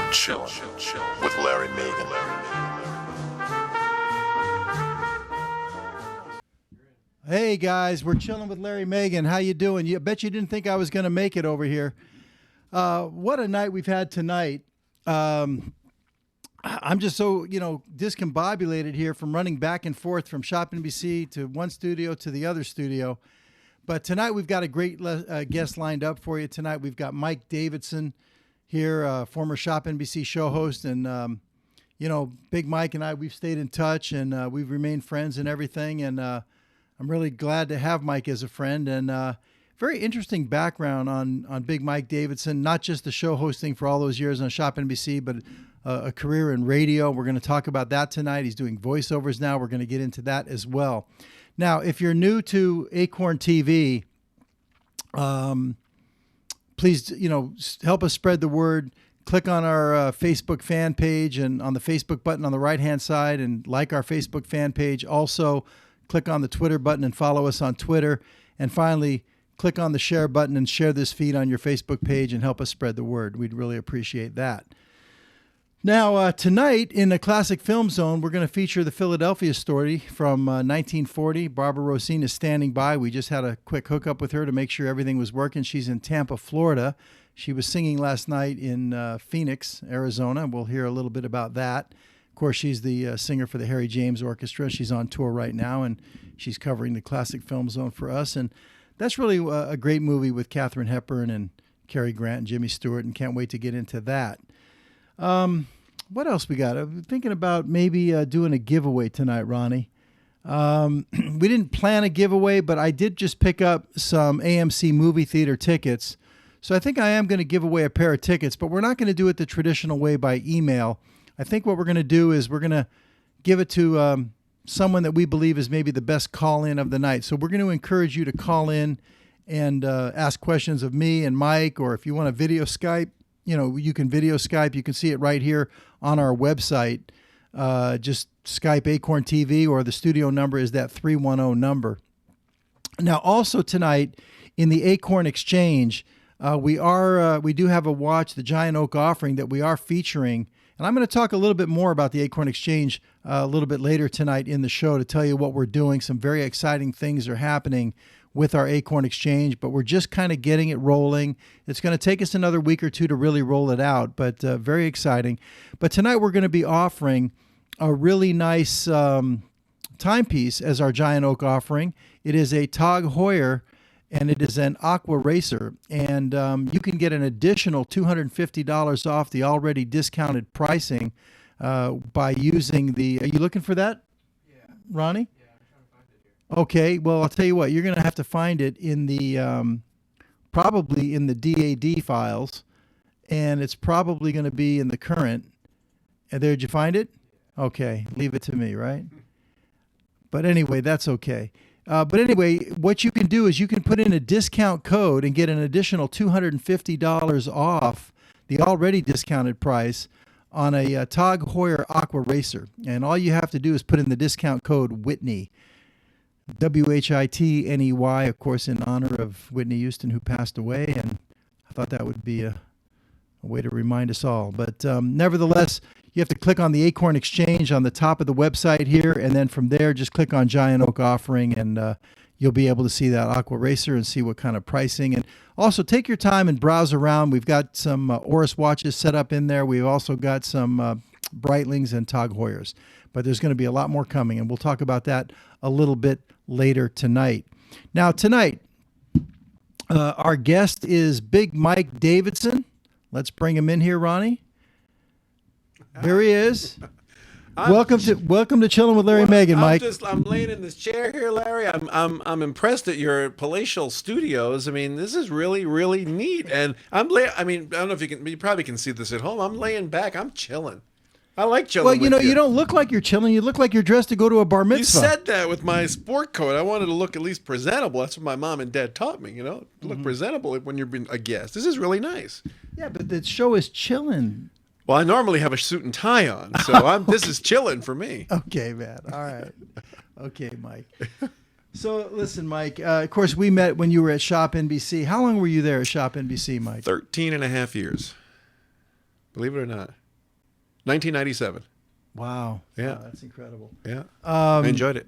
Chillin' with Larry Megan. Hey guys, we're chilling with Larry Megan. How you doing? I bet you didn't think I was going to make it over here. What a night we've had tonight. I'm just so, discombobulated here from running back and forth from ShopNBC to one studio to the other studio. But tonight we've got a great guest lined up for you tonight. We've got Mike Davidson here, former ShopNBC show host. And, Big Mike and I, we've stayed in touch and we've remained friends and everything. And I'm really glad to have Mike as a friend. And very interesting background on Big Mike Davidson, not just the show hosting for all those years on ShopNBC, but a career in radio. We're going to talk about that tonight. He's doing voiceovers now. We're going to get into that as well. Now, if you're new to Acorn TV, please, help us spread the word. Click on our Facebook fan page and on the Facebook button on the right-hand side and like our Facebook fan page. Also, click on the Twitter button and follow us on Twitter. And finally, click on the share button and share this feed on your Facebook page and help us spread the word. We'd really appreciate that. Now, tonight in the Classic Film Zone, we're going to feature the Philadelphia story from 1940. Barbara Rosine is standing by. We just had a quick hookup with her to make sure everything was working. She's in Tampa, Florida. She was singing last night in Phoenix, Arizona. We'll hear a little bit about that. Of course, she's the singer for the Harry James Orchestra. She's on tour right now, and she's covering the Classic Film Zone for us. And that's really a great movie with Katharine Hepburn and Cary Grant and Jimmy Stewart, and can't wait to get into that. What else we got? I'm thinking about maybe doing a giveaway tonight, Ronnie. We didn't plan a giveaway, but I did just pick up some AMC movie theater tickets. So I think I am going to give away a pair of tickets, but we're not going to do it the traditional way by email. I think what we're going to do is we're going to give it to someone that we believe is maybe the best call-in of the night. So we're going to encourage you to call in and ask questions of me and Mike, or if you want to video Skype, you can video Skype. You can see it right here on our website. Just Skype Acorn TV, or the studio number is that 310 number. Now, also tonight in the Acorn Exchange, we do have a watch, the Giant Oak Offering, that we are featuring. And I'm going to talk a little bit more about the Acorn Exchange a little bit later tonight in the show to tell you what we're doing. Some very exciting things are happening with our Acorn Exchange, but we're just kind of getting it rolling. It's going to take us another week or two to really roll it out, but very exciting. But tonight we're going to be offering a really nice timepiece as our Giant Oak Offering. It is a Tag Heuer, and it is an Aqua Racer, and you can get an additional $250 off the already discounted pricing by using the... Are you looking for that, Ronnie? Okay, well, I'll tell you what, you're going to have to find it in the, probably in the DAD files, and it's probably going to be in the current. And there, did you find it? Okay, leave it to me, right? But anyway, that's okay. But anyway, what you can do is you can put in a discount code and get an additional $250 off the already discounted price on a Tag Heuer Aqua Racer. And all you have to do is put in the discount code Whitney. WHITNEY, of course, in honor of Whitney Houston, who passed away, and I thought that would be a way to remind us all. But nevertheless, you have to click on the Acorn Exchange on the top of the website here, and then from there, just click on Giant Oak Offering, and you'll be able to see that Aqua Racer and see what kind of pricing. And also, take your time and browse around. We've got some Oris watches set up in there. We've also got some Breitlings and Tag Heuers. But there's going to be a lot more coming, and we'll talk about that a little bit later tonight. Now, tonight, our guest is Big Mike Davidson. Let's bring him in here, Ronnie. Here he is. Welcome to Chilling with Larry Megan, Mike. I'm laying in this chair here, Larry. I'm impressed at your palatial studios. I mean, this is really, really neat. And I don't know if you probably can see this at home. I'm laying back. I'm chilling. I like chilling. Well, you don't look like you're chilling. You look like you're dressed to go to a bar mitzvah. You said that with my sport coat. I wanted to look at least presentable. That's what my mom and dad taught me. Look presentable when you're being a guest. This is really nice. Yeah, but the show is chilling. Well, I normally have a suit and tie on, so this is chilling for me. Okay, man. All right. Okay, Mike. So listen, Mike, of course, we met when you were at ShopNBC. How long were you there at ShopNBC, Mike? 13 and a half years. Believe it or not. 1997. Wow. Yeah. Wow, that's incredible. Yeah. I enjoyed it.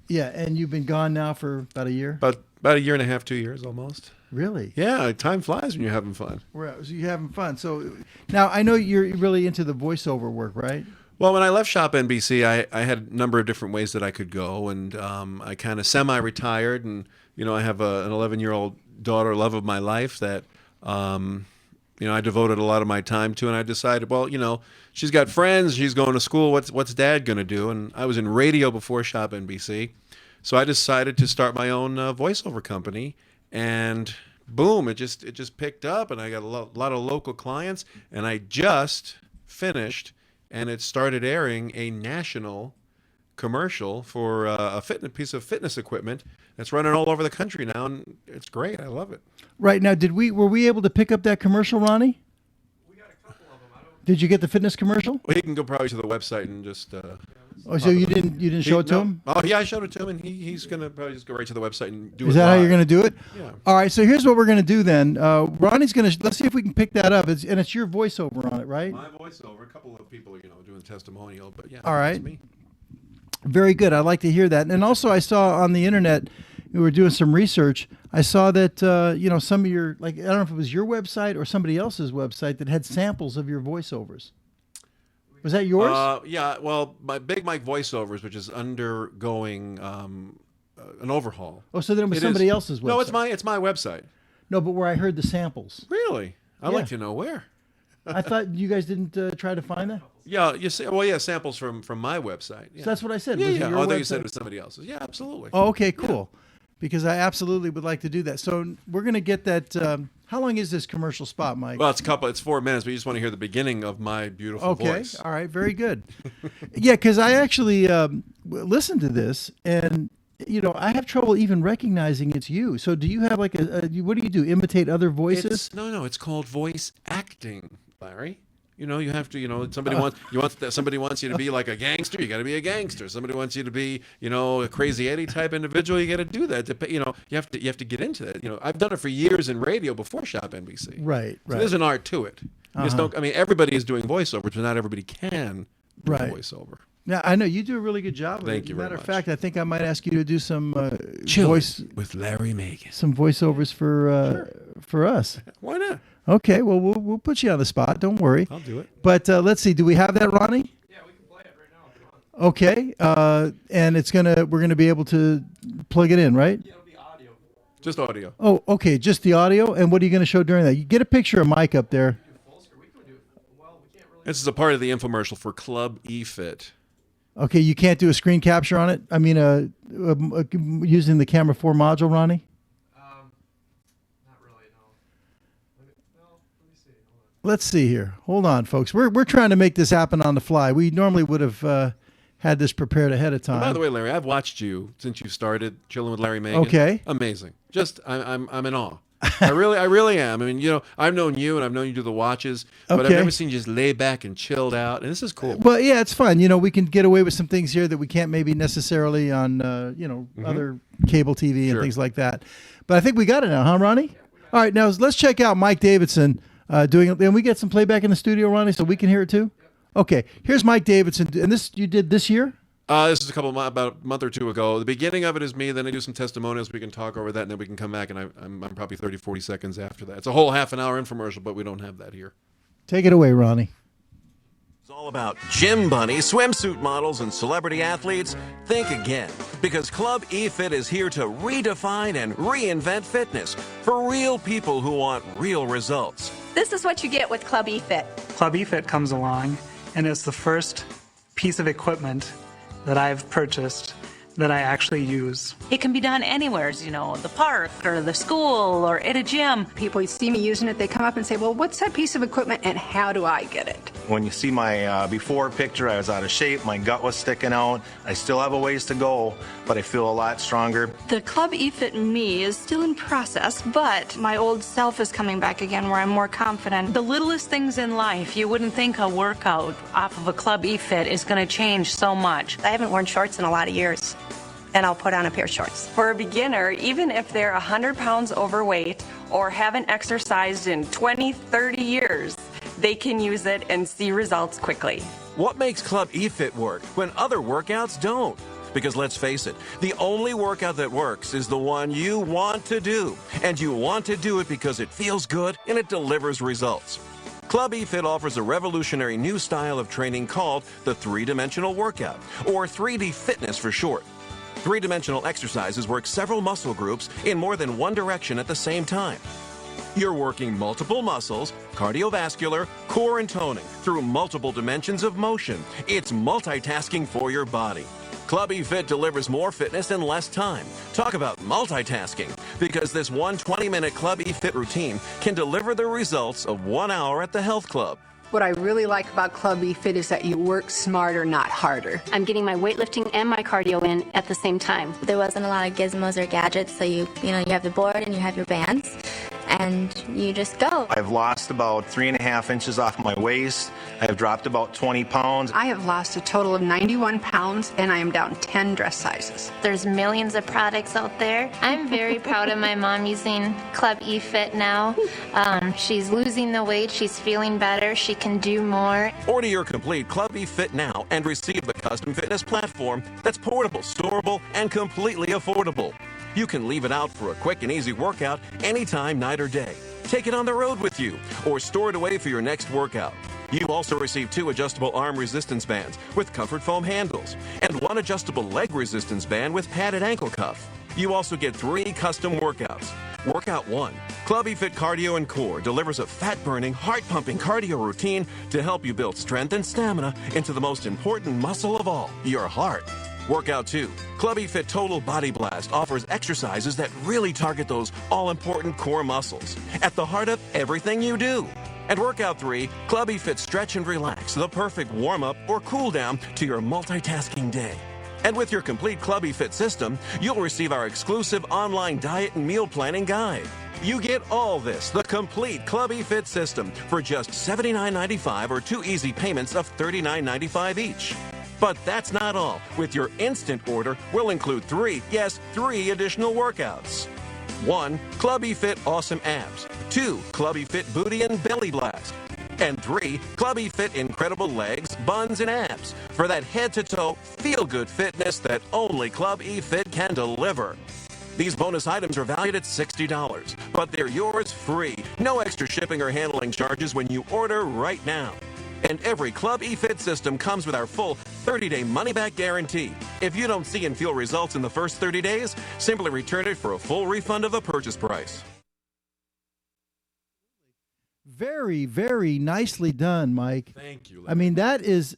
Yeah, and you've been gone now for about a year? About a year and a half, 2 years almost. Really? Yeah, time flies when you're having fun. So you're having fun. So now I know you're really into the voiceover work, right? Well, when I left ShopNBC, I had a number of different ways that I could go, and I kind of semi-retired, and I have an 11-year-old daughter, love of my life, that I devoted a lot of my time to, and I decided, well, she's got friends, she's going to school, what's Dad going to do? And I was in radio before ShopNBC, so I decided to start my own voiceover company, and boom, it just picked up, and I got a lot of local clients, and I just finished, and it started airing a national commercial for a piece of fitness equipment that's running all over the country now, and it's great. I love it. Right now, were we able to pick up that commercial, Ronnie? We got a couple of them. Did you get the fitness commercial? Well, he can go probably to the website and just. So you didn't show it to him? Oh yeah, I showed it to him, and he's gonna probably just go right to the website and do it. Is that how you're gonna do it? Yeah. All right. So here's what we're gonna do then. Ronnie's gonna let's see if we can pick that up. It's your voiceover on it, right? My voiceover. A couple of people are doing testimonial, but yeah. All right. It's me. Very good. I'd like to hear that. And also, I saw on the internet, we were doing some research. I saw that some of your, I don't know if it was your website or somebody else's website that had samples of your voiceovers. Was that yours? Yeah. Well, my Big Mike voiceovers, which is undergoing an overhaul. Oh, so then it was somebody else's website. No, it's my website. No, but where I heard the samples. Really? I'd Yeah. like to know where. I thought you guys didn't try to find that. Yeah, samples from my website. Yeah. So that's what I said. Yeah, Was it yeah. your I thought you website? said it was somebody else's. Yeah, absolutely. Oh, okay, cool. Because I absolutely would like to do that. So we're going to get that. How long is this commercial spot, Mike? Well, it's 4 minutes, but you just want to hear the beginning of my beautiful voice. Okay, all right, very good. Yeah, because I actually listened to this, and I have trouble even recognizing it's you. So do you have what do you do? Imitate other voices? No, it's called voice acting, Larry. You have to, somebody wants you to be like a gangster, you got to be a gangster. Somebody wants you to be, a crazy Eddie type individual, you got to do that. You have to get into that. I've done it for years in radio before ShopNBC. Right. So there's an art to it. You just don't. I mean, everybody is doing voiceover, but not everybody can do voiceover. Yeah, I know you do a really good job. Thank you very Matter of much. fact, I think I might ask you to do some voice with Larry Megan. Some voiceovers for us. Why not? Okay, well we'll put you on the spot. Don't worry. I'll do it. But let's see. Do we have that, Ronnie? Yeah, we can play it right now if you want. Okay. And we're gonna be able to plug it in, right? Yeah, it'll be audio. Just audio. Oh, okay. Just the audio. And what are you going to show during that? You get a picture of Mike up there. Do full screen. We can do. Well, we can't really. This is a part of the infomercial for Club E-Fit. Okay, you can't do a screen capture on it? I mean, using the Camera 4 module, Ronnie? Not really, no. Let me see. Hold on. Let's see here. Hold on, folks. We're trying to make this happen on the fly. We normally would have had this prepared ahead of time. By the way, Larry, I've watched you since you started Chilling with Larry Megan. Okay. Amazing. Just I'm in awe. I really am. I mean, I've known you and I've known you do the watches, but I've Okay. never seen you just lay back and chilled out, and this is cool. Well, yeah, it's fun. We can get away with some things here that we can't maybe necessarily on, other cable TV and Sure. things like that. But I think we got it now, huh, Ronnie? All right, now let's check out Mike Davidson doing it. And we get some playback in the studio, Ronnie, so we can hear it too? Okay, here's Mike Davidson. And this you did this year? This is about a month or two ago. The beginning of it is me, then I do some testimonials. We can talk over that, and then we can come back, and I'm probably 30, 40 seconds after that. It's a whole half an hour infomercial, but we don't have that here. Take it away, Ronnie. It's all about gym bunnies, swimsuit models, and celebrity athletes. Think again, because Club E-Fit is here to redefine and reinvent fitness for real people who want real results. This is what you get with Club E-Fit. Club E-Fit comes along, and it's the first piece of equipment that I've purchased that I actually use. It can be done anywhere, the park or the school or at a gym. People see me using it, they come up and say, well, what's that piece of equipment and how do I get it? When you see my before picture, I was out of shape, my gut was sticking out. I still have a ways to go, but I feel a lot stronger. The Club E-Fit me is still in process, but my old self is coming back again where I'm more confident. The littlest things in life, you wouldn't think a workout off of a Club E-Fit is going to change so much. I haven't worn shorts in a lot of years, and I'll put on a pair of shorts. For a beginner, even if they're 100 pounds overweight or haven't exercised in 20, 30 years, they can use it and see results quickly. What makes Club eFit work when other workouts don't? Because let's face it, the only workout that works is the one you want to do. And you want to do it because it feels good and it delivers results. Club eFit offers a revolutionary new style of training called the three-dimensional workout, or 3D fitness for short. Three-dimensional exercises work several muscle groups in more than one direction at the same time. You're working multiple muscles, cardiovascular, core, and toning through multiple dimensions of motion. It's multitasking for your body. Club eFit delivers more fitness in less time. Talk about multitasking, because this one 20-minute Club eFit routine can deliver the results of 1 hour at the health club. What I really like about Club eFit is that you work smarter, not harder. I'm getting my weightlifting and my cardio in at the same time. There wasn't a lot of gizmos or gadgets, so you have the board and you have your bands, and you just go. I've lost about 3.5 inches off my waist. I've dropped about 20 pounds. I have lost a total of 91 pounds, and I am down 10 dress sizes. There's millions of products out there. I'm very proud of my mom using Club eFit now. She's losing the weight. She's feeling better. She can do more. Order your complete Club eFit now and receive the custom fitness platform that's portable, storable, and completely affordable. You can leave it out for a quick and easy workout anytime, night or day. Take it on the road with you or store it away for your next workout. You also receive 2 adjustable arm resistance bands with comfort foam handles and 1 adjustable leg resistance band with padded ankle cuff. You also get 3 custom workouts. Workout 1, Club eFit Cardio and Core delivers a fat-burning, heart-pumping cardio routine to help you build strength and stamina into the most important muscle of all, your heart. Workout 2, Club eFit Total Body Blast offers exercises that really target those all-important core muscles at the heart of everything you do. And Workout 3, Club eFit Stretch and Relax, the perfect warm-up or cool-down to your multitasking day. And with your complete Club eFit system, you'll receive our exclusive online diet and meal planning guide. You get all this, the complete Club eFit system, for just $79.95 or 2 easy payments of $39.95 each. But that's not all. With your instant order, we'll include 3 additional workouts. 1, Club eFit Awesome Abs. 2, Club eFit Booty and Belly Blast. And 3, Club eFit Incredible Legs, Buns, and Abs for that head-to-toe, feel-good fitness that only Club eFit can deliver. These bonus items are valued at $60, but they're yours free. No extra shipping or handling charges when you order right now. And every Club eFit system comes with our full 30-day money-back guarantee. If you don't see and feel results in the first 30 days, simply return it for a full refund of the purchase price. Very, very nicely done, Mike. Thank you, Larry. I mean, that is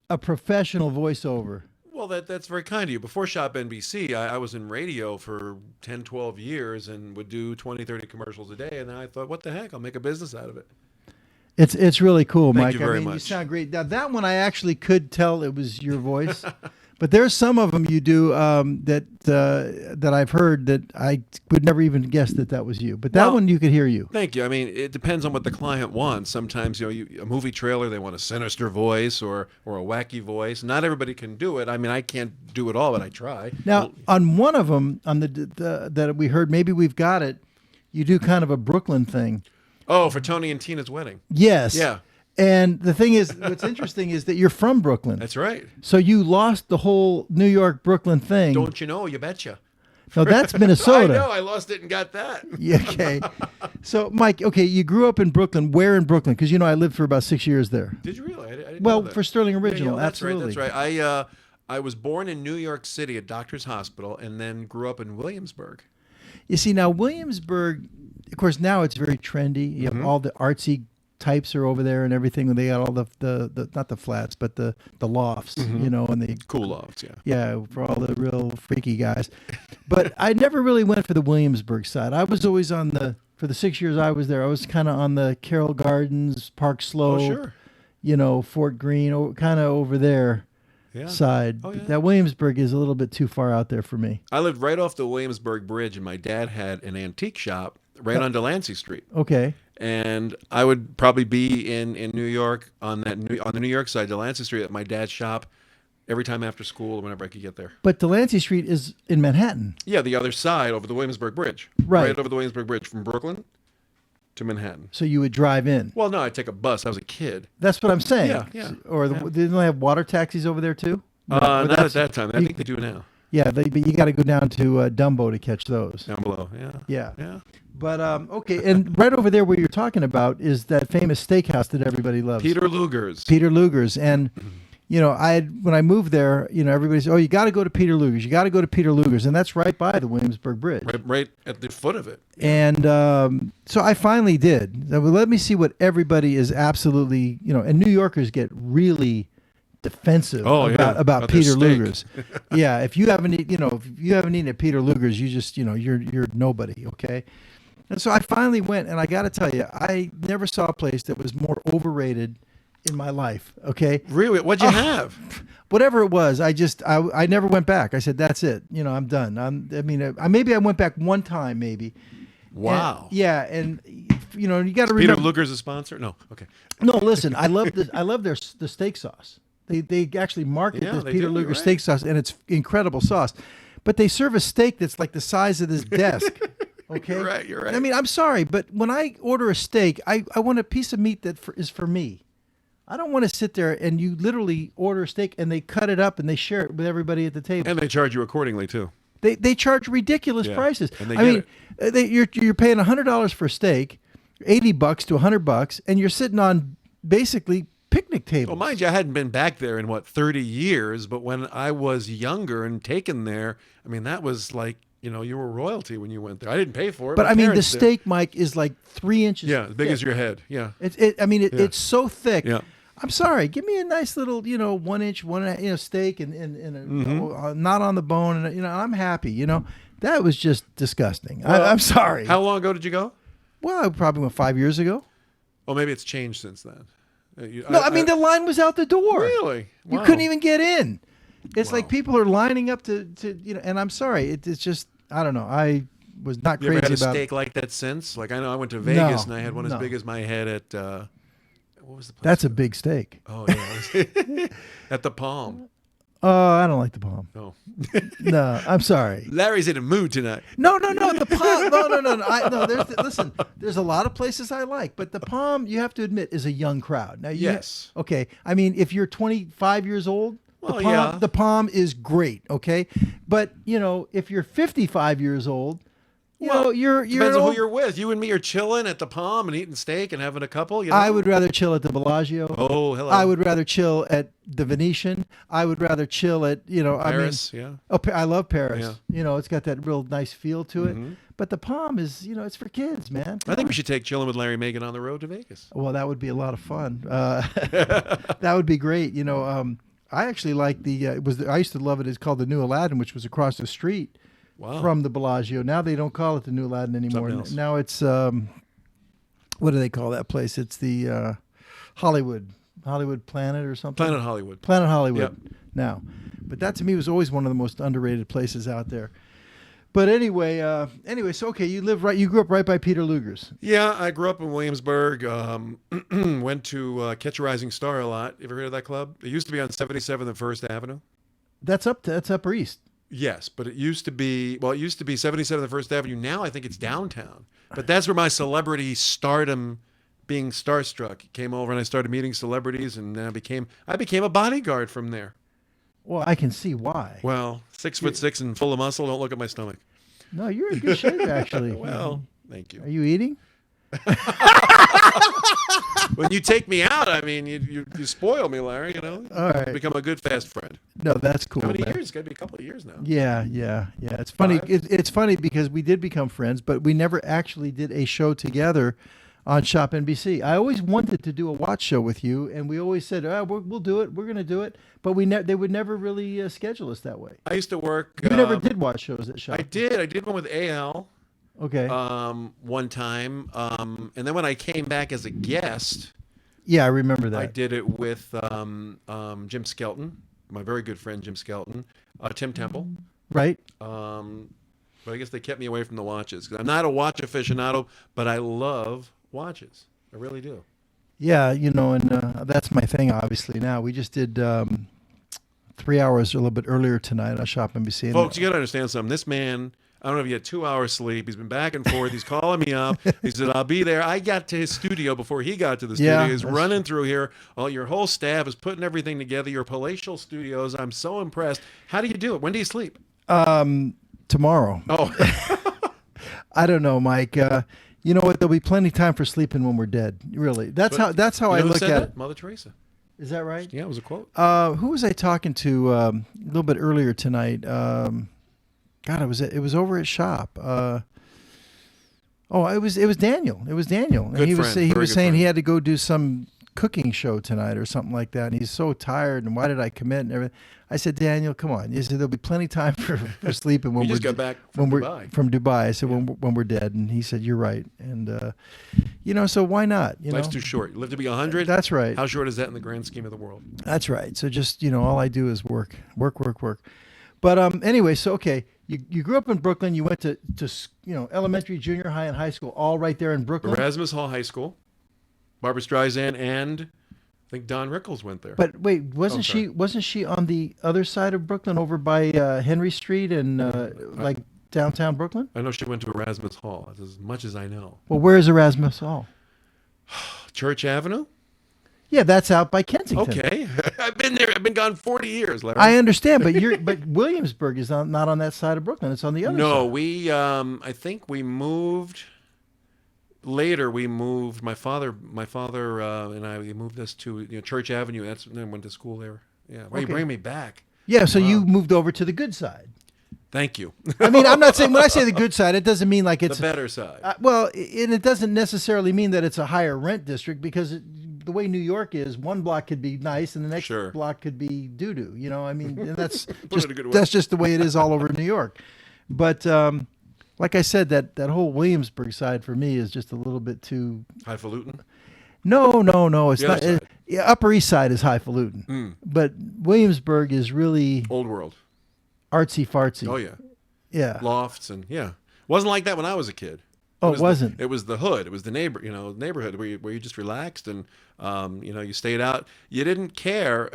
a professional voiceover. Well, that's very kind of you. Before ShopNBC, I was in radio for 10, 12 years and would do 20, 30 commercials a day. And then I thought, what the heck? I'll make a business out of it. It's really cool, Mike. Thank you very I mean, much. You sound great. Now, that one I actually could tell it was your voice. But there's some of them you do that I've heard that I would never even guess that was you. But that one you could hear you. Thank you. I mean, it depends on what the client wants. Sometimes, a movie trailer, they want a sinister voice or a wacky voice. Not everybody can do it. I mean, I can't do it all, but I try. Now, on one of them, on the that we heard, maybe we've got it, you do kind of a Brooklyn thing. Oh, for Tony and Tina's wedding. Yes. Yeah. And the thing is, what's interesting is that you're from Brooklyn. That's right. So you lost the whole New York, Brooklyn thing. Don't you know? You betcha. No, that's Minnesota. I know. I lost it and got that. Yeah, okay. So, Mike, okay, you grew up in Brooklyn. Where in Brooklyn? Because, I lived for about 6 years there. Did you really? I didn't well, know that. for Sterling Original, yeah, that's absolutely. Right, that's right. I was born in New York City at Doctors Hospital and then grew up in Williamsburg. You see, now Williamsburg, of course, now it's very trendy. You have all the artsy types are over there and everything. They got all the not the flats, but the lofts, and the cool lofts, yeah. Yeah, for all the real freaky guys. But I never really went for the Williamsburg side. I was always for the 6 years I was there, I was kind of on the Carroll Gardens, Park Slope, Fort Greene, kind of over there. Yeah. Side. Oh, yeah. That Williamsburg is a little bit too far out there for me. I lived right off the Williamsburg Bridge, and my dad had an antique shop right on Delancey Street. Okay. And I would probably be in New York on the New York side, Delancey Street, at my dad's shop every time after school or whenever I could get there. But Delancey Street is in Manhattan. Yeah, the other side over the Williamsburg Bridge. Right over the Williamsburg Bridge from Brooklyn. to Manhattan. So you would drive in. Well, no, I'd take a bus. I was a kid. That's what I'm saying. Yeah. Or didn't they have water taxis over there too? Not at that time. I think they do now. Yeah, but you got to go down to Dumbo to catch those. Down below, Yeah. Yeah. But okay, and right over there where you're talking about is that famous steakhouse that everybody loves. Peter Luger's. Peter Luger's, and when I moved there, everybody said, "Oh, you got to go to Peter Luger's. You got to go to Peter Luger's," and that's right by the Williamsburg Bridge. Right at the foot of it. And so I finally did. Well, let me see what everybody is absolutely, and New Yorkers get really defensive about Peter Luger's. Yeah, if you haven't eaten at Peter Luger's, you just, you're nobody, okay? And so I finally went, and I got to tell you, I never saw a place that was more overrated in my life, okay? Really? What'd you have? Whatever it was, I never went back. I said, that's it. I'm done. Maybe I went back one time, maybe. Wow. And you got to remember. Peter Luger's a sponsor? No. Okay. No, listen, I love the steak sauce. They actually market this Peter Luger steak sauce, and it's incredible sauce. But they serve a steak that's like the size of this desk. Okay, You're right. I mean, I'm sorry, but when I order a steak, I want a piece of meat that is for me. I don't want to sit there and you literally order a steak and they cut it up and they share it with everybody at the table. And they charge you accordingly too. They charge ridiculous prices. And you're paying $100 for a steak, $80 to $100, and you're sitting on basically picnic tables. Well, mind you, I hadn't been back there in 30 years, but when I was younger and taken there, I mean, that was like, you were royalty when you went there. I didn't pay for it. But I mean, the steak, Mike, is like 3 inches. Yeah, as big as your head. Yeah. It's so thick. Yeah. I'm sorry. Give me a nice little, 1 inch, steak and not on the bone, and I'm happy. That was just disgusting. Well, I'm sorry. How long ago did you go? Well, I probably went 5 years ago. Well, maybe it's changed since then. The line was out the door. Really? Wow. You couldn't even get in. It's like people are lining up to and I'm sorry. It's just, I don't know. I was not crazy about it. You ever had a steak like that since? Like, I know I went to Vegas and I had one as big as my head at, what was the place? That's a big steak. Oh, yeah. At the Palm. I don't like the Palm. No. No, I'm sorry. Larry's in a mood tonight. No. The Palm. No. Listen, there's a lot of places I like, but the Palm, you have to admit, is a young crowd. Now, yes. Okay. I mean, if you're 25 years old, well, the Palm is great. Okay. But, if you're 55 years old, you're depends on who you're with. You and me are chilling at the Palm and eating steak and having a couple. I would rather chill at the Bellagio. Oh, hello. I would rather chill at the Venetian. I would rather chill at Paris. I love Paris. Yeah. It's got that real nice feel to it. Mm-hmm. But the Palm is, it's for kids, man. I think we should take Chilling with Larry Megan on the road to Vegas. Well, that would be a lot of fun. That would be great. I actually like I used to love it. It's called the New Aladdin, which was across the street. Wow. From the Bellagio. Now they don't call it the New Aladdin anymore. Now it's what do they call that place? It's the Hollywood Planet or something. Planet Hollywood. Planet Hollywood. Yep. Now, but that to me was always one of the most underrated places out there. But anyway, so okay, you grew up right by Peter Luger's. Yeah, I grew up in Williamsburg. Went to Catch a Rising Star a lot. You ever heard of that club? It used to be on 77th and First Avenue. That's Upper East. Yes, but it used to be 77th and First Avenue. Now I think it's downtown. But that's where my celebrity stardom, being starstruck, came over, and I started meeting celebrities, and I became a bodyguard from there. Well, I can see why. Well, 6'6" and full of muscle. Don't look at my stomach. No, you're in good shape, actually. Well, thank you. Are you eating? When you take me out, I mean, you spoil me, Larry. All right. Become a good fast friend. No, that's cool. How many years? It's got to be a couple of years now. Yeah. It's funny. It's funny because we did become friends, but we never actually did a show together on ShopNBC. I always wanted to do a watch show with you, and we always said, we'll do it. We're going to do it. But they would never really schedule us that way. I used to work. You never did watch shows at Shop. I did. I did one with Al. Okay. One time. And then when I came back as a guest. Yeah, I remember that. I did it with Jim Skelton, my very good friend Jim Skelton, Tim Temple. Right. But I guess they kept me away from the watches. I'm not a watch aficionado, but I love watches. I really do. Yeah, and that's my thing, obviously, now. We just did 3 hours a little bit earlier tonight on ShopNBC. Folks, you got to understand something. This man, I don't know if he had 2 hours sleep. He's been back and forth. He's calling me up. He said, I'll be there. I got to his studio before he got to the studio. He's running through here. Your whole staff is putting everything together. Your palatial studios. I'm so impressed. How do you do it? When do you sleep? Tomorrow. Oh. I don't know, Mike. You know what? There'll be plenty of time for sleeping when we're dead. Really. That's how I look at it. Mother Teresa. Is that right? Yeah, it was a quote. Who was I talking to a little bit earlier tonight? God, it was over at Shop. It was Daniel. It was Daniel. And he was saying he had to go do some cooking show tonight or something like that, and he's so tired. And why did I commit and everything? I said, Daniel, come on. He said there'll be plenty of time for sleeping when we just got back from Dubai. From Dubai. I said when we're dead, and he said you're right. And so why not? Life's too short. You live to be 100. That's right. How short is that in the grand scheme of the world? That's right. So just all I do is work. But anyway, so okay. You grew up in Brooklyn. You went to elementary, junior high, and high school, all right there in Brooklyn. Erasmus Hall High School. Barbara Streisand and I think Don Rickles went there. But wait, wasn't she on the other side of Brooklyn, over by Henry Street and like downtown Brooklyn? I know she went to Erasmus Hall. That's as much as I know. Well, where is Erasmus Hall? Church Avenue. Yeah, that's out by Kensington. Okay, I've been there. I've been gone 40 years, Larry. I understand, but Williamsburg is not on that side of Brooklyn. It's on the other side. No, we I think we moved. Later, we moved. My father and I. We moved us to Church Avenue. Then I went to school there. Yeah, well, you bring me back. Yeah, so you moved over to the good side. Thank you. I mean, I'm not saying when I say the good side, it doesn't mean like it's the better side. And it doesn't necessarily mean that it's a higher rent district, because the way New York is, one block could be nice and the next block could be doo-doo. I mean, and that's just the way it is all over New York. But like I said, that whole Williamsburg side for me is just a little bit too highfalutin. No, it's not. Upper East Side is highfalutin, but Williamsburg is really old world, artsy fartsy. Oh yeah, yeah, lofts and wasn't like that when I was a kid. It wasn't. It was the hood. It was the neighborhood where you just relaxed and you stayed out. You didn't care.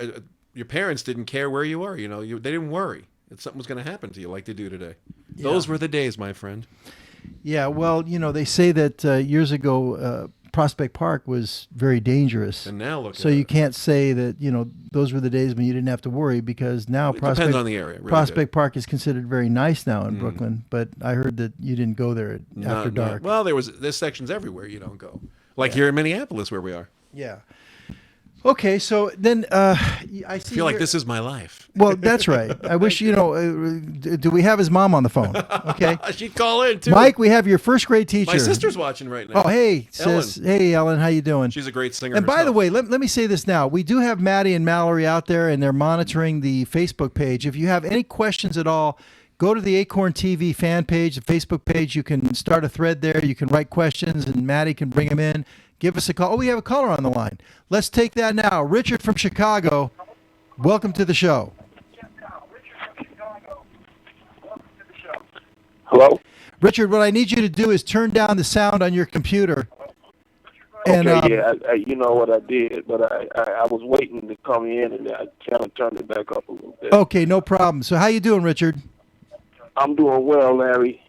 Your parents didn't care where you were. They didn't worry that something was going to happen to you like they do today. Yeah. Those were the days, my friend. Yeah, well, they say that years ago Prospect Park was very dangerous. And now look. So you can't say that those were the days when you didn't have to worry, because now depends on the area. Really Prospect Park is considered very nice now in Brooklyn. But I heard that you didn't go there after dark. Well, there's sections everywhere you don't go, like here in Minneapolis where we are. Yeah. Okay, so then I feel like this is my life. Well, that's right. I wish, do we have his mom on the phone? Okay. She'd call in, too. Mike, we have your first grade teacher. My sister's watching right now. Oh, hey, sis. Ellen. Hey, Ellen, how you doing? She's a great singer And by herself. the way, let me say this now. We do have Maddie and Mallory out there, and they're monitoring the Facebook page. If you have any questions at all, go to the Acorn TV fan page, the Facebook page. You can start a thread there. You can write questions, and Maddie can bring them in. Give us a call. Oh, we have a caller on the line. Let's take that now. Richard from Chicago, welcome to the show. Hello? Richard, what I need you to do is turn down the sound on your computer. And, you know what I did, but I was waiting to come in, and I kind of turned it back up a little bit. Okay, no problem. So how you doing, Richard? I'm doing well, Larry.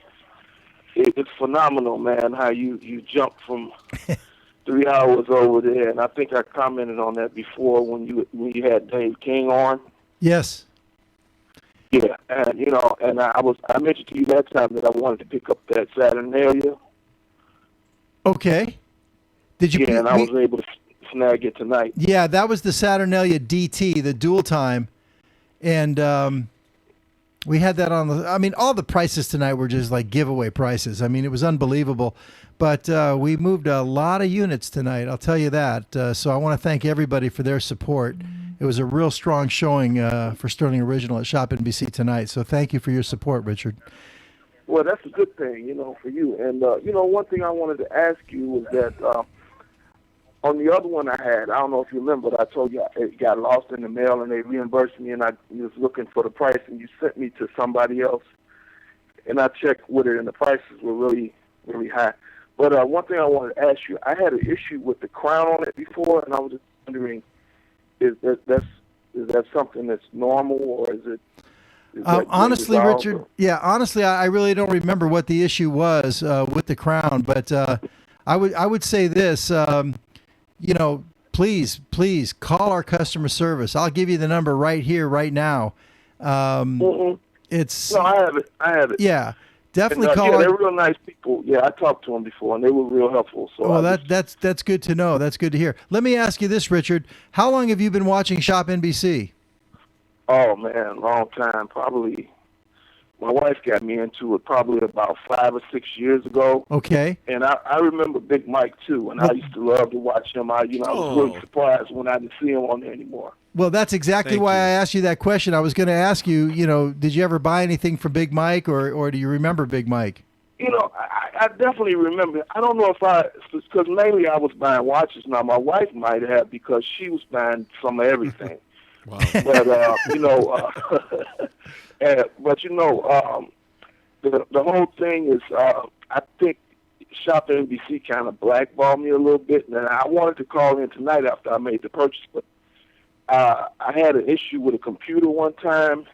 It's phenomenal, man, how you jumped from 3 hours over there, and I think I commented on that before when you had Dave King on. Yes. Yeah, and and I mentioned to you that time that I wanted to pick up that Saturnalia. Okay. Did you? Yeah, and I was able to snag it tonight. Yeah, that was the Saturnalia DT, the dual time, and we had that on the. I mean, all the prices tonight were just like giveaway prices. I mean, it was unbelievable. But we moved a lot of units tonight, I'll tell you that. So I want to thank everybody for their support. It was a real strong showing for Sterling Original at ShopNBC tonight. So thank you for your support, Richard. Well, that's a good thing, for you. And, one thing I wanted to ask you was that on the other one I had, I don't know if you remember, but I told you it got lost in the mail and they reimbursed me, and I was looking for the price, and you sent me to somebody else. And I checked with it, and the prices were really, really high. But one thing I wanted to ask you, I had an issue with the crown on it before, and I was just wondering, is that something that's normal, or is it? Is that Honestly, resolved, Richard, or- yeah, honestly, I really don't remember what the issue was with the Crown, but I would say this, you know, please call our customer service. I'll give you the number right here, right now. It's No, I have it. I have it. yeah, definitely And, call. yeah, our, they're real nice people. Yeah, I talked to them before, and they were real helpful. So well, I just- that's good to know. That's good to hear. Let me ask you this, Richard. How long have you been watching ShopNBC? oh man, long time. Probably, my wife got me into it probably about 5 or 6 years ago. Okay. And I remember Big Mike too, and I used to love to watch him. I was really surprised when I didn't see him on there anymore. Well, that's exactly why I asked you that question. I was going to ask you, you know, did you ever buy anything from Big Mike, or do you remember Big Mike? You know, I definitely remember. I don't know if because mainly I was buying watches. Now my wife might have because she was buying some of everything. Wow. But you know, but you know, the whole thing is, I think ShopNBC kind of blackballed me a little bit, and I wanted to call in tonight after I made the purchase, but I had an issue with a computer one time,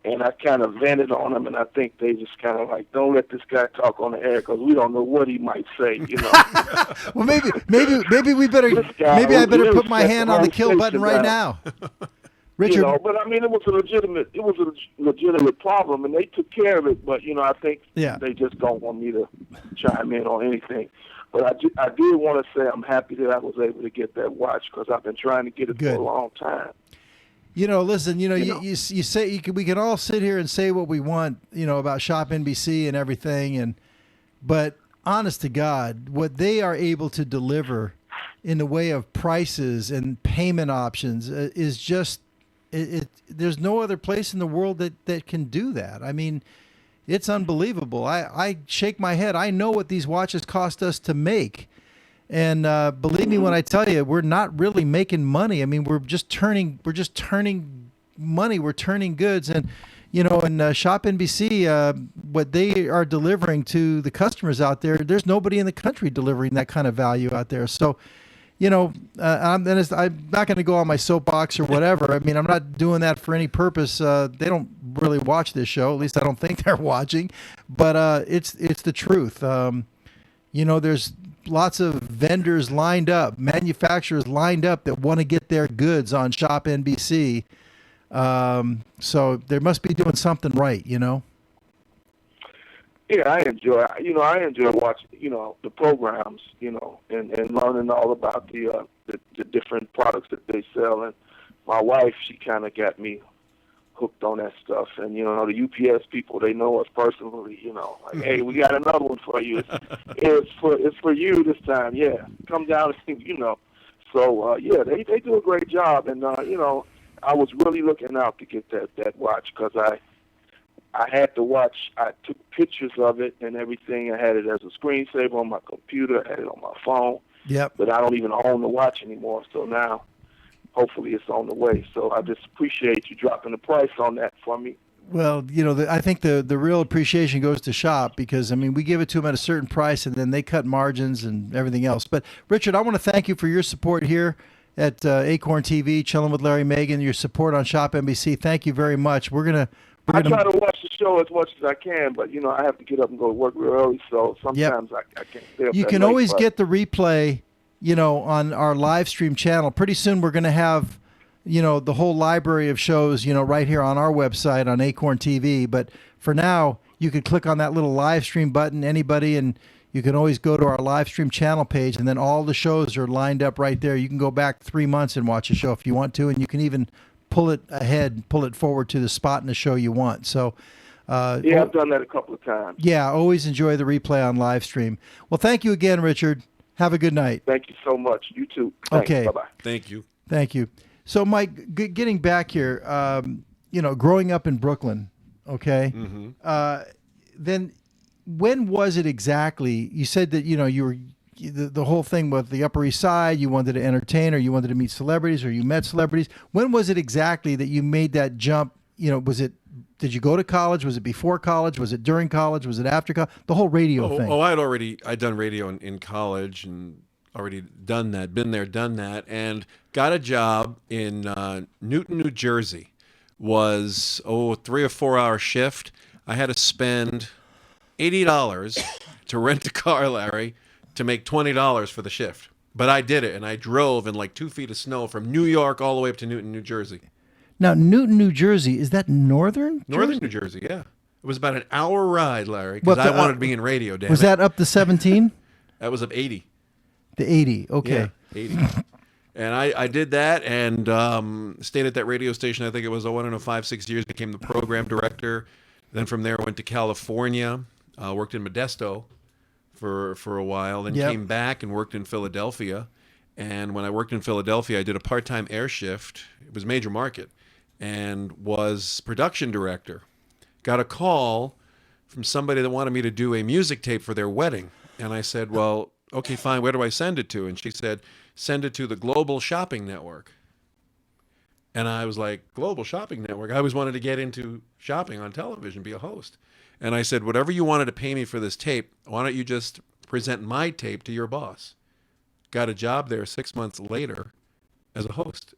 and I kind of vented on them, and I think they just kind of like, don't let this guy talk on the air because we don't know what he might say, you know. Well, maybe we better, maybe I better put my hand on the kill button right now. Richard, You know, but I mean, it was a legitimate problem, and they took care of it. But you know, I think they just don't want me to chime in on anything. But I did want to say I'm happy that I was able to get that watch because I've been trying to get it for a long time. You know, listen, you say we can all sit here and say what we want, you know, about ShopNBC and everything, but honest to God, what they are able to deliver in the way of prices and payment options is just there's no other place in the world that can do that. I mean, it's unbelievable. I shake my head. I know what these watches cost us to make. And believe me when I tell you, we're not really making money. I mean, we're just turning money. We're turning goods. And, you know, in ShopNBC, what they are delivering to the customers out there, there's nobody in the country delivering that kind of value out there. So, you know, I'm not going to go on my soapbox or whatever. I mean, I'm not doing that for any purpose. They don't really watch this show. At least I don't think they're watching. But it's the truth. You know, there's lots of vendors lined up, manufacturers lined up that want to get their goods on ShopNBC. So they must be doing something right, you know? Yeah, I enjoy watching, you know, the programs, you know, and learning all about the different products that they sell. And my wife, she kind of got me hooked on that stuff. And, you know, the UPS people, they know us personally, you know, like, hey, we got another one for you. It's for you this time. Yeah. Come down and, you know. So, yeah, they do a great job. And, you know, I was really looking out to get that watch because I had the watch. I took pictures of it and everything. I had it as a screensaver on my computer. I had it on my phone. Yep. But I don't even own the watch anymore. So now, hopefully, it's on the way. So I just appreciate you dropping the price on that for me. Well, you know, I think the real appreciation goes to Shop because, I mean, we give it to them at a certain price and then they cut margins and everything else. But, Richard, I want to thank you for your support here at Acorn TV, Chilling with Larry Megan, your support on ShopNBC. Thank you very much. I try to watch the show as much as I can, but, you know, I have to get up and go to work real early, so sometimes I can't stay up You that can late, always but- get the replay, you know, on our live stream channel. Pretty soon we're going to have, you know, the whole library of shows, you know, right here on our website on Acorn TV. But for now, you can click on that little live stream button, anybody, and you can always go to our live stream channel page, and then all the shows are lined up right there. You can go back 3 months and watch a show if you want to, and you can even pull it ahead, pull it forward to the spot in the show you want. So, yeah, I've done that a couple of times. yeah, always enjoy the replay on live stream. Well, thank you again, Richard. Have a good night. Thank you so much. You too. Thanks. Okay. Bye-bye. Thank you. Thank you. So, Mike, getting back here, you know, growing up in Brooklyn, okay, then when was it exactly? You said that, you know, you were the whole thing with the Upper East Side, you wanted to entertain or you wanted to meet celebrities or you met celebrities. When was it exactly that you made that jump? You know, did you go to college? Was it before college? Was it during college? Was it after college? The whole radio thing. Oh, I'd done radio in college and already done that, been there, done that, and got a job in Newton, New Jersey, was 3 or 4 hour shift. I had to spend $80 to rent a car, Larry, to make $20 for the shift. But I did it, and I drove in like 2 feet of snow from New York all the way up to Newton, New Jersey. Now, Newton, New Jersey, is that northern New Jersey, yeah. It was about an hour ride, Larry, because I wanted to be in radio, damn Was that up to 17? That was up 80. The 80, okay. Yeah, 80. And I did that and stayed at that radio station. I think it was, 5-6 years, became the program director. Then from there, I went to California, worked in Modesto for a while, then came back and worked in Philadelphia. And when I worked in Philadelphia, I did a part-time air shift. It was major market, and was production director. Got a call from somebody that wanted me to do a music tape for their wedding. And I said, well, okay, fine, where do I send it to? And she said, send it to the Global Shopping Network. And I was like, Global Shopping Network? I always wanted to get into shopping on television, be a host. And I said, whatever you wanted to pay me for this tape, why don't you just present my tape to your boss? Got a job there 6 months later as a host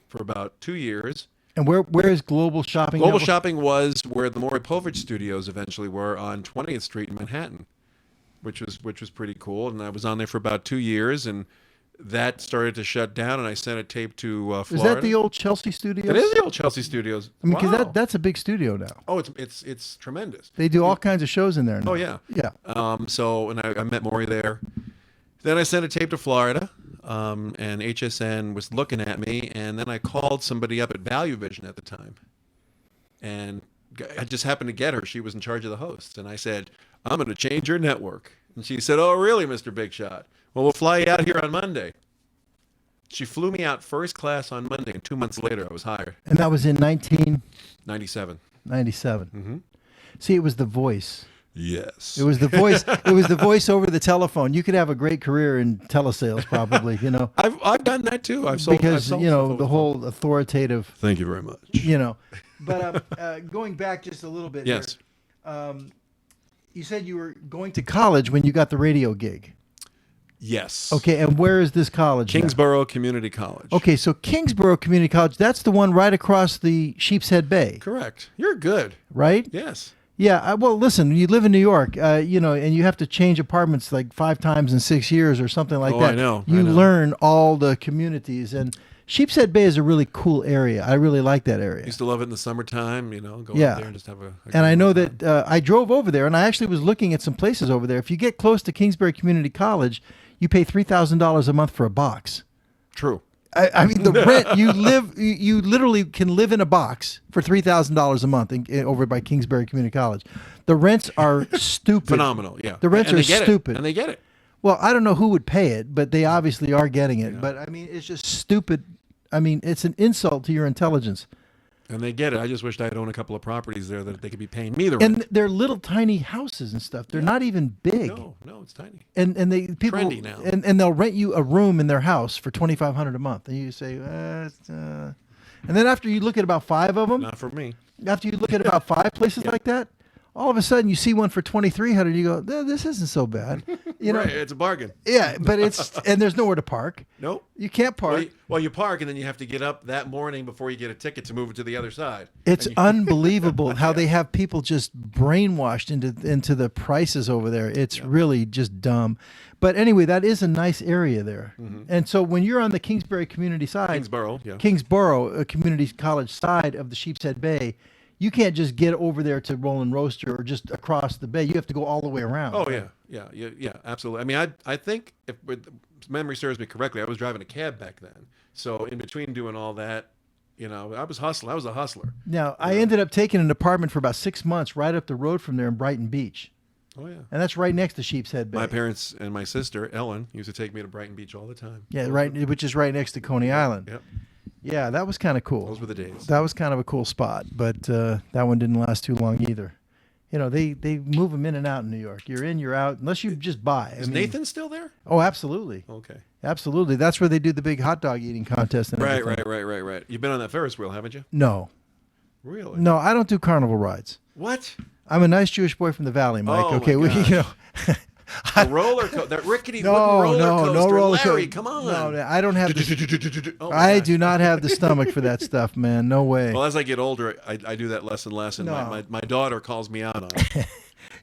for about 2 years. And where is Global Shopping? Global Shopping was where the Maury Povich studios eventually were on 20th Street in Manhattan, which was pretty cool. And I was on there for about 2 years, and that started to shut down, and I sent a tape to Florida. Is that the old Chelsea Studios? It is the old Chelsea Studios. I mean, because that's a big studio now. Oh, it's tremendous. They do all kinds of shows in there now. Oh, yeah. Yeah. And I met Maury there. Then I sent a tape to Florida, and HSN was looking at me, and then I called somebody up at Value Vision at the time, and I just happened to get her. She was in charge of the hosts, and I said, I'm going to change your network. And she said, oh, really, Mr. Big Shot? Well, we'll fly you out here on Monday. She flew me out first class on Monday, and 2 months later, I was hired. And that was in 1997. 97. Mm-hmm. See, it was the voice. Yes. It was the voice. It was the voice over the telephone. You could have a great career in telesales, probably. You know. I've done that too. I've sold the whole authoritative. Thank you very much. You know, but going back just a little bit. Yes. Here, you said you were going to college when you got the radio gig. Yes. Okay, and where is this college? Kingsborough Community College. Okay, so Kingsborough Community College, that's the one right across the Sheepshead Bay. Correct. You're good. Right? Yes. Yeah, well, listen, you live in New York, and you have to change apartments like 5 times in 6 years or something like that. I know. You learn all the communities, and Sheepshead Bay is a really cool area. I really like that area. Used to love it in the summertime, go up there and just have a and I know that I drove over there, and I actually was looking at some places over there. If you get close to Kingsbury Community College, you pay $3,000 a month for a box. True. I mean, the rent, you literally can live in a box for $3,000 a month over by Kingsbury Community College. The rents are stupid. Phenomenal, yeah. The rents are stupid. And they get it. Well, I don't know who would pay it, but they obviously are getting it. Yeah. But, I mean, it's just stupid. I mean, it's an insult to your intelligence. And they get it. I just wished I'd own a couple of properties there that they could be paying me the rent. And they're little tiny houses and stuff. They're not even big. No, it's tiny. And they people trendy now. And they'll rent you a room in their house for $2,500 a month. And you say, and then after you look at about 5 of them, not for me. After you look at about 5 places like that, all of a sudden you see one for $2,300. You go, this isn't so bad. Right, it's a bargain. Yeah, but and there's nowhere to park. Nope. You can't park. Well, you park, and then you have to get up that morning before you get a ticket to move it to the other side. It's unbelievable how they have people just brainwashed into the prices over there. It's really just dumb. But anyway, that is a nice area there. Mm-hmm. And so when you're on the Kingsbury community side, Kingsborough Community College side of the Sheepshead Bay, you can't just get over there to Roland Roaster or just across the bay. You have to go all the way around. Oh, yeah, absolutely. I mean, I think, if memory serves me correctly, I was driving a cab back then. So in between doing all that, I was hustling. I was a hustler. Now, I ended up taking an apartment for about 6 months right up the road from there in Brighton Beach. Oh, yeah. And that's right next to Sheepshead Bay. My parents and my sister, Ellen, used to take me to Brighton Beach all the time. Yeah, which is right next to Coney Island. Yep. Yeah, that was kind of cool. Those were the days. That was kind of a cool spot, but that one didn't last too long either. They move them in and out in New York. You're in, you're out, unless you just buy. Is Nathan still there? Oh, absolutely. Okay. Absolutely. That's where they do the big hot dog eating contest. And Right. everything. You've been on that Ferris wheel, haven't you? No. Really? No, I don't do carnival rides. What? I'm a nice Jewish boy from the Valley, Mike. Oh, okay, my gosh. A roller coaster, that rickety wooden No, roller no, coaster. no roller Larry, coaster. come on. No, I don't have. The, Oh, my I gosh. do not have the stomach for that stuff, man. No way. Well, as I get older, I do that less and less, and No. my daughter calls me out on it.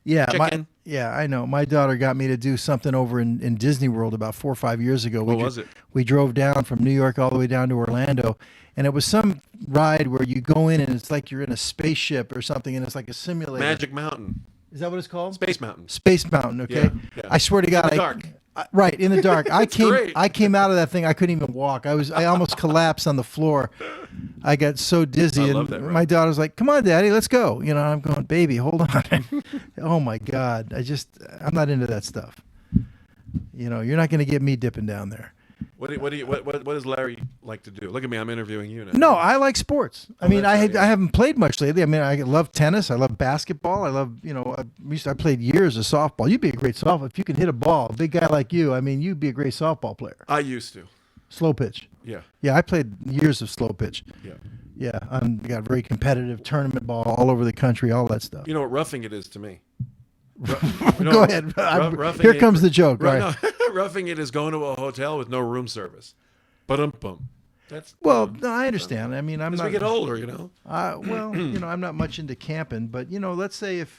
Yeah, Chicken. I know. My daughter got me to do something over in Disney World about 4 or 5 years ago. What was it? We drove down from New York all the way down to Orlando, and it was some ride where you go in and it's like you're in a spaceship or something, and it's like a simulator. Magic Mountain. Is that what it's called? Space Mountain. Space Mountain. Okay. Yeah, yeah. I swear to God, In the dark. Right in the dark. It's great. I came out of that thing. I couldn't even walk. I almost collapsed on the floor. I got so dizzy. I and love that ride. my daughter's like, "Come on, Daddy, let's go." You know, I'm going, "Baby, hold on." Oh my God, I'm not into that stuff. You know, you're not going to get me dipping down there. What does Larry like to do? Look at me, I'm interviewing you now. No, I like sports. I mean, that's right, I haven't played much lately. I mean, I love tennis. I love basketball. I love, I played years of softball. You'd be a great softball if you can hit a ball. A big guy like you, I mean, you'd be a great softball player. I used to. Slow pitch. Yeah. Yeah, I played years of slow pitch. Yeah. Yeah, I got very competitive tournament ball all over the country, all that stuff. You know what roughing it is to me? Go ahead. Here comes the joke. Right. No, roughing it is going to a hotel with no room service. Ba-dum-bum. That's Well, no, I understand. I mean, I'm as not. we get older, you know. Well, I'm not much into camping, but let's say if,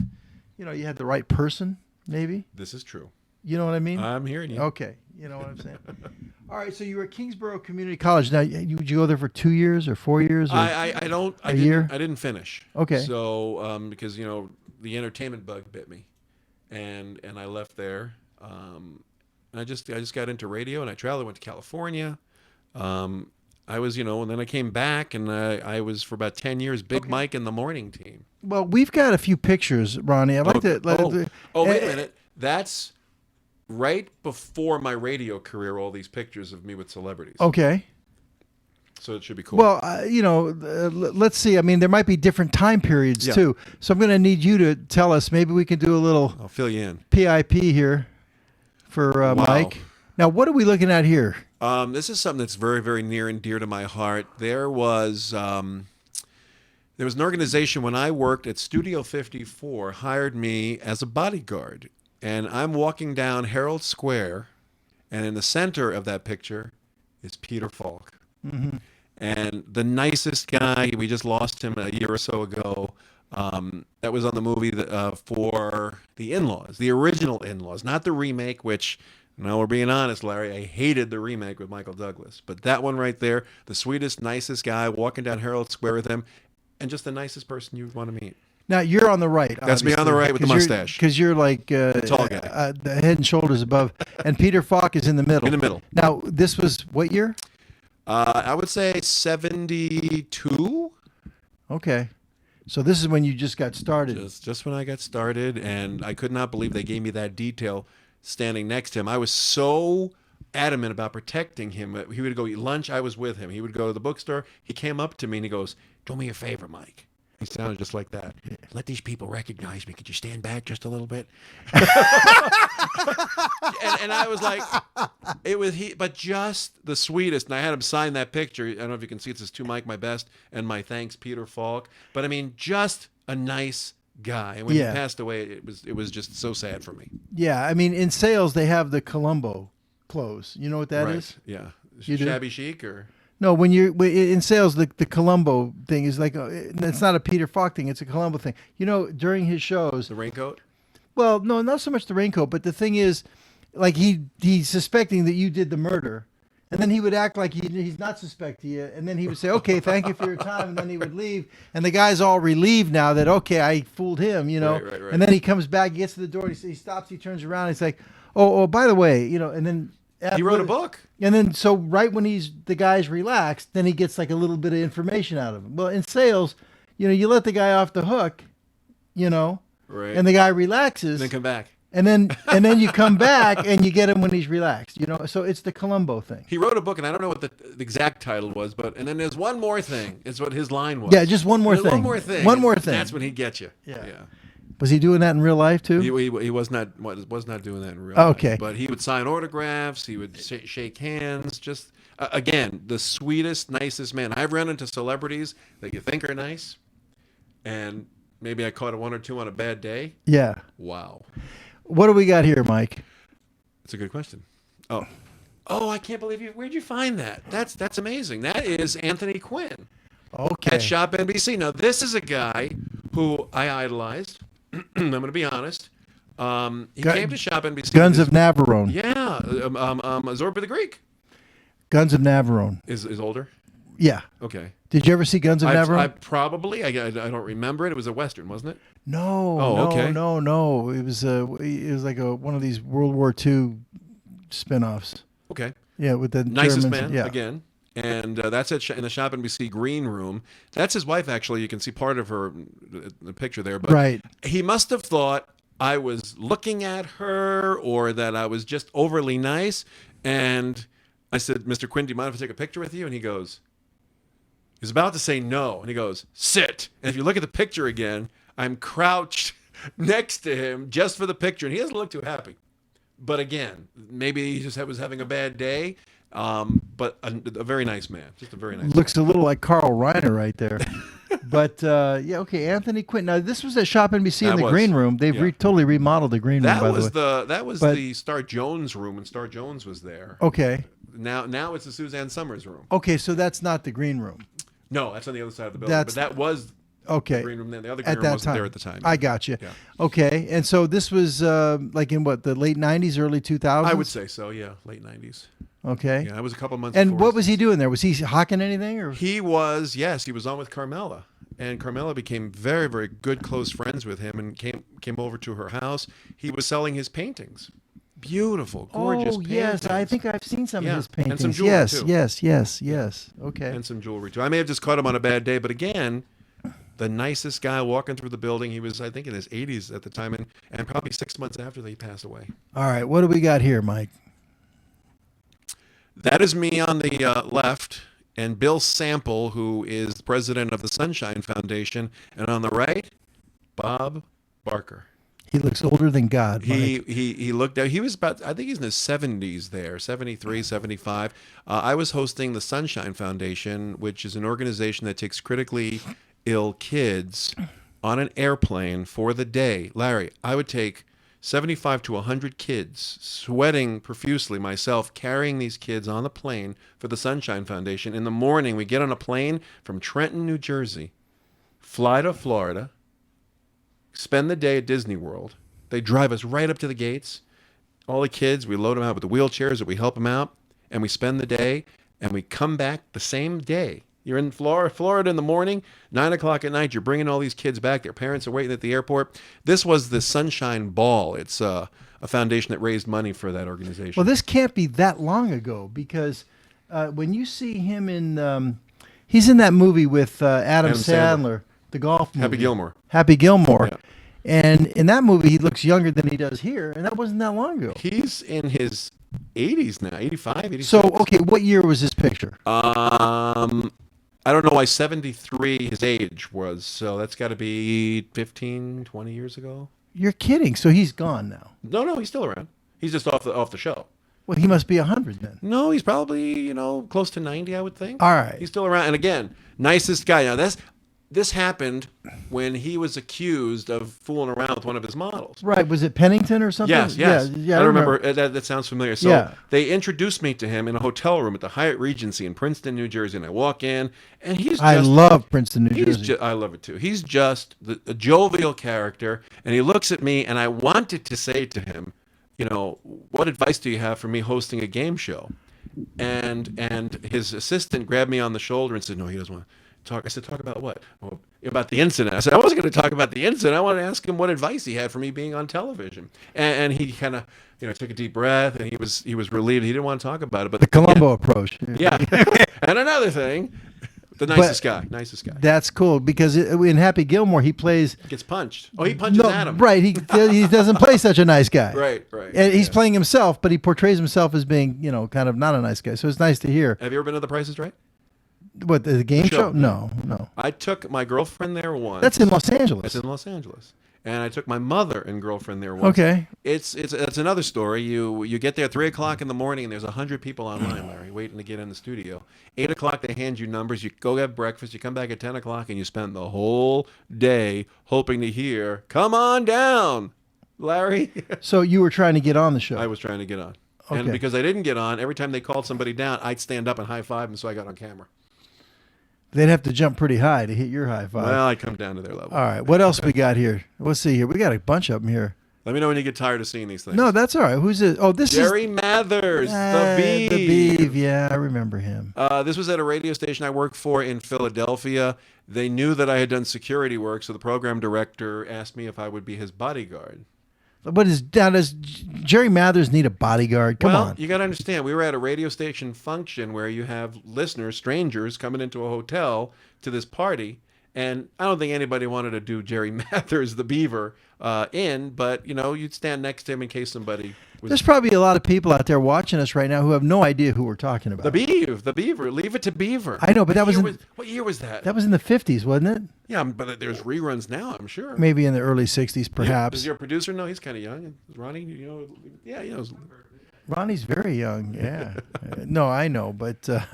you had the right person, maybe. This is true. You know what I mean? I'm hearing you. Okay, you know what I'm saying. All right, so you were at Kingsborough Community College. Now, would you go there for 2 years or 4 years? Or I year? I didn't finish. Okay. So because the entertainment bug bit me, and I left there. And I just got into radio, and I traveled. I went to California. I was, and then I came back, and I was for about 10 years Big Mike in the morning team. Well, we've got a few pictures, Ronnie. I'd like to. Wait a minute. That's right before my radio career. All these pictures of me with celebrities. Okay. So it should be cool. Well, let's see. I mean, there might be different time periods too. So I'm going to need you to tell us. Maybe we can do a little. I'll fill you in. PIP here for Mike. Now, what are we looking at here? This is something that's very, very near and dear to my heart. There was an organization when I worked at Studio 54 hired me as a bodyguard, and I'm walking down Herald Square, and in the center of that picture is Peter Falk. Mm-hmm. And the nicest guy, we just lost him a year or so ago. That was on the movie for The In-Laws, the original In-Laws, not the remake, which, now we're being honest, Larry, I hated the remake with Michael Douglas. But that one right there, the sweetest, nicest guy, walking down Herald Square with him, and just the nicest person you'd want to meet. Now, you're on the right. That's me on the right with the mustache. Because you're like tall guy. The head and shoulders above. And Peter Falk is in the middle. In the middle. Now, this was what year? I would say 72. Okay. So this is when you just got started. Just when I got started, and I could not believe they gave me that detail standing next to him. I was so adamant about protecting him. He would go eat lunch. I was with him. He would go to the bookstore. He came up to me and he goes, "Do me a favor, Mike." He sounded just like that. "Let these people recognize me. Could you stand back just a little bit?" and I was like, but just the sweetest. And I had him sign that picture. I don't know if you can see it says "To Mike, my best," and "My thanks, Peter Falk." But I mean, just a nice guy. And when he passed away, it was just so sad for me. Yeah, I mean, in sales they have the Columbo clothes. You know what that is? Yeah, You do? shabby chic or. No, when you're in sales, the Columbo thing is like it's not a Peter Falk thing; it's a Columbo thing. During his shows, the raincoat. Well, no, not so much the raincoat, but the thing is, like he's suspecting that you did the murder, and then he would act like he's not suspecting you, and then he would say, "Okay, thank you for your time," and then he would leave, and the guy's all relieved now that okay, I fooled him, Right. And then he comes back, he gets to the door, he stops, he turns around, he's like, "Oh, by the way, and then." He wrote a book. And then, so right when the guy's relaxed, then he gets like a little bit of information out of him. Well, in sales, you let the guy off the hook, right. And the guy relaxes. And then come back. And then you come back and you get him when he's relaxed, So it's the Columbo thing. He wrote a book, and I don't know what the exact title was, and then there's one more thing. Is what his line was. Yeah, just one more thing. One more thing. One more thing. That's when he'd get you. Yeah. Was he doing that in real life too? He was not doing that in real okay. life. But he would sign autographs. He would shake hands. Just again, the sweetest, nicest man. I've run into celebrities that you think are nice, and maybe I caught one or two on a bad day. Yeah. Wow. What do we got here, Mike? That's a good question. Oh, I can't believe you. Where'd you find that? That's amazing. That is Anthony Quinn. Okay. At ShopNBC. Now, this is a guy who I idolized. I'm going to be honest. He came to ShopNBC. Guns of Navarone. Yeah. Zorba the Greek. Guns of Navarone. Is older? Yeah. Okay. Did you ever see Guns of Navarone? I probably. I don't remember it. It was a Western, wasn't it? No. Oh, no, okay. No. It was like one of these World War II spin-offs. Okay. Yeah, with the nicest Germans. man Yeah. again. And that's in the ShopNBC green room. That's his wife, actually. You can see part of her in the picture there. But right. He must have thought I was looking at her or that I was just overly nice. And I said, Mr. Quinn, do you mind if I take a picture with you? And he goes, he's about to say no. And he goes, sit. And if you look at the picture again, I'm crouched next to him just for the picture. And he doesn't look too happy. But again, maybe he just was having a bad day. But a very nice man. Just a very nice Looks man. a little like Carl Reiner right there. But, yeah, okay, Anthony Quinn. Now, this was at ShopNBC in the green room. They've totally remodeled the green room, by the way. That was the Star Jones room when Star Jones was there. Okay. Now it's the Suzanne Summers room. Okay, so that's not the green room. No, that's on the other side of the building. But that was the green room then. The other green room wasn't there at the time. I got you. Yeah. Okay, and so this was like in what, the late 90s, early 2000s? I would say so, yeah, late 90s. Okay. Yeah, it was a couple months And before. what was he doing there? Was he hawking anything? Or? He was on with Carmela. And Carmela became very, very good, close friends with him and came over to her house. He was selling his paintings. Beautiful, gorgeous paintings. Yes, I think I've seen some of his paintings. And some jewelry too. Yes. Okay. And some jewelry too. I may have just caught him on a bad day, but again, the nicest guy walking through the building. He was, I think, in his 80s at the time, and probably 6 months after he passed away. All right, what do we got here, Mike? That is me on the left, and Bill Sample, who is the president of the Sunshine Foundation, and on the right, Bob Barker. He looks older than God. He looked out. He was about, I think he's in his 70s there, 73, 75. I was hosting the Sunshine Foundation, which is an organization that takes critically ill kids on an airplane for the day. Larry, I would take 75 to 100 kids, sweating profusely myself, carrying these kids on the plane for the Sunshine Foundation. In the morning, we get on a plane from Trenton, New Jersey, fly to Florida, spend the day at Disney World. They drive us right up to the gates. All the kids, we load them out with the wheelchairs, we help them out, and we spend the day, and we come back the same day. You're in Florida in the morning, 9 o'clock at night, you're bringing all these kids back. Their parents are waiting at the airport. This was the Sunshine Ball. It's a foundation that raised money for that organization. Well, this can't be that long ago because when you see him in, he's in that movie with Adam Sandler, the golf movie. Happy Gilmore. Yeah. And in that movie, he looks younger than he does here, and that wasn't that long ago. He's in his 80s now, 85, 86. So, okay, what year was this picture? I don't know why 73 his age was, so that's got to be 15, 20 years ago. You're kidding. So he's gone now. No, he's still around. He's just off the show. Well, he must be 100 then. No, he's probably, close to 90, I would think. All right. He's still around. And again, nicest guy. Now, this happened when he was accused of fooling around with one of his models. Right. Was it Pennington or something? Yes. Yeah, I remember. That sounds familiar. So Yeah. they introduced me to him in a hotel room at the Hyatt Regency in Princeton, New Jersey. And I walk in, and I love Princeton, New Jersey. I love it too. He's just a jovial character. And he looks at me, and I wanted to say to him, what advice do you have for me hosting a game show? And his assistant grabbed me on the shoulder and said, no, he doesn't want to talk. I said, talk about what? Well, about the incident. I said, I wasn't going to talk about the incident. I wanted to ask him what advice he had for me being on television. And he kind of, took a deep breath, and he was relieved. He didn't want to talk about it. But the Columbo approach. Yeah. And another thing, the nicest guy. That's cool because in Happy Gilmore he gets punched. Oh, he punches Adam. Right. He doesn't play such a nice guy. Right. And he's playing himself, but he portrays himself as being, kind of not a nice guy. So it's nice to hear. Have you ever been to The Price is Right? What, the game show? No. I took my girlfriend there once. That's in Los Angeles. That's in Los Angeles. And I took my mother and girlfriend there once. Okay. It's another story. You get there at 3 o'clock in the morning, and there's 100 people online, Larry, waiting to get in the studio. 8 o'clock, they hand you numbers. You go have breakfast. You come back at 10 o'clock, and you spend the whole day hoping to hear, come on down. Larry. So you were trying to get on the show. I was trying to get on. Okay. And because I didn't get on, every time they called somebody down, I'd stand up and high five them, so I got on camera. They'd have to jump pretty high to hit your high five. Well, I come down to their level. All right. What else we got here? Let's see here. We got a bunch of them here. Let me know when you get tired of seeing these things. No, that's all right. Who's it? Oh, this Jerry is Mathers, the The Beeve. Beeve. Yeah, I remember him. This was at a radio station I worked for in Philadelphia. They knew that I had done security work, so the program director asked me if I would be his bodyguard. What is now? Does Jerry Mathers need a bodyguard? Come on. You got to understand, we were at a radio station function where you have listeners, strangers, coming into a hotel to this party, and I don't think anybody wanted to do Jerry Mathers, the Beaver, but you'd stand next to him in case somebody was. There's probably a lot of people out there watching us right now who have no idea who we're talking about. The Beaver. Leave it to Beaver. I know, but that was what year was that? That was in the 50s, wasn't it? Yeah, but there's reruns now, I'm sure. Maybe in the early 60s, perhaps. Does your producer know? He's kind of young. Ronnie, yeah, he knows. Ronnie's very young. Yeah. No, I know, but I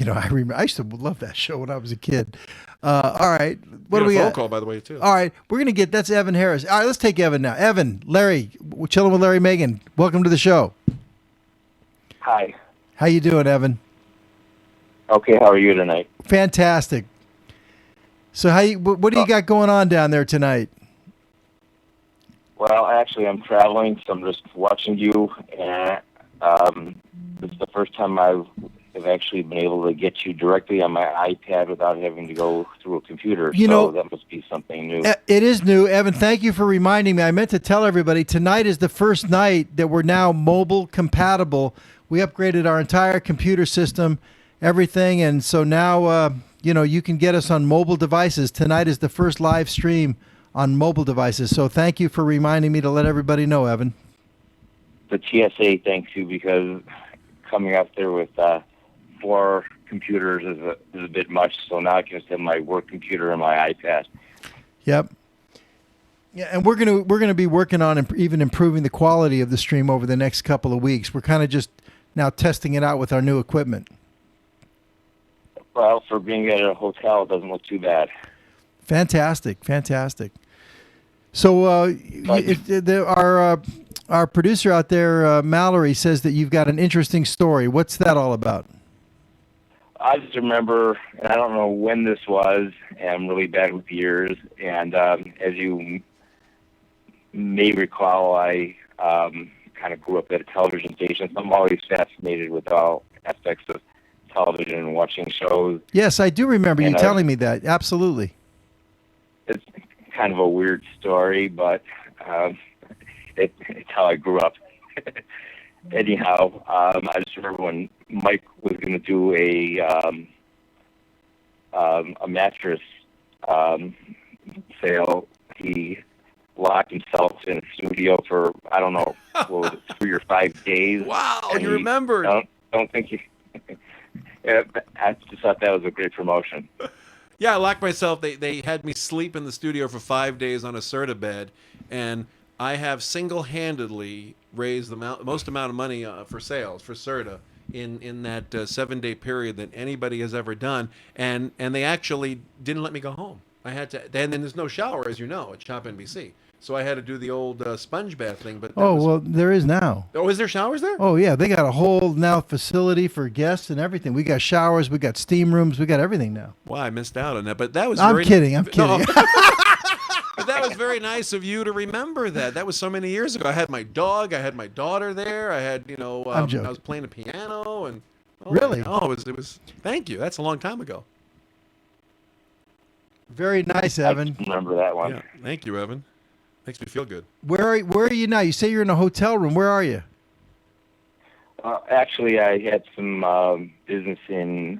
remember. I used to love that show when I was a kid. All right, what do we got? Phone call, by the way, too. All right, we're gonna get. That's Evan Harris. All right, let's take Evan now. Evan, Larry, we're chilling with Larry Megan. Welcome to the show. Hi. How you doing, Evan? Okay, how are you tonight? Fantastic. So, what do you got going on down there tonight? Well, actually, I'm traveling, so I'm just watching you, and this is the first time I've actually been able to get you directly on my iPad without having to go through a computer. So that must be something new. It is new. Evan, thank you for reminding me. I meant to tell everybody, tonight is the first night that we're now mobile compatible. We upgraded our entire computer system, everything, and so now you can get us on mobile devices. Tonight is the first live stream on mobile devices. So thank you for reminding me to let everybody know, Evan. The TSA thanks you, because coming up there with 4 computers is a bit much. So now I can just have my work computer and my iPad. Yep. Yeah, and we're gonna be working on even improving the quality of the stream over the next couple of weeks. We're kind of just now testing it out with our new equipment. Well, for being at a hotel, it doesn't look too bad. Fantastic. So our producer out there, Mallory, says that you've got an interesting story. What's that all about? I just remember, and I don't know when this was, and I'm really bad with years, and as you may recall, I kind of grew up at a television station, so I'm always fascinated with all aspects of television and watching shows. Yes, I do remember you telling me that. Absolutely. It's kind of a weird story, but it's how I grew up. Anyhow, I just remember when Mike was going to do a mattress sale, he locked himself in a studio for, I don't know, 3 or 5 days. Wow, and you remembered. Don't think he... I just thought that was a great promotion. Yeah, I locked myself. They had me sleep in the studio for 5 days on a Serta bed, and I have single-handedly raised the most amount of money for sales for Serta in that 7-day period that anybody has ever done, and they actually didn't let me go home. I had to, and then there's no shower, as you know, at ShopNBC. So I had to do the old sponge bath thing. But well, there is now. Oh, is there showers there? Oh, yeah. They got a whole now facility for guests and everything. We got showers. We got steam rooms. We got everything now. Wow, I missed out on that. But that was I'm kidding. No, But that was very nice of you to remember that. That was so many years ago. I had my dog. I had my daughter there. I had, I was playing the piano. And really? It was. Thank you. That's a long time ago. Very nice, Evan. I remember that one. Yeah. Thank you, Evan. Makes me feel good. Where are you now? You say you're in a hotel room. Where are you? Actually, I had some business in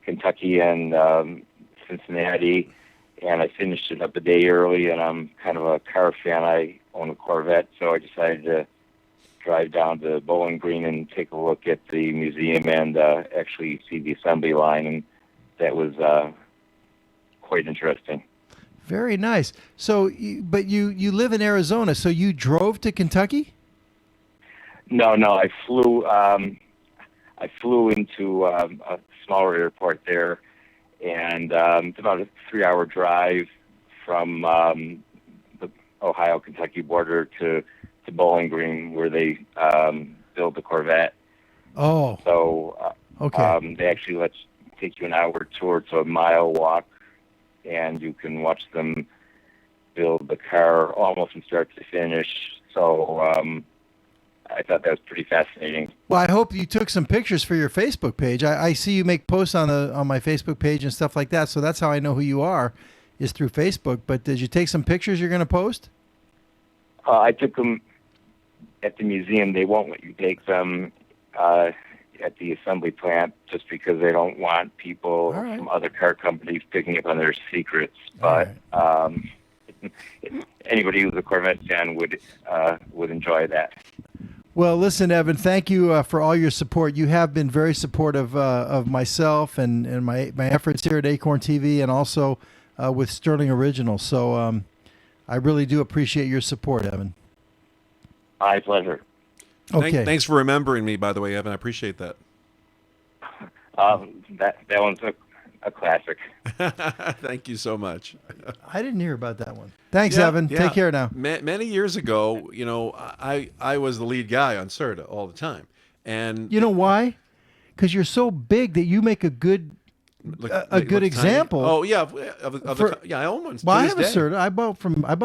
Kentucky and Cincinnati, and I finished it up a day early, and I'm kind of a car fan. I own a Corvette, so I decided to drive down to Bowling Green and take a look at the museum and actually see the assembly line, and that was quite interesting. Very nice. So, but you live in Arizona, so you drove to Kentucky? No, I flew. I flew into a smaller airport there, and it's about a 3-hour drive from the Ohio-Kentucky border to Bowling Green, where they build the Corvette. Oh. So okay. they actually take you an hour tour to a mile walk, and you can watch them build the car almost from start to finish. So I thought that was pretty fascinating. Well, I hope you took some pictures for your Facebook page. I see you make posts on my Facebook page and stuff like that. So that's how I know who you are, is through Facebook. But did you take some pictures you're going to post? I took them at the museum. They won't let you take them at the assembly plant just because they don't want people from other car companies picking up on their secrets. But anybody who's a Corvette fan would enjoy that. Well, listen, Evan, thank you for all your support. You have been very supportive of myself and my efforts here at Acorn TV and also with Sterling Original. So I really do appreciate your support, Evan. My pleasure. Okay. Thanks for remembering me, by the way, Evan. I appreciate that. That one's a classic. Thank you so much. I didn't hear about that one. Thanks, Evan. Yeah. Take care now. Many years ago, I was the lead guy on Serta all the time. And you know why? Because you're so big that you make a good example. Oh yeah, I own one. Well, I have a Serta. I bought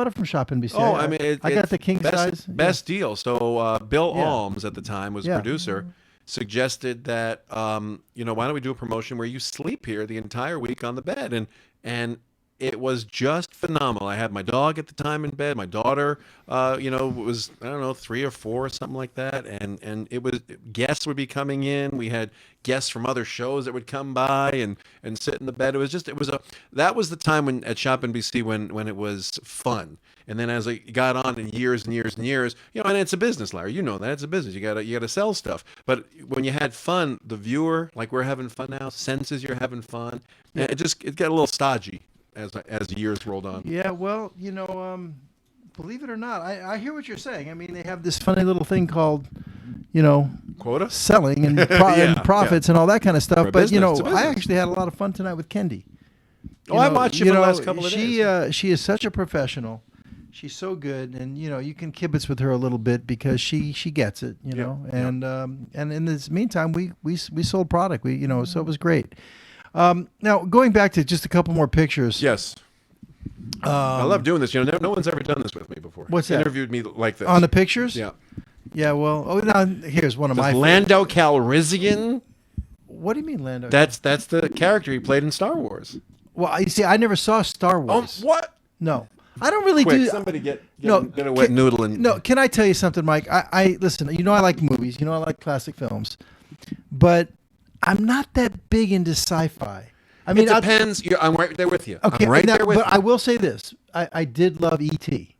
it from ShopNBC. Oh, I mean, I got the king size. Best deal. So Bill Alms at the time was producer. Suggested that why don't we do a promotion where you sleep here the entire week on the bed, and it was just phenomenal. I had my dog at the time in bed. My daughter, was 3 or 4 or something like that, and it was guests would be coming in. We had guests from other shows that would come by and sit in the bed. That was the time when at ShopNBC when it was fun. And then as I got on in years and years and years, and it's a business, Larry. You know that it's a business. You gotta sell stuff. But when you had fun, the viewer, like we're having fun now, senses you're having fun. Yeah. It got a little stodgy as years rolled on. Yeah, well, believe it or not, I hear what you're saying. I mean, they have this funny little thing called, quota selling and, and profits and all that kind of stuff. But I actually had a lot of fun tonight with Kendi. I watched you for the last couple of days. She is such a professional. She's so good, and you can kibitz with her a little bit because she gets it, And in this meantime, we sold product. So it was great. Now going back to just a couple more pictures. Yes. I love doing this. No one's ever done this with me before. What's that? Interviewed me like this on the pictures. Yeah. Yeah. Well, now here's one of my Lando Calrissian. What do you mean, Lando? That's the character he played in Star Wars. Well, you see, I never saw Star Wars. What? No. I don't really Quick, do. Somebody get a wet noodle and. No, can I tell you something, Mike? I listen. I like movies. I like classic films, but I'm not that big into sci-fi. I mean, it depends. I'm right there with you. Okay, I'm right there with you. But I will say this: I did love E.T.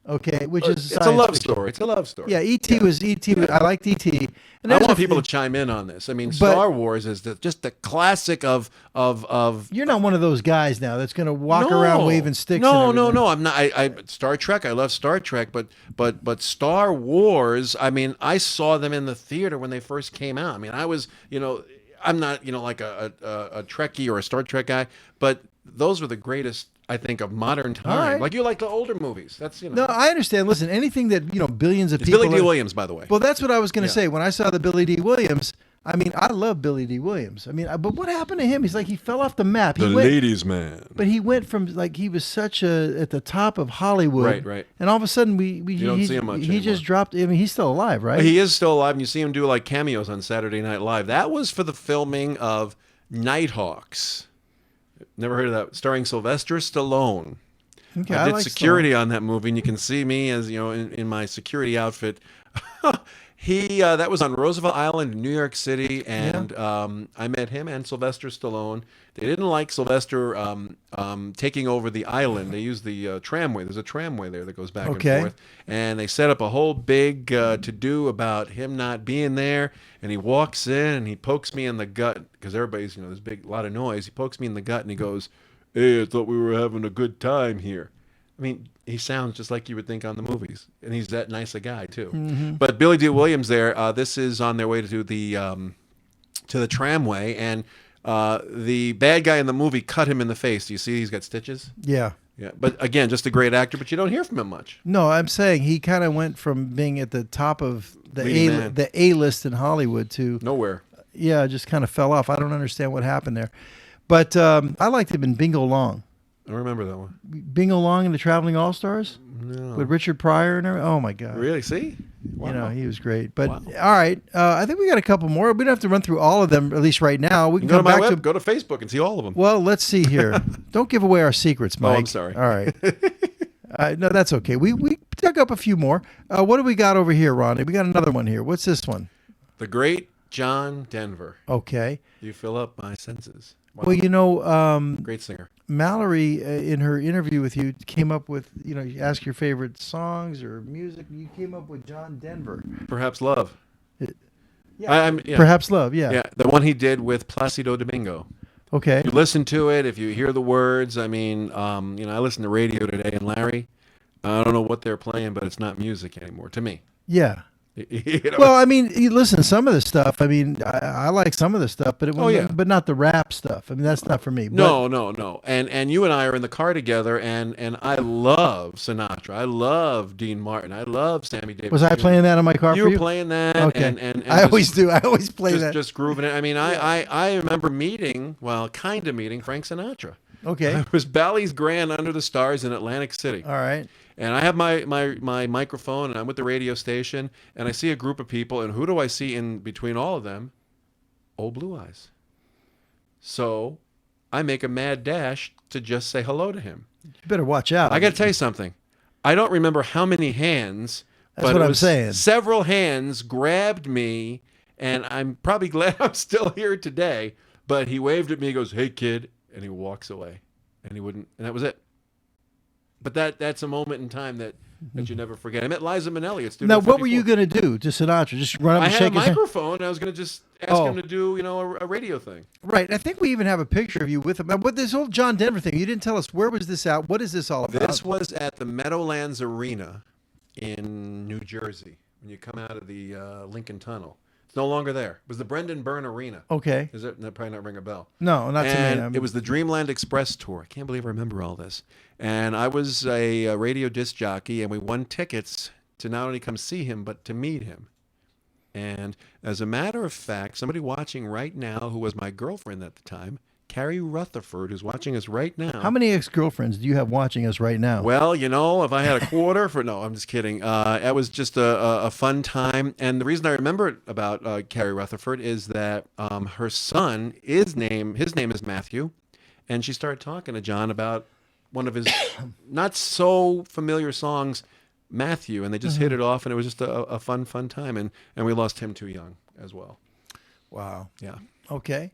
Okay, which is it's a love story. It's a love story. Yeah, E.T. was E.T. I liked E.T. And I want people to chime in on this. I mean, Star Wars is just the classic of. You're not one of those guys now that's going to walk around waving sticks. No. I'm not. I Star Trek. I love Star Trek, but Star Wars. I mean, I saw them in the theater when they first came out. I mean, I was I'm not like a Trekkie or a Star Trek guy, but those were the greatest. I think of modern time. Right. Like you like the older movies. That's No, I understand. Listen, anything that billions of it's people. Billy D. Williams, by the way. Well, that's what I was going to say. When I saw the Billy D. Williams, I mean, I love Billy D. Williams. I mean, but what happened to him? He's like he fell off the map. Ladies' man. But he went from he was such at the top of Hollywood. Right. And all of a sudden you don't see him much he anymore. just dropped. I mean, he's still alive, right? He is still alive, and you see him do like cameos on Saturday Night Live. That was for the filming of Nighthawks. Never heard of that? Starring Sylvester Stallone. Okay, I did like security Stallone. on that movie, and you can see me as in my security outfit. That was on Roosevelt Island in New York City, and I met him and Sylvester Stallone. They didn't like Sylvester taking over the island. They used the tramway. There's a tramway there that goes back and forth, and they set up a whole big to-do about him not being there. And he walks in and he pokes me in the gut because everybody's there's a lot of noise. He pokes me in the gut and he goes, "Hey, I thought we were having a good time here." I mean, he sounds just like you would think on the movies, and he's that nice a guy too. Mm-hmm. But Billy D. Williams there, this is on their way to the tramway, and the bad guy in the movie cut him in the face. Do you see he's got stitches? Yeah. Yeah, but again, just a great actor, but you don't hear from him much. No, I'm saying he kind of went from being at the top of Leading man. the A list in Hollywood to Nowhere. Yeah, just kind of fell off. I don't understand what happened there, but I liked him in Bingo Long. I remember that one. Bingo Long and the Traveling All Stars No. with Richard Pryor and everything. Oh my God! Really? See? Wow. You know, he was great. But all right, I think we got a couple more. We don't have to run through all of them, at least right now. We can Go to come my back web, to. go to Facebook and see all of them. Well, let's see here. Don't give away our secrets, Mike. Oh, I'm sorry. All right. No, that's okay. We dug up a few more. What do we got over here, Ronnie? We got another one here. What's this one? The great John Denver. Okay. You fill up my senses. Wow. Well, you know, great singer. Mallory, in her interview with you, came up with, you ask your favorite songs or music. You came up with John Denver. Perhaps Love. Yeah. Yeah. Perhaps Love, yeah. Yeah, the one he did with Placido Domingo. Okay. You listen to it, if you hear the words, I mean, I listen to radio today, and Larry, I don't know what they're playing, but it's not music anymore to me. Yeah. You know? Well, I mean, you listen, some of the stuff. I mean, I like some of the stuff, but but not the rap stuff. I mean, that's not for me. No. And you and I are in the car together, and I love Sinatra. I love Dean Martin. I love Sammy Davis. Was I playing that in my car for you? You were playing that. Okay. And I always do. I always play just, that. Just grooving it. I mean, I remember meeting Frank Sinatra. Okay. It was Bally's Grand Under the Stars in Atlantic City. All right. And I have my microphone, and I'm with the radio station, and I see a group of people, and who do I see in between all of them? Old Blue Eyes. So I make a mad dash to just say hello to him. You better watch out. I got to tell you something. I don't remember how many hands, That's but what it I'm was saying. several hands grabbed me, and I'm probably glad I'm still here today. But he waved at me, he goes, "Hey, kid," and he walks away, and and that was it. But that's a moment in time that you never forget. I met Liza Minnelli at Studio Now, what were 54. you going to do to Sinatra? Just run up I and had shake a his hand? microphone, and I was going to just ask him to do, a radio thing. Right. I think we even have a picture of you with him. But this whole John Denver thing, you didn't tell us, where was this out? What is this all about? This was at the Meadowlands Arena in New Jersey when you come out of the Lincoln Tunnel. It's no longer there. It was the Brendan Byrne Arena. Okay. Does that probably not ring a bell? No, not and to me. It was the Dreamland Express tour. I can't believe I remember all this. And I was a radio disc jockey, and we won tickets to not only come see him, but to meet him. And as a matter of fact, somebody watching right now who was my girlfriend at the time, Carrie Rutherford, who's watching us right now. How many ex-girlfriends do you have watching us right now? Well, if I had a quarter for... No, I'm just kidding. It was just a fun time. And the reason I remember about Carrie Rutherford is that her son, his name is Matthew, and she started talking to John about one of his not so familiar songs, Matthew, and they just hit it off, and it was just a fun time. And we lost him too young as well. Wow. Yeah. Okay.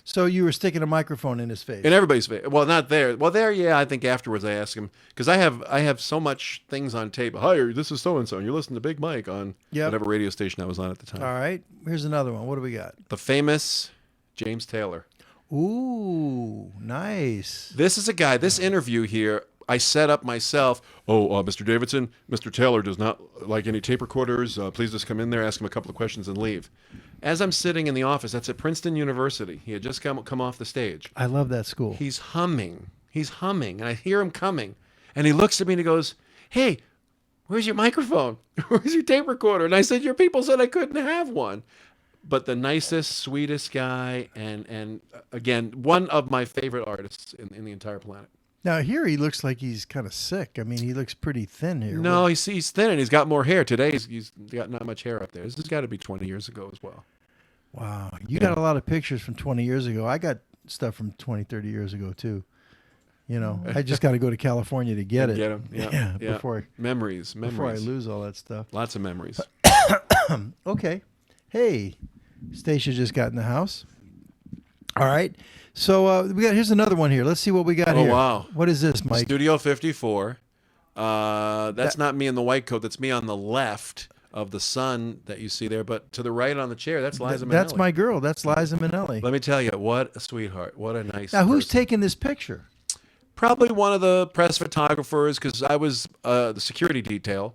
So you were sticking a microphone in his face. In everybody's face. Well, not there. Well, there, yeah. I think afterwards I asked him because I have so much things on tape. Hi, this is so and so. You're listening to Big Mike on whatever radio station I was on at the time. All right. Here's another one. What do we got? The famous James Taylor. Ooh, nice. This is a guy. This interview here, I set up myself. Mr. Davidson, Mr. Taylor does not like any tape recorders. Please just come in there, ask him a couple of questions, and leave. As I'm sitting in the office, that's at Princeton University. He had just come off the stage. I love that school. He's humming, and I hear him coming. And he looks at me and he goes, "Hey, where's your microphone? Where's your tape recorder?" And I said, "Your people said I couldn't have one." But the nicest, sweetest guy, and again, one of my favorite artists in the entire planet. Now here he looks like he's kind of sick. I mean, he looks pretty thin here. No, he's thin and he's got more hair. Today he's got not much hair up there. This has got to be 20 years ago as well. Wow. You got a lot of pictures from 20 years ago. I got stuff from 20, 30 years ago too. I just got to go to California to get it. Get them. Yeah. Before memories. Before I lose all that stuff. Lots of memories. Okay. Hey, Stacia just got in the house. All right. So here's another one here. Let's see what we got here. Oh, wow. What is this, Mike? Studio 54. That's not me in the white coat. That's me on the left of the sun that you see there. But to the right on the chair, that's Liza Minnelli. That's my girl. That's Liza Minnelli. Let me tell you, what a sweetheart. What a nice Now, who's person. taking this picture? Probably one of the press photographers because I was the security detail.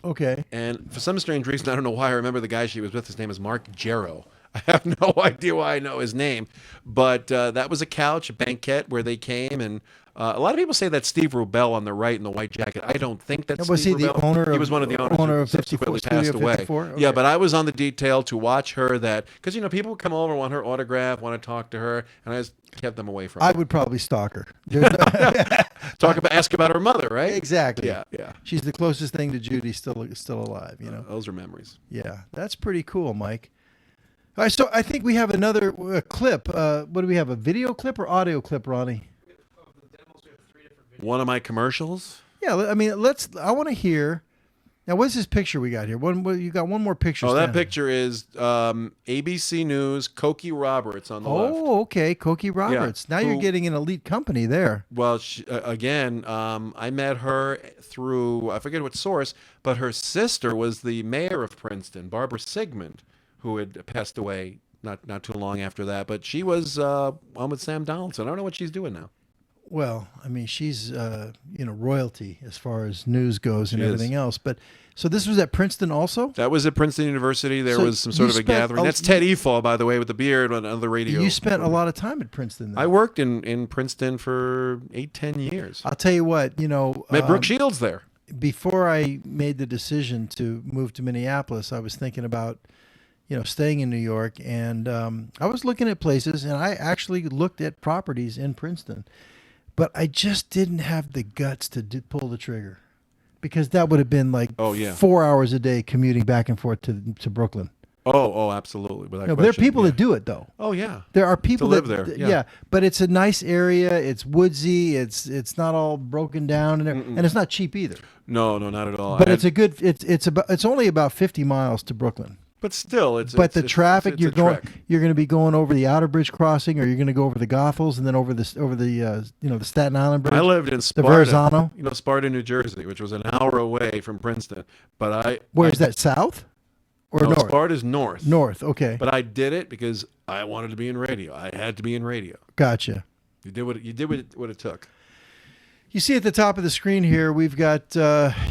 Okay. And for some strange reason, I don't know why, I remember the guy she was with. His name is Mark Jarrow. I have no idea why I know his name, but that was a couch, a banquette where they came, and a lot of people say that's Steve Rubell on the right in the white jacket. I don't think that's Was Steve he the Rubell. owner? He was one of the owners owner who of 54, subsequently Studio passed away. 54? Okay. Yeah, but I was on the detail to watch her because people would come over, want her autograph, want to talk to her, and I just kept them away from her. I would probably stalk her. Ask about her mother, right? Exactly. Yeah, yeah. She's the closest thing to Judy still alive. You know. Those are memories. Yeah, that's pretty cool, Mike. All right, so I think we have another clip. What do we have? A video clip or audio clip, Ronnie? One of my commercials. Yeah, I mean, I want to hear. Now, what's this picture we got here? You got one more picture. Oh, that standing. picture is ABC News, Cokie Roberts on the left. Oh, okay, Cokie Roberts. Yeah, now you're getting an elite company there. Well, I met her through, I forget what source, but her sister was the mayor of Princeton, Barbara Sigmund, who had passed away not too long after that. But she was on with Sam Donaldson. I don't know what she's doing now. Well, I mean, she's royalty as far as news goes and everything else. But so this was at Princeton also? That was at Princeton University. There So was some sort of a gathering. That's Ted Efall, by the way, with the beard on the radio. You spent a lot of time at Princeton then. I worked in Princeton for 8-10 years. I'll tell you what, met Brooke Shields there. Before I made the decision to move to Minneapolis, I was thinking about staying in New York, and I was looking at places, and I actually looked at properties in Princeton. But I just didn't have the guts to pull the trigger, because that would have been like 4 hours a day commuting back and forth to Brooklyn. Oh, absolutely. But there are people that do it though. Oh yeah, there are people to live that there. Yeah, but it's a nice area. It's woodsy. It's not all broken down, and it's not cheap either. No, not at all. But it's only about 50 miles to Brooklyn. But still, the traffic you're going to be going over the Outer Bridge crossing, or you're going to go over the Goethals and then over the the Staten Island Bridge. I lived in Sparta, the Verrazano. Sparta, New Jersey, which was an hour away from Princeton. But where's that, south or north? Sparta's north. North, okay. But I did it because I wanted to be in radio. I had to be in radio. Gotcha. You did what it took. You see at the top of the screen here, we've got,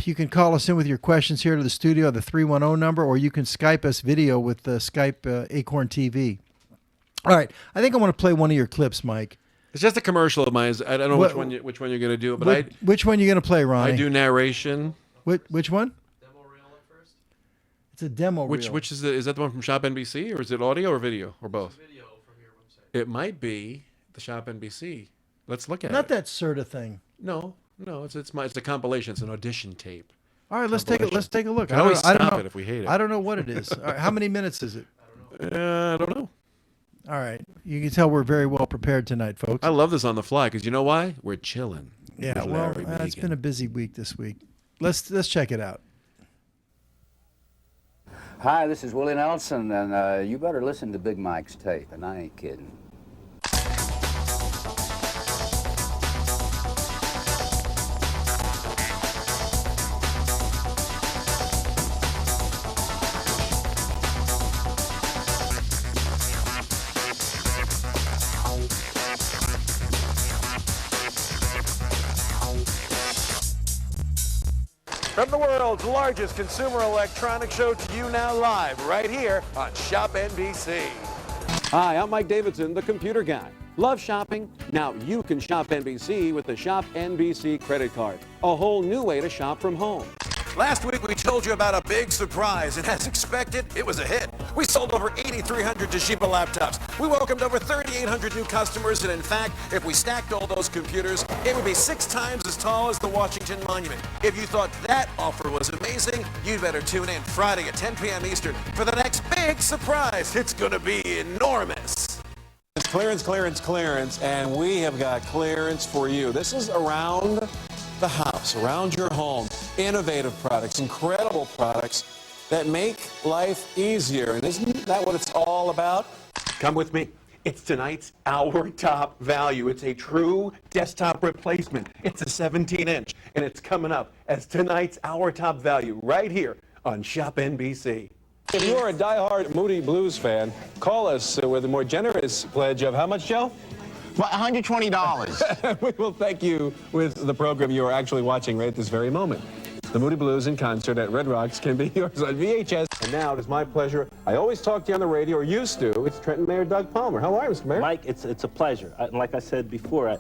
you can call us in with your questions here to the studio, the 310 number, or you can Skype us video with Skype Acorn TV. All right. I think I want to play one of your clips, Mike. It's just a commercial of mine. I don't know which one you're going to do. But which one are you going to play, Ronnie? I do narration. Which one? Demo reel at first. It's a demo reel. Which is that the one from ShopNBC, or is it audio or video, or both? Video from your website. It might be the ShopNBC. Let's look at it. Not that Serta thing. No, it's a compilation. It's an audition tape. All right, let's take a look. I always stop know it if we hate it. I don't know what it is. All right, how many minutes is it? I don't know. All right, you can tell we're very well prepared tonight, folks. I love this on the fly because you know why? We're chilling. Yeah, well, it's been a busy week this week. Let's check it out. Hi, this is Willie Nelson, and you better listen to Big Mike's tape, and I ain't kidding. From the world's largest consumer electronics show to you now live right here on ShopNBC. Hi, I'm Mike Davidson, the computer guy. Love shopping? Now you can shop NBC with the ShopNBC credit card. A whole new way to shop from home. Last week we told you about a big surprise, and as expected, it was a hit. We sold over 8,300 Toshiba laptops. We welcomed over 3,800 new customers, and in fact, if we stacked all those computers, it would be 6 times as tall as the Washington Monument. If you thought that offer was amazing, you'd better tune in Friday at 10 p.m. Eastern for the next big surprise. It's going to be enormous. Clearance, and we have got clearance for you. This is around the house, around your home. Innovative products, incredible products that make life easier. And isn't that what it's all about? Come with me. It's tonight's Our Top Value. It's a true desktop replacement. It's a 17-inch, and it's coming up as tonight's Our Top Value right here on ShopNBC. If you're a diehard Moody Blues fan, call us with a more generous pledge of how much, Joe? $120. We will thank you with the program you are actually watching right at this very moment. The Moody Blues in concert at Red Rocks can be yours on VHS. And now it is my pleasure. I always talk to you on the radio, or used to. It's Trenton Mayor Doug Palmer. How are you, Mr. Mayor? Mike, it's a pleasure. Like I said before,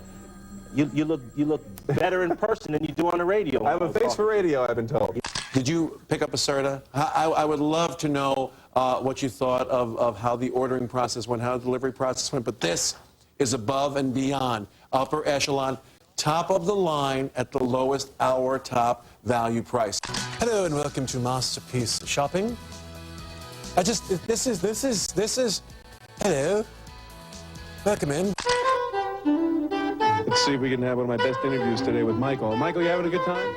you look better in person than you do on the radio. I have a face for radio, I've been told. Did you pick up a Serta? I would love to know what you thought of how the ordering process went, how the delivery process went, but this is above and beyond, upper echelon, top of the line at the lowest hour top value price. Hello and welcome to Masterpiece Shopping. This is, hello, welcome in. Let's see if we can have one of my best interviews today with Michael. Michael, you having a good time?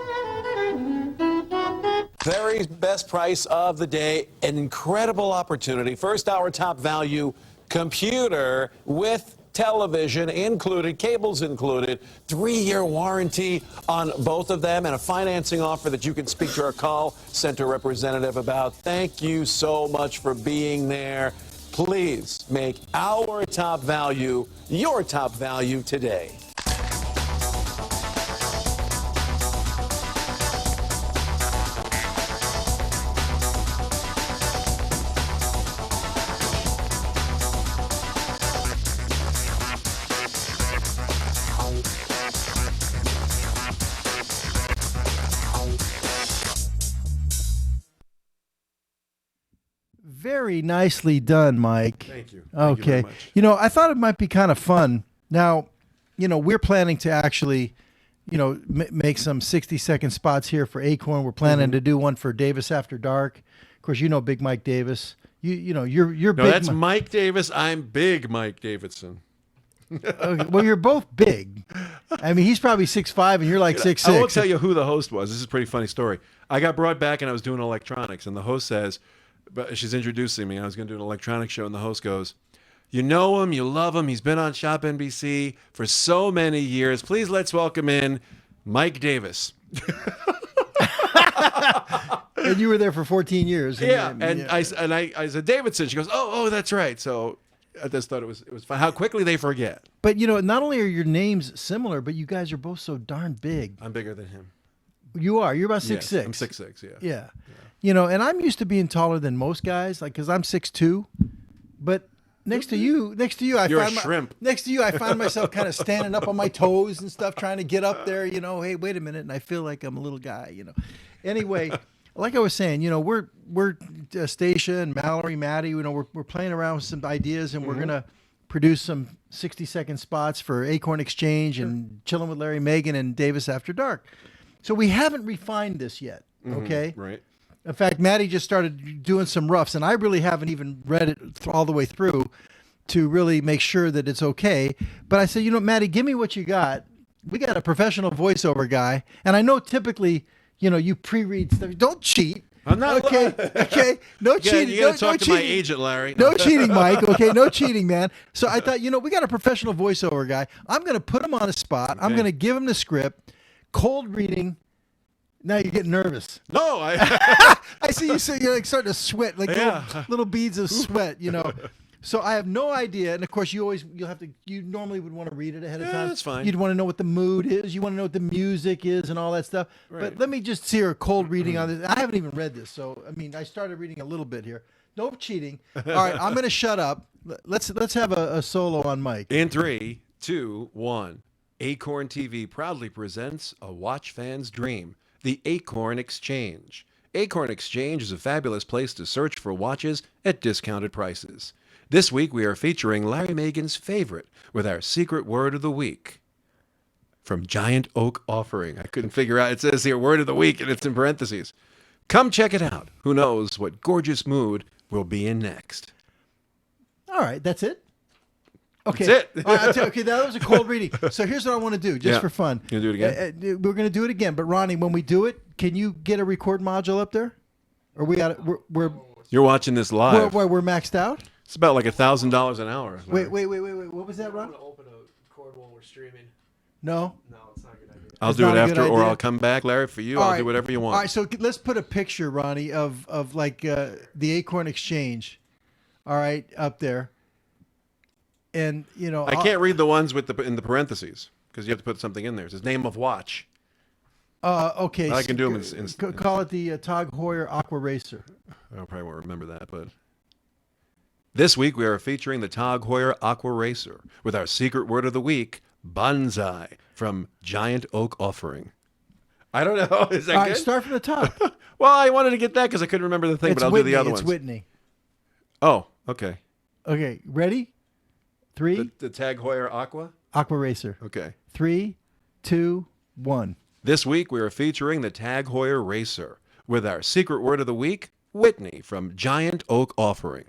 Very best price of the day, an incredible opportunity. First hour top value computer with television included, cables included, 3-year warranty on both of them, and a financing offer that you can speak to our call center representative about. Thank you so much for being there. Please make our top value your top value today. Very nicely done, Mike. Thank you. Thank you very Okay. much. I thought it might be kind of fun. Now, we're planning to actually, make some 60-second spots here for Acorn. We're planning to do one for Davis After Dark. Of course, Big Mike Davis. You're No, big. that's Mike Davis. I'm Big Mike Davidson. Okay, well, you're both big. I mean, he's probably 6'5", and you're like 6'6". I won't tell you who the host was. This is a pretty funny story. I got brought back and I was doing electronics, and the host says, but she's introducing me. I was going to do an electronics show, and the host goes, "You know him, you love him. He's been on ShopNBC for so many years. Please let's welcome in Mike Davis." And you were there for 14 years. Yeah, I said Davidson. She goes, "Oh, that's right." So I just thought it was fun. How quickly they forget. But not only are your names similar, but you guys are both so darn big. I'm bigger than him. You are. You're about 6'6". Yes, I'm 6'6". Yeah. Yeah. And I'm used to being taller than most guys, because I'm 6'2". But next to you, You're a shrimp. Next to you, I find myself kind of standing up on my toes and stuff, trying to get up there. Hey, wait a minute, and I feel like I'm a little guy. Anyway, like I was saying, we're Stacia and Mallory, Maddie. We're playing around with some ideas, and we're gonna produce some 60-second spots for Acorn Exchange and Chilling with Larry, Megan, and Davis After Dark. So we haven't refined this yet. Okay. Right. In fact, Maddie just started doing some roughs, and I really haven't even read it all the way through to really make sure that it's okay. But I said, Maddie, give me what you got. We got a professional voiceover guy, and I know typically, you pre-read stuff. Don't cheat. I'm not okay. No cheating. You got to talk to my agent, Larry. No cheating, Mike. Okay, no cheating, man. So I thought, we got a professional voiceover guy. I'm going to put him on the spot. I'm going to give him the script, cold reading. Now you're getting nervous. No, I see you. So you're like starting to sweat, like little beads of sweat. So I have no idea. And of course, you normally would want to read it ahead of time. That's fine. You'd want to know what the mood is. You want to know what the music is and all that stuff. Right. But let me just hear a cold reading on this. I haven't even read this, so I started reading a little bit here. No cheating. All right, I'm going to shut up. Let's have a solo on Mike. In 3, 2, 1. Acorn TV proudly presents a watch fan's dream. The Acorn Exchange. Acorn Exchange is a fabulous place to search for watches at discounted prices. This week we are featuring Larry Megan's favorite with our secret word of the week from Giant Oak Offering. I couldn't figure out. It says here word of the week and it's in parentheses. Come check it out. Who knows what gorgeous mood we'll be in next. All right, that's it. Okay. That's it. All right, okay, that was a cold reading. So here's what I want to do, just for fun. You gonna do it again? We're going to do it again. But Ronnie, when we do it, can you get a record module up there? Or we got we're You're watching this live. we're maxed out? It's about like $1,000 an hour. Wait. What was that, Ron? I'm gonna open a cord while we're streaming. No, it's not a good idea. I'll do it after, or I'll come back, Larry, for you. I'll do whatever you want. All right, so let's put a picture, Ronnie, of like the Acorn Exchange. All right, up there. And I can't read the ones with in the parentheses because you have to put something in there. It says name of watch. Okay. I can do them in Call it the Tag Heuer Aqua Racer. I probably won't remember that, but this week we are featuring the Tag Heuer Aqua Racer with our secret word of the week, bonsai, from Giant Oak Offering. I don't know. Is that All good? right, start from the top. Well, I wanted to get that because I couldn't remember the thing, but I'll do the other ones. It's Whitney. Oh, okay. Okay, ready? 3. The Tag Heuer Aqua? Aqua Racer. Okay. 3, 2, 1. This week we are featuring the Tag Heuer Racer with our secret word of the week, Whitney, from Giant Oak Offering.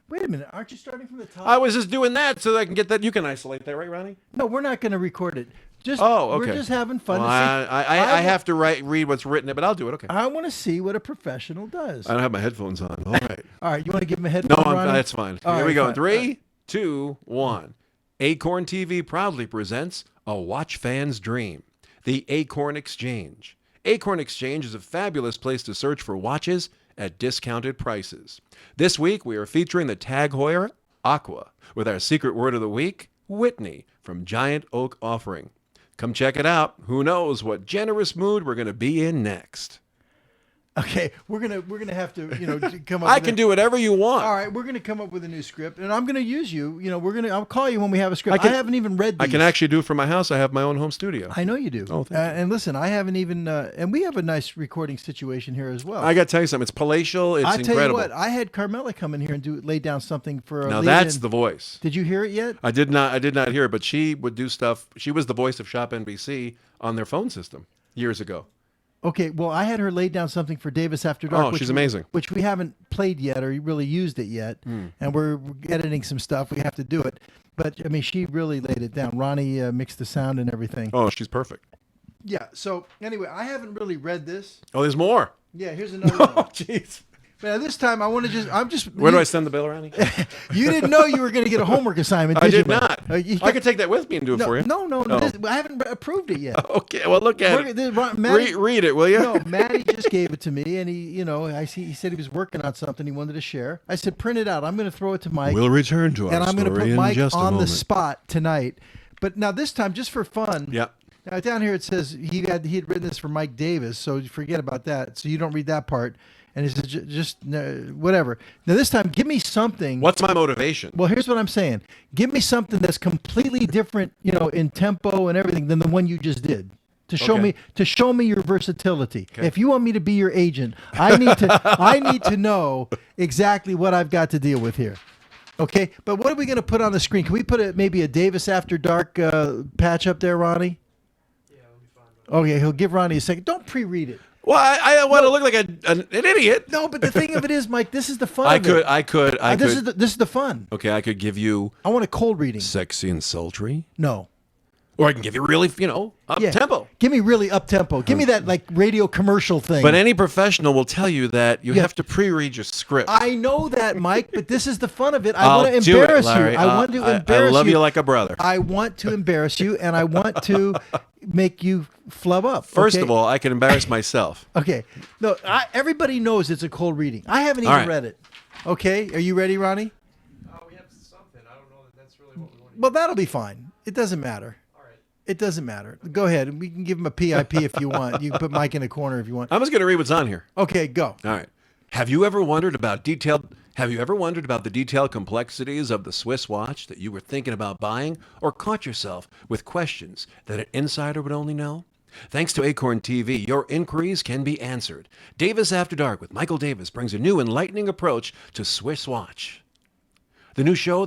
Wait a minute. Aren't you starting from the top? I was just doing that so that I can get that. You can isolate that, right, Ronnie? No, we're not going to record it. Just, okay. We're just having fun. Well, I have to read what's written, but I'll do it. Okay. I want to see what a professional does. I don't have my headphones on. All right. All right. You want to give him a No, headphone, Ronnie? that's fine. All Here right, we go. fine. 3, 2, 1. Acorn TV proudly presents A Watch Fan's Dream, the Acorn Exchange. Acorn Exchange is a fabulous place to search for watches at discounted prices. This week, we are featuring the Tag Heuer Aqua with our secret word of the week, Whitney, from Giant Oak Offering. Come check it out. Who knows what generous mood we're going to be in next. Okay, we're gonna have to come up. I can do whatever you want. All right, we're gonna come up with a new script, and I'm gonna use you. I'll call you when we have a script. I haven't even read these. I can actually do it from my house. I have my own home studio. I know you do. Oh, thank you. And listen, I haven't even. And we have a nice recording situation here as well. I got to tell you something. It's palatial. It's incredible. Tell you what, I had Carmela come in here and lay down something for. Now that's the voice. Did you hear it yet? I did not hear it, but she would do stuff. She was the voice of ShopNBC on their phone system years ago. Okay, well, I had her lay down something for Davis After Dark. Oh, she's amazing. Which we haven't played yet or really used it yet. And we're editing some stuff. We have to do it. But, I mean, she really laid it down. Ronnie mixed the sound and everything. Oh, she's perfect. Yeah, so anyway, I haven't really read this. Oh, there's more. Yeah, here's another one. Oh, jeez. Man, this time I'm just. Where do I send the bill, Ronnie? You didn't know you were going to get a homework assignment, I did did you? not. I could take that with me and do it for you. No. Oh. I haven't approved it yet. Okay, well, look at it. Read it, will you? No, Matty just gave it to me, and he said he was working on something he wanted to share. I said, print it out. I'm going to throw it to Mike. We'll return to our and I'm going to story put in Mike just a on the moment. spot tonight. But now this time, just for fun. Yeah. Now down here it says he had written this for Mike Davis, so forget about that. So you don't read that part. And he said, just whatever. Now, this time, give me something. What's my motivation? Well, here's what I'm saying. Give me something that's completely different, in tempo and everything than the one you just did. To show me your versatility. Okay. If you want me to be your agent, I need to know exactly what I've got to deal with here. Okay? But what are we going to put on the screen? Can we put maybe a Davis After Dark patch up there, Ronnie? Yeah, that'll be fine. Okay, he'll give Ronnie a second. Don't pre-read it. Well, I want to look like an idiot. No, but the thing of it is, Mike, this is the fun. I could. This is the fun. Okay, I could give you. I want a cold reading. Sexy and sultry. No. Or I can give you really, up tempo. Give me really up tempo. Give me that like radio commercial thing. But any professional will tell you that you have to pre-read your script. I know that, Mike, but this is the fun of it. I want to embarrass you. I want to embarrass you. I love you like a brother. I want to embarrass you, and I want to make you flub up. First of all, I can embarrass myself. Okay. No, everybody knows it's a cold reading. I haven't even read it. Okay. Are you ready, Ronnie? We have something. I don't know that that's really what we want to Well, that'll be fine. It doesn't matter. All right. It doesn't matter. Go ahead. We can give him a PIP if you want. You can put Mike in a corner if you want. I'm just going to read what's on here. Okay, go. All right. Have you ever wondered about the detailed complexities of the Swiss watch that you were thinking about buying, or caught yourself with questions that an insider would only know? Thanks to Acorn TV, your inquiries can be answered. Davis After Dark with Michael Davis brings a new enlightening approach to Swiss watch. The new show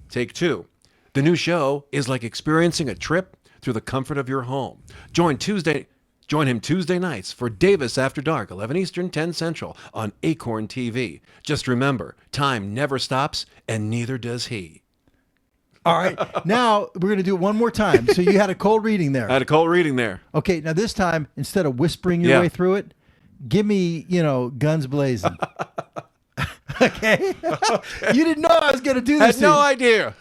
Take two. The new show is like experiencing a trip through the comfort of your home. Join him Tuesday nights for Davis After Dark, 11 Eastern, 10 Central on Acorn TV. Just remember, time never stops, and neither does he. All right. Now we're going to do it one more time. So you had a cold reading there. I had a cold reading there. Okay. Now this time, instead of whispering your way through it, give me, guns blazing. Okay. You didn't know I was going to do this. Had no idea.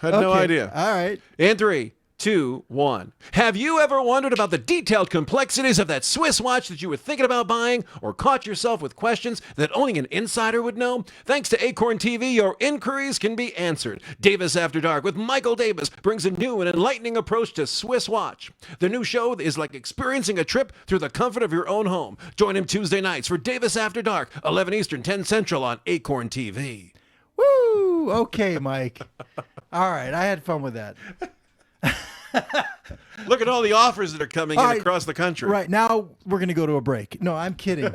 All right. In 3, 2, 1. Have you ever wondered about the detailed complexities of that Swiss watch that you were thinking about buying, or caught yourself with questions that only an insider would know? Thanks to Acorn TV, your inquiries can be answered. Davis After Dark with Michael Davis brings a new and enlightening approach to Swiss watch. The new show is like experiencing a trip through the comfort of your own home. Join him Tuesday nights for Davis After Dark, 11 Eastern, 10 Central on Acorn TV. Woo! Okay, Mike. All right, I had fun with that. Look at all the offers that are coming in across the country. Right, now we're going to go to a break. No, I'm kidding.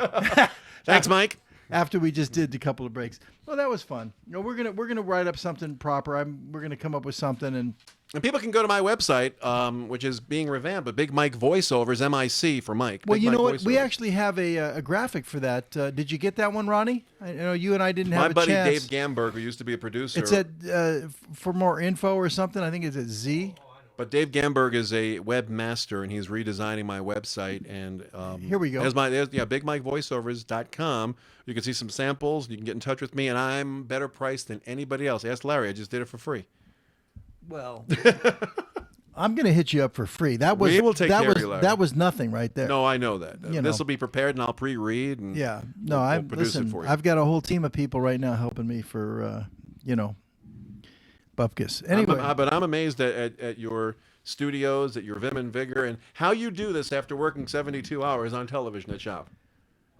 Thanks, Mike. After we just did a couple of breaks. Well, that was fun. We're gonna write up something proper. We're gonna come up with something, and people can go to my website, which is being revamped. But Big Mike Voiceovers, MIC for Mike. Well, Big you Mike know what? Voiceovers. We actually have a graphic for that. Did you get that one, Ronnie? I know you and I didn't have My a buddy chance. Dave Gamberg, who used to be a producer. It's at for more info or something. I think it's at Z. But Dave Gamberg is a webmaster, and he's redesigning my website. And here we go. There's BigMikeVoiceovers.com. You can see some samples. You can get in touch with me, and I'm better priced than anybody else. Ask Larry. I just did it for free. Well, I'm going to hit you up for free. That was We will take care of you, Larry. that was nothing right there. No, I know that. You This know. will be prepared, and I'll pre-read. And Yeah. No, we'll produce listen. it for you. I've got a whole team of people right now helping me for Bupkis. Anyway, but I'm amazed at your studios, at your vim and vigor, and how you do this after working 72 hours on television at Shop.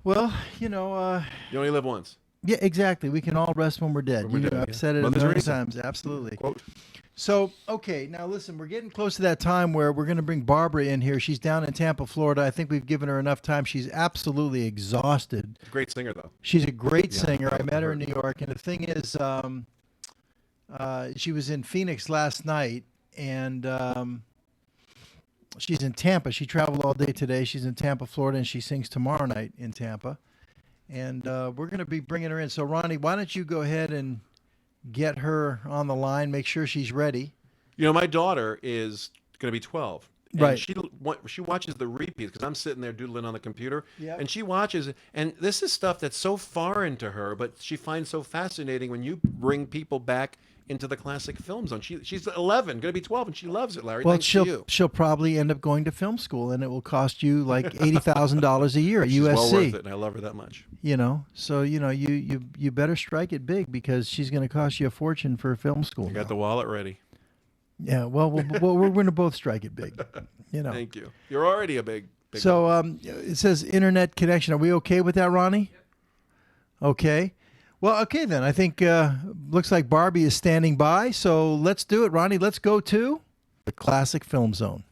well, You only live once. yeah, exactly. We can all rest when we're dead. When we're dead, I've yeah. said it Well, a there's a million reason. times. Absolutely. Quote. So, okay, now listen, we're getting close to that time where we're going to bring Barbara in here. She's down in Tampa, Florida. I think we've given her enough time. She's absolutely exhausted. Great singer, though. She's a great Yeah, singer. I met her in heard. New York, and the thing is, she was in Phoenix last night, and she's in Tampa. She traveled all day today. She's in Tampa, Florida, and she sings tomorrow night in Tampa. And we're going to be bringing her in. So, Ronnie, why don't you go ahead and get her on the line, make sure she's ready. My daughter is going to be 12. And Right. She watches the repeats because I'm sitting there doodling on the computer. Yep. And she watches it. And this is stuff that's so foreign to her, but she finds so fascinating when you bring people back into the classic film zone. She's 11, going to be 12, and she loves it, Larry. Well, Thanks to you. she'll probably end up going to film school, and it will cost you like $80,000 a year at She's USC. well worth it, and I love her that much. So you better strike it big because she's going to cost you a fortune for film school. I got the wallet ready. Yeah, well, we're going to both strike it big. Thank you. You're already a big. So it says internet connection. Are we okay with that, Ronnie? Okay. Well, okay then. I think looks like Barbie is standing by. So let's do it, Ronnie. Let's go to the Classic Film Zone.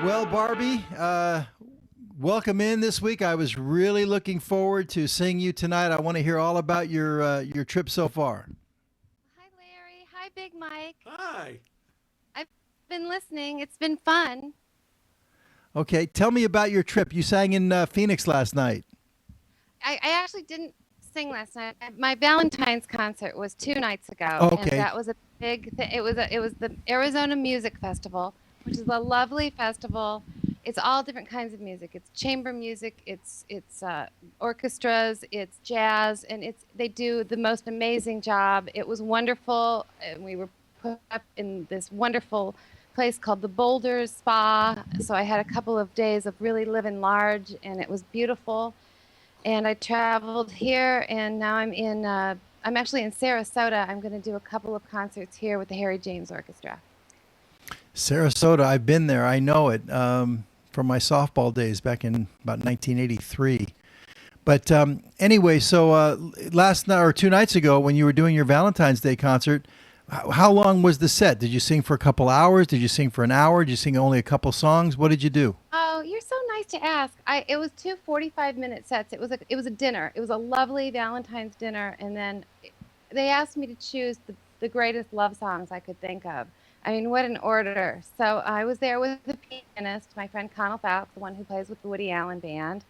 Well, Barbie, welcome in this week. I was really looking forward to seeing you tonight. I want to hear all about your trip so far. Hi, Larry. Hi, Big Mike. Hi. I've been listening. It's been fun. Okay, tell me about your trip. You sang in Phoenix last night. I actually didn't sing last night. My Valentine's concert was 2 nights ago. Okay. And that was a big thing. It was the Arizona Music Festival, which is a lovely festival. It's all different kinds of music. It's chamber music, it's orchestras, it's jazz, and they do the most amazing job. It was wonderful. And we were put up in this wonderful place called the Boulders Spa. So I had a couple of days of really living large, and it was beautiful. And I traveled here, and now I'm actually in Sarasota. I'm going to do a couple of concerts here with the Harry James Orchestra. Sarasota, I've been there. I know it from my softball days back in about 1983. But anyway, so last night or 2 nights ago when you were doing your Valentine's Day concert, how long was the set? Did you sing for a couple hours? Did you sing for an hour? Did you sing only a couple songs? What did you do? Oh, you're so nice to ask. It was 2 45-minute sets. It was a dinner. It was a lovely Valentine's dinner, and then they asked me to choose the greatest love songs I could think of. I mean, what an order. So I was there with the pianist, my friend Connell Fouts, the one who plays with the Woody Allen Band.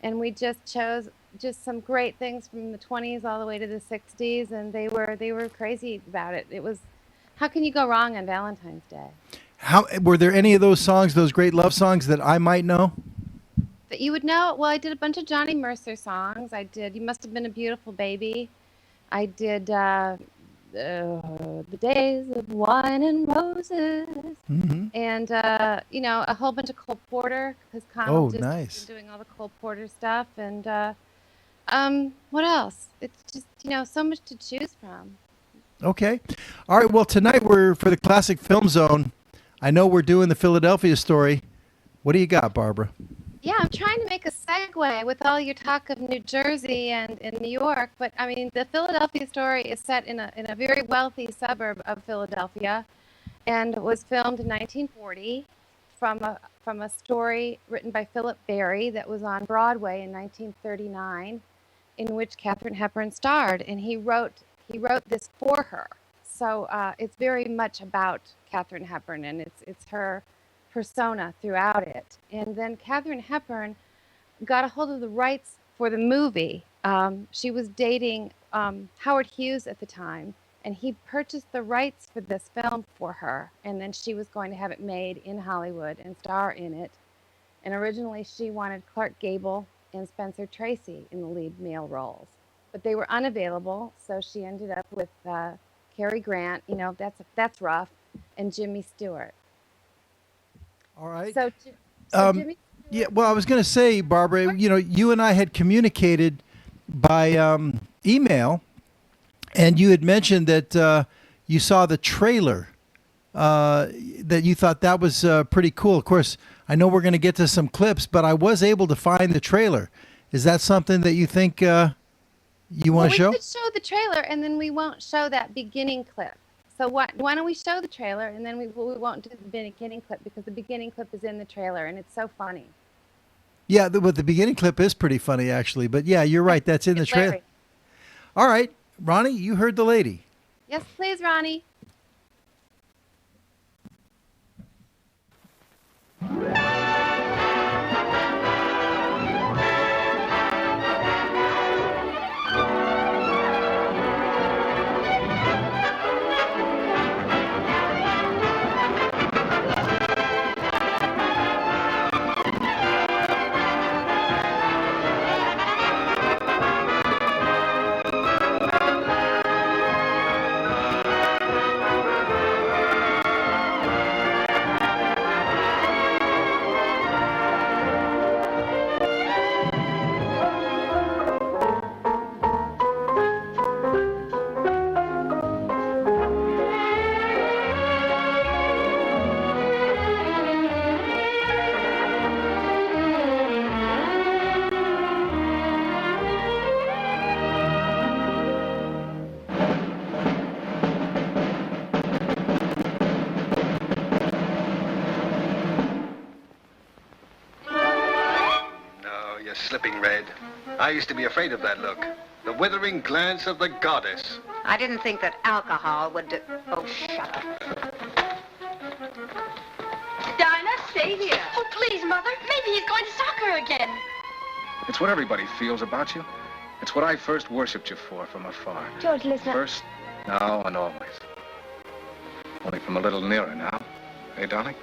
and we just chose just some great things from the 20s all the way to the 60s, and they were crazy about it. It was, how can you go wrong on Valentine's Day? How were there any of those songs, those great love songs that I might know? That you would know? Well, I did a bunch of Johnny Mercer songs. I did You Must Have Been a Beautiful Baby. I did The Days of Wine and Roses. Mm-hmm. And, you know, a whole bunch of Cole Porter, because Connell just nice. been doing all the Cole Porter stuff. And what else? It's just, you know, so much to choose from. Okay. All right. Well, tonight we're for the Classic Film Zone. I know we're doing the Philadelphia story. What do you got, Barbara? Yeah, I'm trying to make a segue with all your talk of New Jersey and in New York, but I mean, the Philadelphia story is set in a very wealthy suburb of Philadelphia, and was filmed in 1940 from a story written by Philip Barry that was on Broadway in 1939, in which Katharine Hepburn starred, and he wrote this for her. So it's very much about Katharine Hepburn, and it's her persona throughout it. And then Katharine Hepburn got a hold of the rights for the movie. She was dating Howard Hughes at the time, and he purchased the rights for this film for her, and then she was going to have it made in Hollywood and star in it. And originally she wanted Clark Gable and Spencer Tracy in the lead male roles, but they were unavailable, so she ended up with Cary Grant, you know, that's rough, and Jimmy Stewart. All right. So Jimmy, yeah, well, I was going to say, Barbara, you know, you and I had communicated by email, and you had mentioned that you saw the trailer, that you thought that was pretty cool. Of course, I know we're going to get to some clips, but I was able to find the trailer. Is that something that you think you want to show? We could show the trailer, and then we won't show that beginning clip. So why don't we show the trailer, and then we won't do the beginning clip, because the beginning clip is in the trailer, and it's so funny. Yeah, the beginning clip is pretty funny, actually. But yeah, you're right. That's in the trailer. Larry. All right, Ronnie, you heard the lady. Yes, please, Ronnie. Slipping, Red. I used to be afraid of that look. The withering glance of the goddess. I didn't think that alcohol would do... Oh, shut up. Dinah, stay here. Oh, please, Mother. Maybe he's going to soccer again. It's what everybody feels about you. It's what I first worshipped you for from afar. George, listen. First, now, and always. Only from a little nearer now. Hey, darling?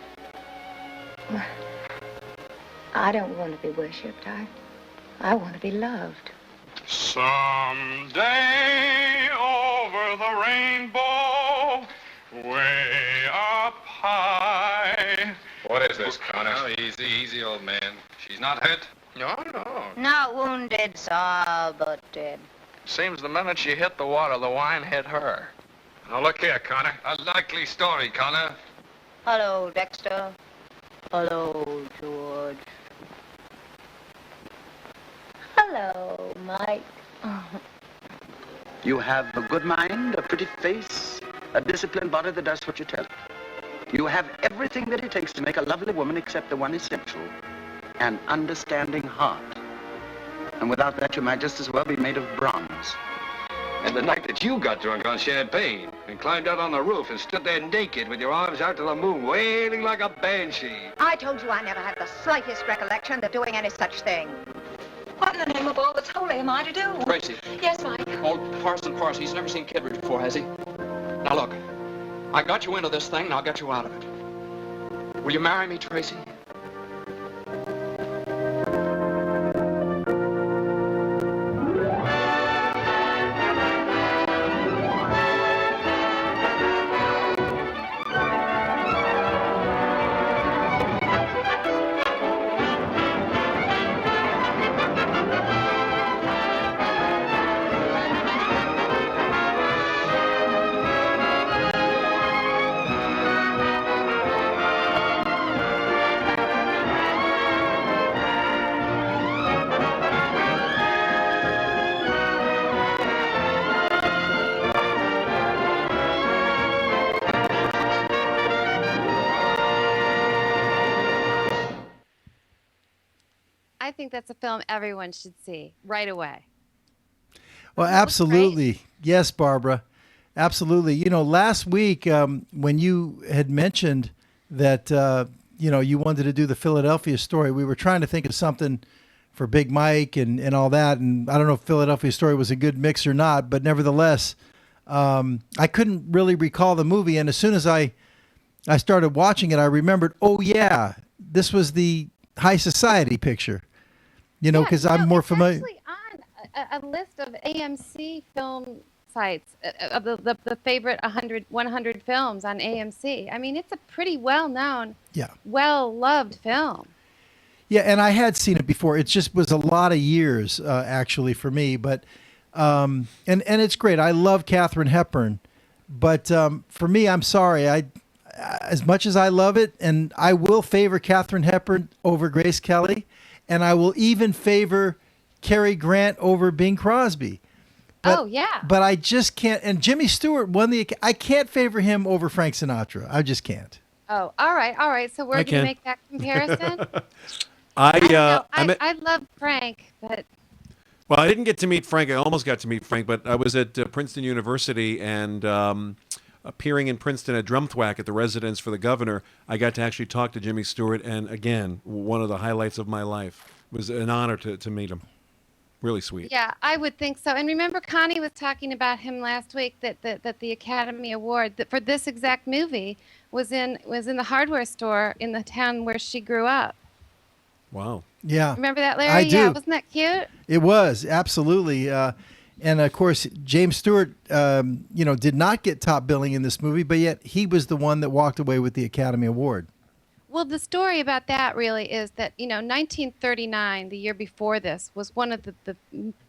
I don't want to be worshipped. I want to be loved. Someday over the rainbow, way up high. What is this, Connor? Oh, easy, old man. She's not hurt? No. Not wounded, all but dead. Seems the minute she hit the water, the wine hit her. Now, look here, Connor. A likely story, Connor. Hello, Dexter. Hello, George. Hello, Mike. You have a good mind, a pretty face, a disciplined body that does what you tell it. You have everything that it takes to make a lovely woman except the one essential, an understanding heart. And without that, you might just as well be made of bronze. And the night that you got drunk on champagne and climbed out on the roof and stood there naked with your arms out to the moon, wailing like a banshee. I told you I never had the slightest recollection of doing any such thing. What in the name of all that's holy am I to do? Tracy. Yes, Mike. Old Parson Parson, he's never seen Kidridge before, has he? Now look, I got you into this thing, and I'll get you out of it. Will you marry me, Tracy? I think that's a film everyone should see right away. Well, absolutely. Yes, Barbara. Absolutely. You know, last week when you had mentioned that, you wanted to do the Philadelphia story, we were trying to think of something for Big Mike and all that. And I don't know if Philadelphia story was a good mix or not, but nevertheless, I couldn't really recall the movie. And as soon as I started watching it, I remembered, oh, yeah, this was the High Society picture. You know, because I'm more familiar. It's actually on a list of AMC film sites of the favorite 100 films on AMC. I mean, it's a pretty well-known, well-loved film. Yeah, and I had seen it before. It just was a lot of years, actually, for me. But and it's great. I love Katharine Hepburn. But for me, I'm sorry. As much as I love it, and I will favor Katharine Hepburn over Grace Kelly, and I will even favor Cary Grant over Bing Crosby. But, But I just can't. And Jimmy Stewart won I can't favor him over Frank Sinatra. I just can't. Oh, all right. So we're going to make that comparison. I love Frank, but. Well, I didn't get to meet Frank. I almost got to meet Frank, but I was at Princeton University and appearing in Princeton at Drumthwack at the residence for the governor. I got to actually talk to Jimmy Stewart, and again, one of the highlights of my life. It was an honor to meet him. Really sweet. Yeah, I would think so. And remember, Connie was talking about him last week that the Academy Award for this exact movie was in the hardware store in the town where she grew up. Wow. Yeah. Remember that, Larry? I do. Yeah, wasn't that cute? It was, absolutely. And of course, James Stewart, did not get top billing in this movie, but yet he was the one that walked away with the Academy Award. Well, the story about that really is that, 1939, the year before this, was one of the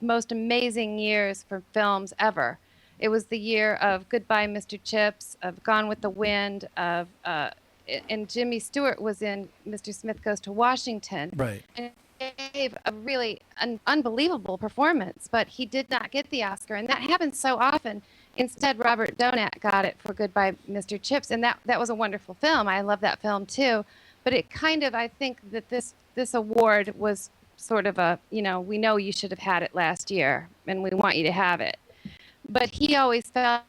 most amazing years for films ever. It was the year of Goodbye, Mr. Chips, of Gone with the Wind, and Jimmy Stewart was in Mr. Smith Goes to Washington. Right. And gave a really unbelievable performance, but he did not get the Oscar, and that happens so often. Instead, Robert Donat got it for Goodbye, Mr. Chips, and that was a wonderful film. I love that film too, but it kind of, I think that this award was sort of a, we know you should have had it last year, and we want you to have it. But he always felt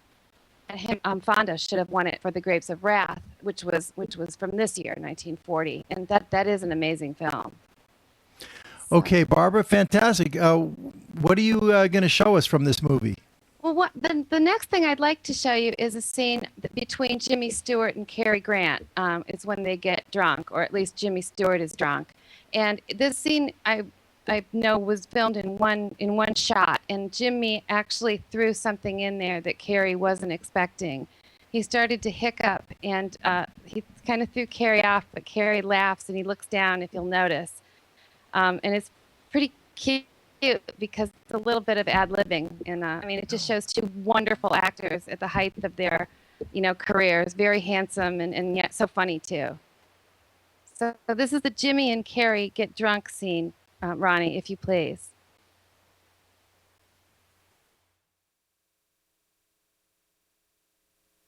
that Fonda should have won it for The Grapes of Wrath, which was from this year, 1940, and that is an amazing film. Okay, Barbara, fantastic. What are you going to show us from this movie? Well, the next thing I'd like to show you is a scene between Jimmy Stewart and Cary Grant. It's when they get drunk, or at least Jimmy Stewart is drunk. And this scene I know was filmed in one shot, and Jimmy actually threw something in there that Cary wasn't expecting. He started to hiccup, and he kind of threw Cary off, but Cary laughs and he looks down, if you'll notice. And it's pretty cute because it's a little bit of ad-libbing, and it just shows two wonderful actors at the height of their, careers, very handsome and yet so funny too. So this is the Jimmy and Cary get drunk scene, Ronnie, if you please.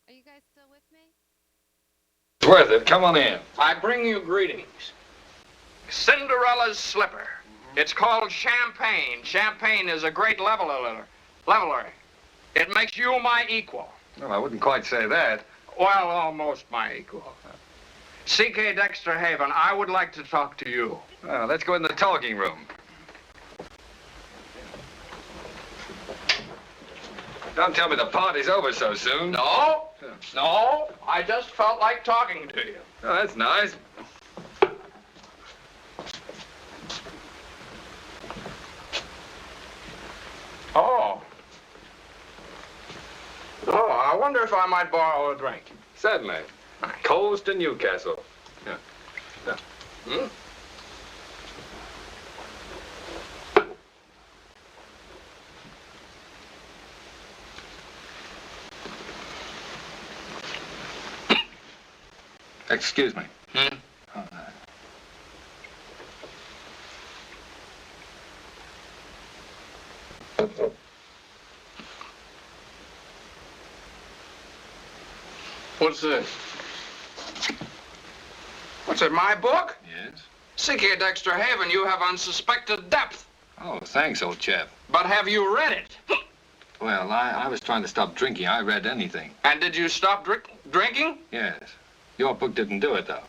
Are you guys still with me? It's worth it. Come on in. I bring you greetings. Cinderella's slipper. It's called champagne. Champagne is a great leveler. It makes you my equal. Well, I wouldn't quite say that. Well, almost my equal. C.K. Dexter Haven, I would like to talk to you. Well, let's go in the talking room. Don't tell me the party's over so soon. No, no, I just felt like talking to you. Oh, that's nice. Oh. Oh, I wonder if I might borrow a drink. Certainly. Coast to Newcastle. Yeah. Yeah. Hmm? Excuse me. Hmm? What's this? What's it, my book? Yes. C.K. Dexter Haven, you have unsuspected depth. Oh, thanks, old chap. But have you read it? Well, I was trying to stop drinking. I read anything. And did you stop drinking? Yes. Your book didn't do it, though.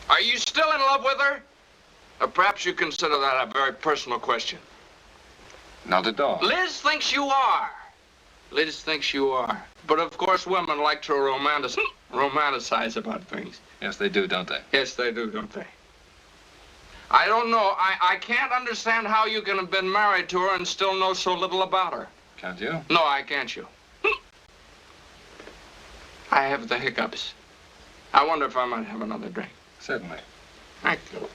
Are you still in love with her? Or perhaps you consider that a very personal question. Not at all. Liz thinks you are. Liz thinks you are. But of course, women like to romanticize about things. Yes, they do, don't they? Yes, they do, don't they? I don't know. I can't understand how you can have been married to her and still know so little about her. Can't you? No, I can't you. I have the hiccups. I wonder if I might have another drink. Certainly. Thank you.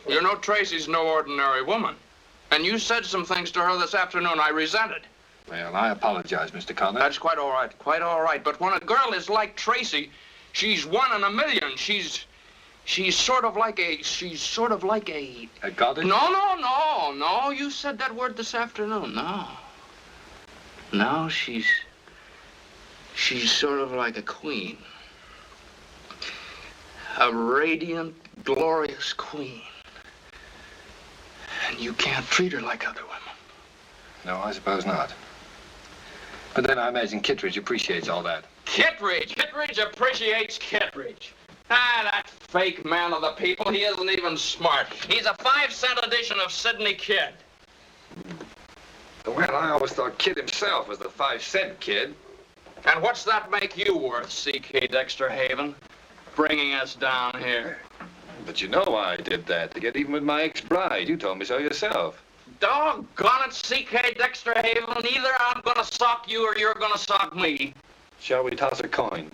You know, Tracy's no ordinary woman. And you said some things to her this afternoon I resented. Well, I apologize, Mr. Conner. That's quite all right. Quite all right. But when a girl is like Tracy, she's one in a million. She's sort of like a... A goddess? No. You said that word this afternoon. No, she's sort of like a queen. A radiant, glorious queen. And you can't treat her like other women. No, I suppose not. But then I imagine Kittredge appreciates all that. Kittredge appreciates Kittredge. That fake man of the people, he isn't even smart. He's a 5-cent edition of Sidney Kid. Well, I always thought Kid himself was the 5-cent kid. And what's that make you worth, C.K. Dexter Haven? Bringing us down here. But you know why I did that, to get even with my ex-bride. You told me so yourself. Doggone it, C.K. Dexter Haven. Either I'm gonna sock you or you're gonna sock me. Shall we toss a coin?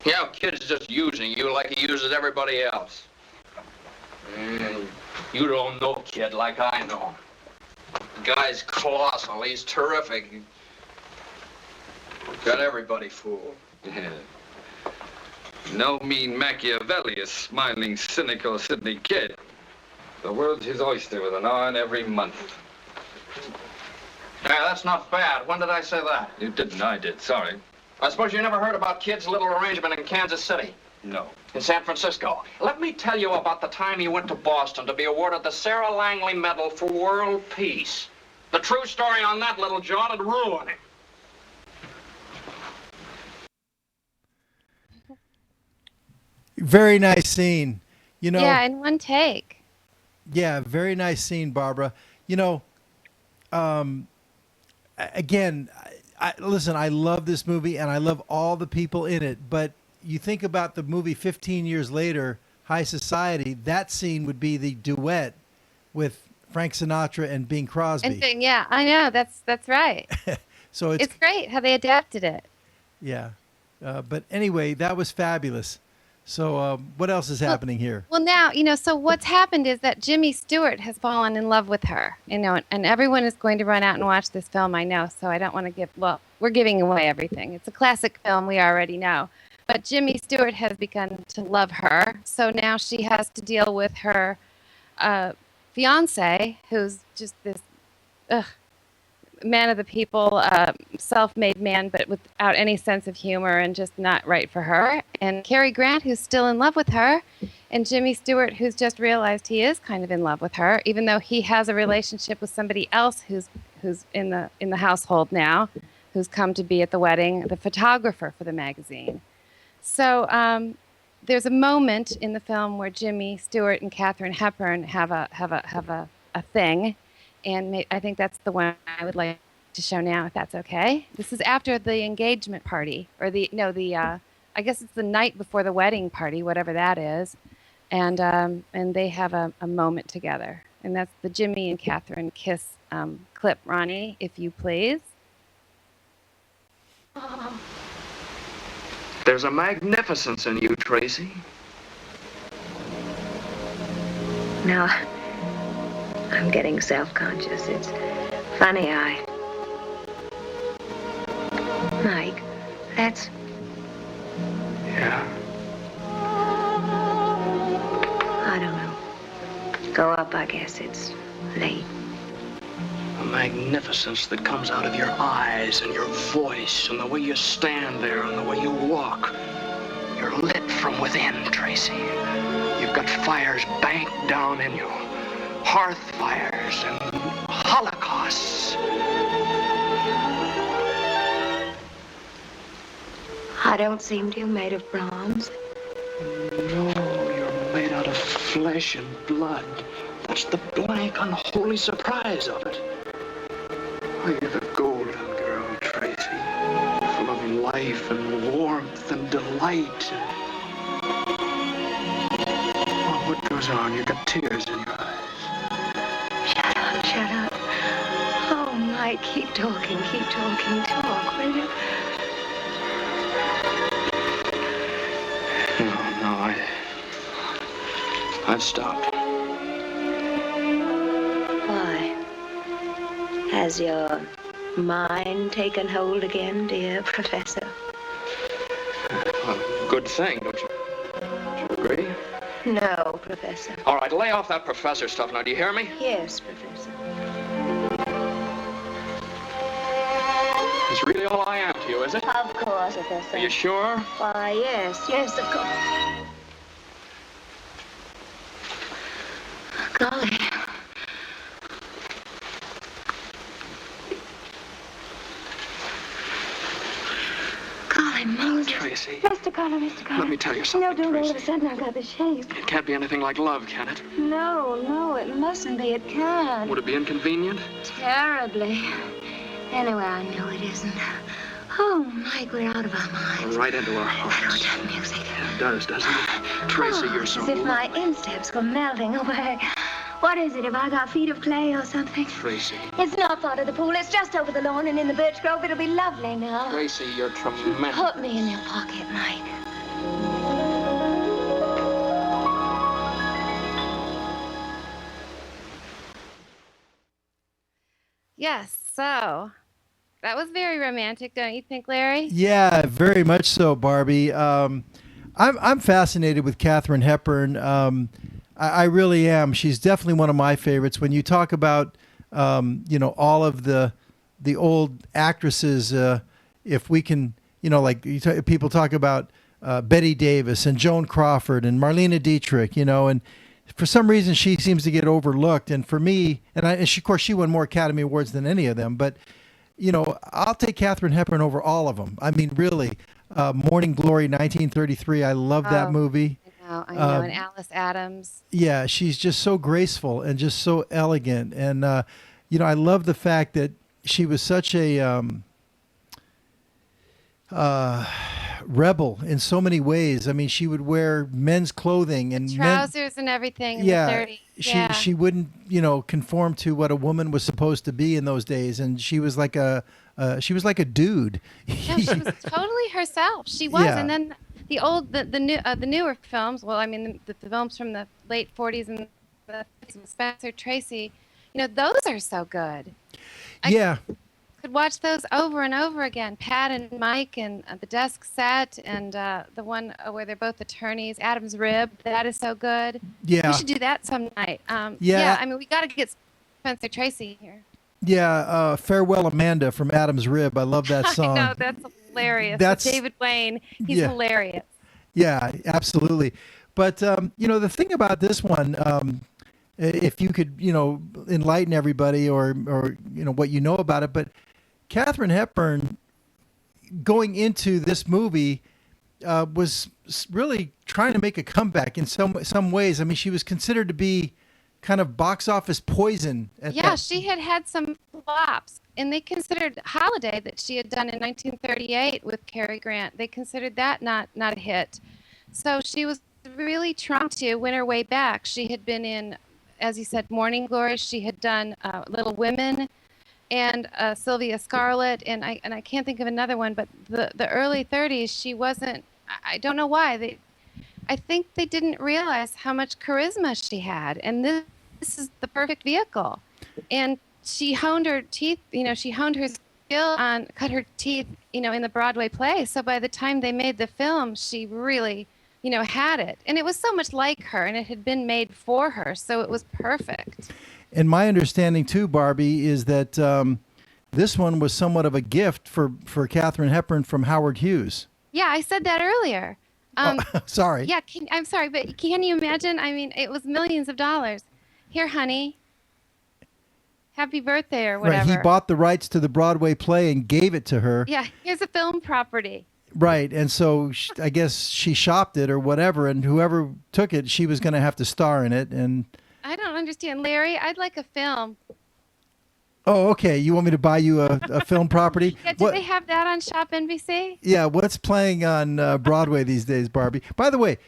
Yeah, Kid's just using you like he uses everybody else. And you don't know Kid like I know him. The guy's colossal. He's terrific. Got everybody fooled. Yeah. No mean Machiavelli, a smiling, cynical Sidney Kid. The world's his oyster with an R every month. Yeah, that's not bad. When did I say that? You didn't, I did. Sorry. I suppose you never heard about Kid's little arrangement in Kansas City? No. In San Francisco. Let me tell you about the time he went to Boston to be awarded the Sarah Langley Medal for World Peace. The true story on that little jaunt would ruin him. Very nice scene. You know. Yeah, in one take. Yeah, very nice scene, Barbara. You know, again, listen, I love this movie and I love all the people in it. But you think about the movie 15 years later, High Society, that scene would be the duet with Frank Sinatra and Bing Crosby. And yeah, I know. That's right. So it's great how they adapted it. Yeah. But anyway, that was fabulous. So what else is happening here? Well, now, so what's happened is that Jimmy Stewart has fallen in love with her, and everyone is going to run out and watch this film, I know, so I don't want to we're giving away everything. It's a classic film, we already know. But Jimmy Stewart has begun to love her, so now she has to deal with her fiance, who's just this man of the people, self-made man, but without any sense of humor and just not right for her. And Cary Grant, who's still in love with her, and Jimmy Stewart, who's just realized he is kind of in love with her, even though he has a relationship with somebody else who's in the household now, who's come to be at the wedding, the photographer for the magazine. So there's a moment in the film where Jimmy Stewart and Katharine Hepburn have a thing, and I think that's the one I would like to show now, if that's okay. This is after the engagement party, or I guess it's the night before the wedding party, whatever that is, and they have a moment together, and that's the Jimmy and Katharine kiss clip. Ronnie, if you please. There's a magnificence in you, Tracy. Now, I'm getting self-conscious. It's funny, Mike, that's... Yeah? I don't know. Go up, I guess. It's late. A magnificence that comes out of your eyes and your voice and the way you stand there and the way you walk. You're lit from within, Tracy. You've got fires banked down in you. Hearth fires and holocausts. I don't seem to be made of bronze. No, you're made out of flesh and blood. That's the blank, unholy surprise of it. Oh, you're the golden girl, Tracy. Full of life and warmth and delight. Oh, what goes on? You've got tears in your eyes. Shut up. Oh, Mike, keep talking, talk, will you? No, I've stopped. Why? Has your mind taken hold again, dear Professor? Well, good thing, don't you agree? No, Professor. All right, lay off that professor stuff now. Do you hear me? Yes, Professor. It's really all I am to you, is it? Of course, Professor. Are you sure? Why, yes, of course. Golly. Golly, Moses. Tracy. Mr. Carter. Let me tell you something, No, don't all Tracy. of a sudden I got the shakes. It can't be anything like love, can it? No, it mustn't be. It can't. Would it be inconvenient? Terribly. Anyway, I know it isn't. Oh, Mike, we're out of our minds. Right into our hearts. That music. It does, doesn't it? Tracy, you're so As if my insteps were melting away. What is it? Have I got feet of clay or something? Tracy. It's not part of the pool. It's just over the lawn and in the birch grove. It'll be lovely now. Tracy, you're tremendous. Put me in your pocket, Mike. Yes, so that was very romantic, don't you think, Larry? Yeah, very much so, Barbie. I'm fascinated with Katharine Hepburn. I really am. She's definitely one of my favorites. When you talk about, all of the old actresses, if we can, like people talk about Betty Davis and Joan Crawford and Marlene Dietrich, and for some reason she seems to get overlooked. And for me, of course, she won more Academy Awards than any of them. But, I'll take Katharine Hepburn over all of them. I mean, really, Morning Glory, 1933. I love that movie. I know, and Alice Adams. Yeah, she's just so graceful and just so elegant. And, I love the fact that she was such a rebel in so many ways. I mean, she would wear men's clothing and trousers and everything in the 30s. She wouldn't, conform to what a woman was supposed to be in those days. And she was like a dude. No, she was totally herself. She was. Yeah. And then the newer films, well, I mean, the films from the late 40s and the 50s, Spencer Tracy, those are so good. Yeah. I could watch those over and over again. Pat and Mike and The Desk Set and the one where they're both attorneys, Adam's Rib, that is so good. Yeah. We should do that some night. Yeah. I mean, we got to get Spencer Tracy here. Yeah, Farewell Amanda from Adam's Rib. I love that song. I know, that's hilarious. That's- With David Wayne, he's hilarious. Yeah, absolutely. But, the thing about this one, if you could, enlighten everybody or what you know about it, but Katharine Hepburn going into this movie, was really trying to make a comeback in some ways. I mean, she was considered to be kind of box office poison. She had some flops, and they considered Holiday that she had done in 1938 with Cary Grant. They considered that not a hit. So she was really trying to win her way back. She had been in, as you said, Morning Glory. She had done Little Women and Sylvia Scarlett, and I can't think of another one. But the early 30s, she wasn't. I don't know why. I think they didn't realize how much charisma she had, and this is the perfect vehicle. And she honed her teeth, she honed her skill on cut her teeth, in the Broadway play. So by the time they made the film, she really, had it. And it was so much like her, and it had been made for her, so it was perfect. And my understanding too, Barbie, is that this one was somewhat of a gift for Katharine Hepburn from Howard Hughes. Yeah, I said that earlier. Sorry. Yeah, I'm sorry, but can you imagine? I mean, it was millions of dollars. Here, honey. Happy birthday or whatever. Right, he bought the rights to the Broadway play and gave it to her. Yeah, here's a film property. Right, and so I guess she shopped it or whatever, and whoever took it, she was going to have to star in it. And I don't understand, Larry. I'd like a film. oh, okay. You want me to buy you a film property? Yeah, do they have that on ShopNBC? Yeah, what's playing on Broadway these days, Barbie? By the way,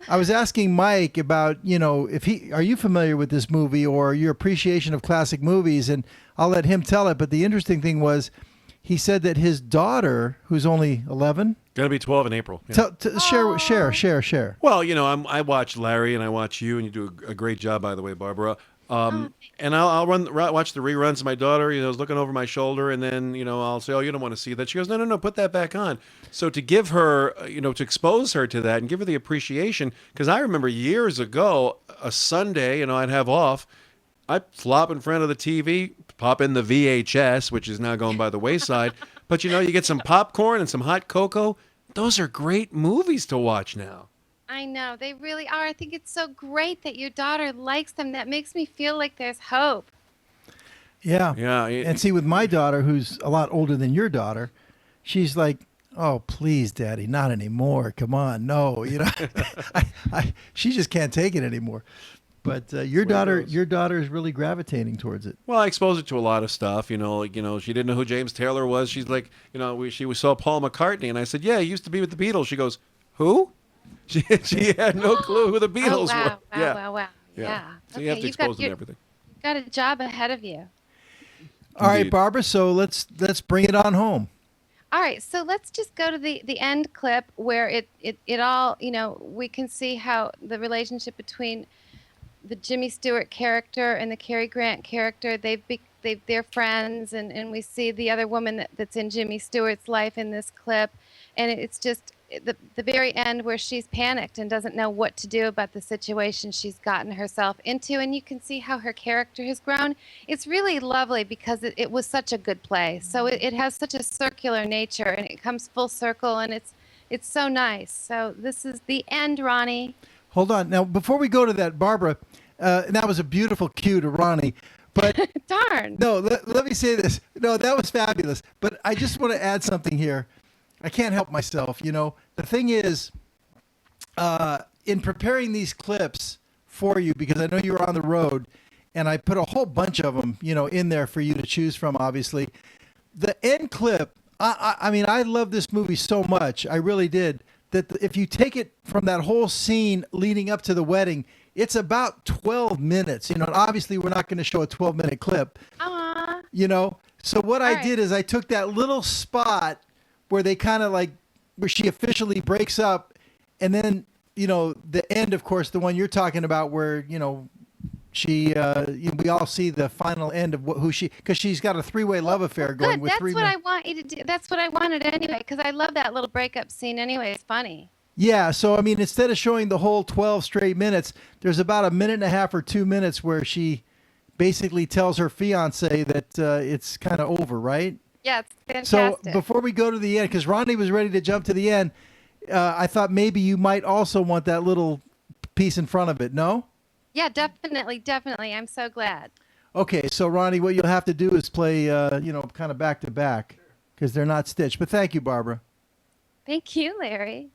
I was asking Mike about, are you familiar with this movie or your appreciation of classic movies? And I'll let him tell it. But the interesting thing was, he said that his daughter, who's only 11, Gonna be 12 in April. Yeah. Share. Well, I watch Larry and I watch you, and you do a great job, by the way, Barbara. And I'll watch the reruns of my daughter, is looking over my shoulder, and then, I'll say, oh, you don't want to see that. She goes, no, put that back on. So to give her, to expose her to that and give her the appreciation, because I remember years ago, a Sunday, I'd have off, I'd flop in front of the TV, pop in the VHS, which is now going by the wayside, but, you get some popcorn and some hot cocoa. Those are great movies to watch now. I know, they really are. I think it's so great that your daughter likes them. That makes me feel like there's hope. Yeah. Yeah. And see, with my daughter, who's a lot older than your daughter, she's like, oh, please, Daddy, not anymore. Come on. No, she just can't take it anymore. But your daughter is really gravitating towards it. Well, I exposed her to a lot of stuff. She didn't know who James Taylor was. She's like, she saw Paul McCartney, and I said, yeah, he used to be with the Beatles. She goes, who? She had no clue who the Beatles were. Wow. Yeah. So you have to expose them to everything. You've got a job ahead of you. All right, Barbara. So let's bring it on home. All right, so let's just go to the end clip where it all, we can see how the relationship between the Jimmy Stewart character and the Cary Grant character, they're friends, and we see the other woman that's in Jimmy Stewart's life in this clip, and it's just the very end where she's panicked and doesn't know what to do about the situation she's gotten herself into, and you can see how her character has grown. It's really lovely because it was such a good play. So it has such a circular nature, and it comes full circle, and it's so nice. So this is the end, Ronnie. Hold on. Now, before we go to that, Barbara, and that was a beautiful cue to Ronnie. But darn. No, let me say this. No, that was fabulous. But I just want to add something here. I can't help myself. The thing is, in preparing these clips for you, because I know you were on the road, and I put a whole bunch of them, in there for you to choose from, obviously. The end clip, I mean, I love this movie so much. I really did. That if you take it from that whole scene leading up to the wedding, it's about 12 minutes. And obviously we're not going to show a 12-minute clip. So what I did is I took that little spot where they kind of where she officially breaks up, and then the end, of course, the one you're talking about, where she we all see the final end of because she's got a three-way love affair going with three men. That's what I want you to do. That's what I wanted anyway, because I love that little breakup scene anyway. It's funny. Yeah, so I mean, instead of showing the whole 12 straight minutes, there's about a minute and a half or 2 minutes where she basically tells her fiance that it's kind of over, right? Yeah, it's fantastic. So before we go to the end, because Ronnie was ready to jump to the end, I thought maybe you might also want that little piece in front of it, no? Yeah, definitely. I'm so glad. Okay, so Ronnie, what you'll have to do is play, kind of back to back, because they're not stitched. But thank you, Barbara. Thank you, Larry.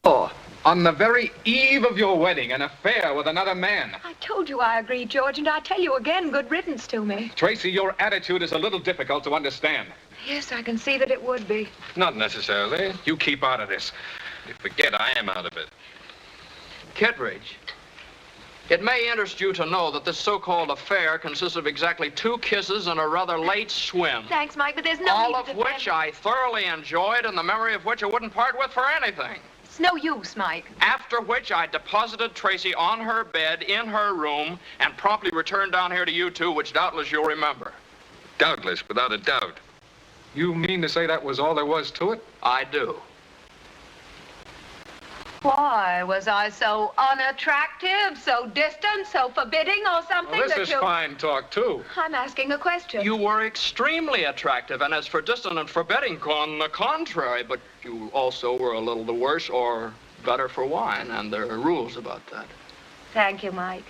Oh, on the very eve of your wedding, an affair with another man. I told you I agreed, George, and I tell you again, good riddance to me. Tracy, your attitude is a little difficult to understand. Yes, I can see that it would be. Not necessarily. You keep out of this. You forget I am out of it. Kittredge, it may interest you to know that this so-called affair consists of exactly 2 kisses and a rather late swim. Thanks, Mike, but there's no All need of to which I thoroughly enjoyed and the memory of which I wouldn't part with for anything. It's no use, Mike. After which I deposited Tracy on her bed in her room and promptly returned down here to you two, which doubtless you'll remember. Doubtless, without a doubt. You mean to say that was all there was to it? I do. Why? Was I so unattractive, so distant, so forbidding, or something Well, this that is you... fine talk, too. I'm asking a question. You were extremely attractive, and as for distant and forbidding, on the contrary, but you also were a little the worse or better for wine, and there are rules about that. Thank you, Mike.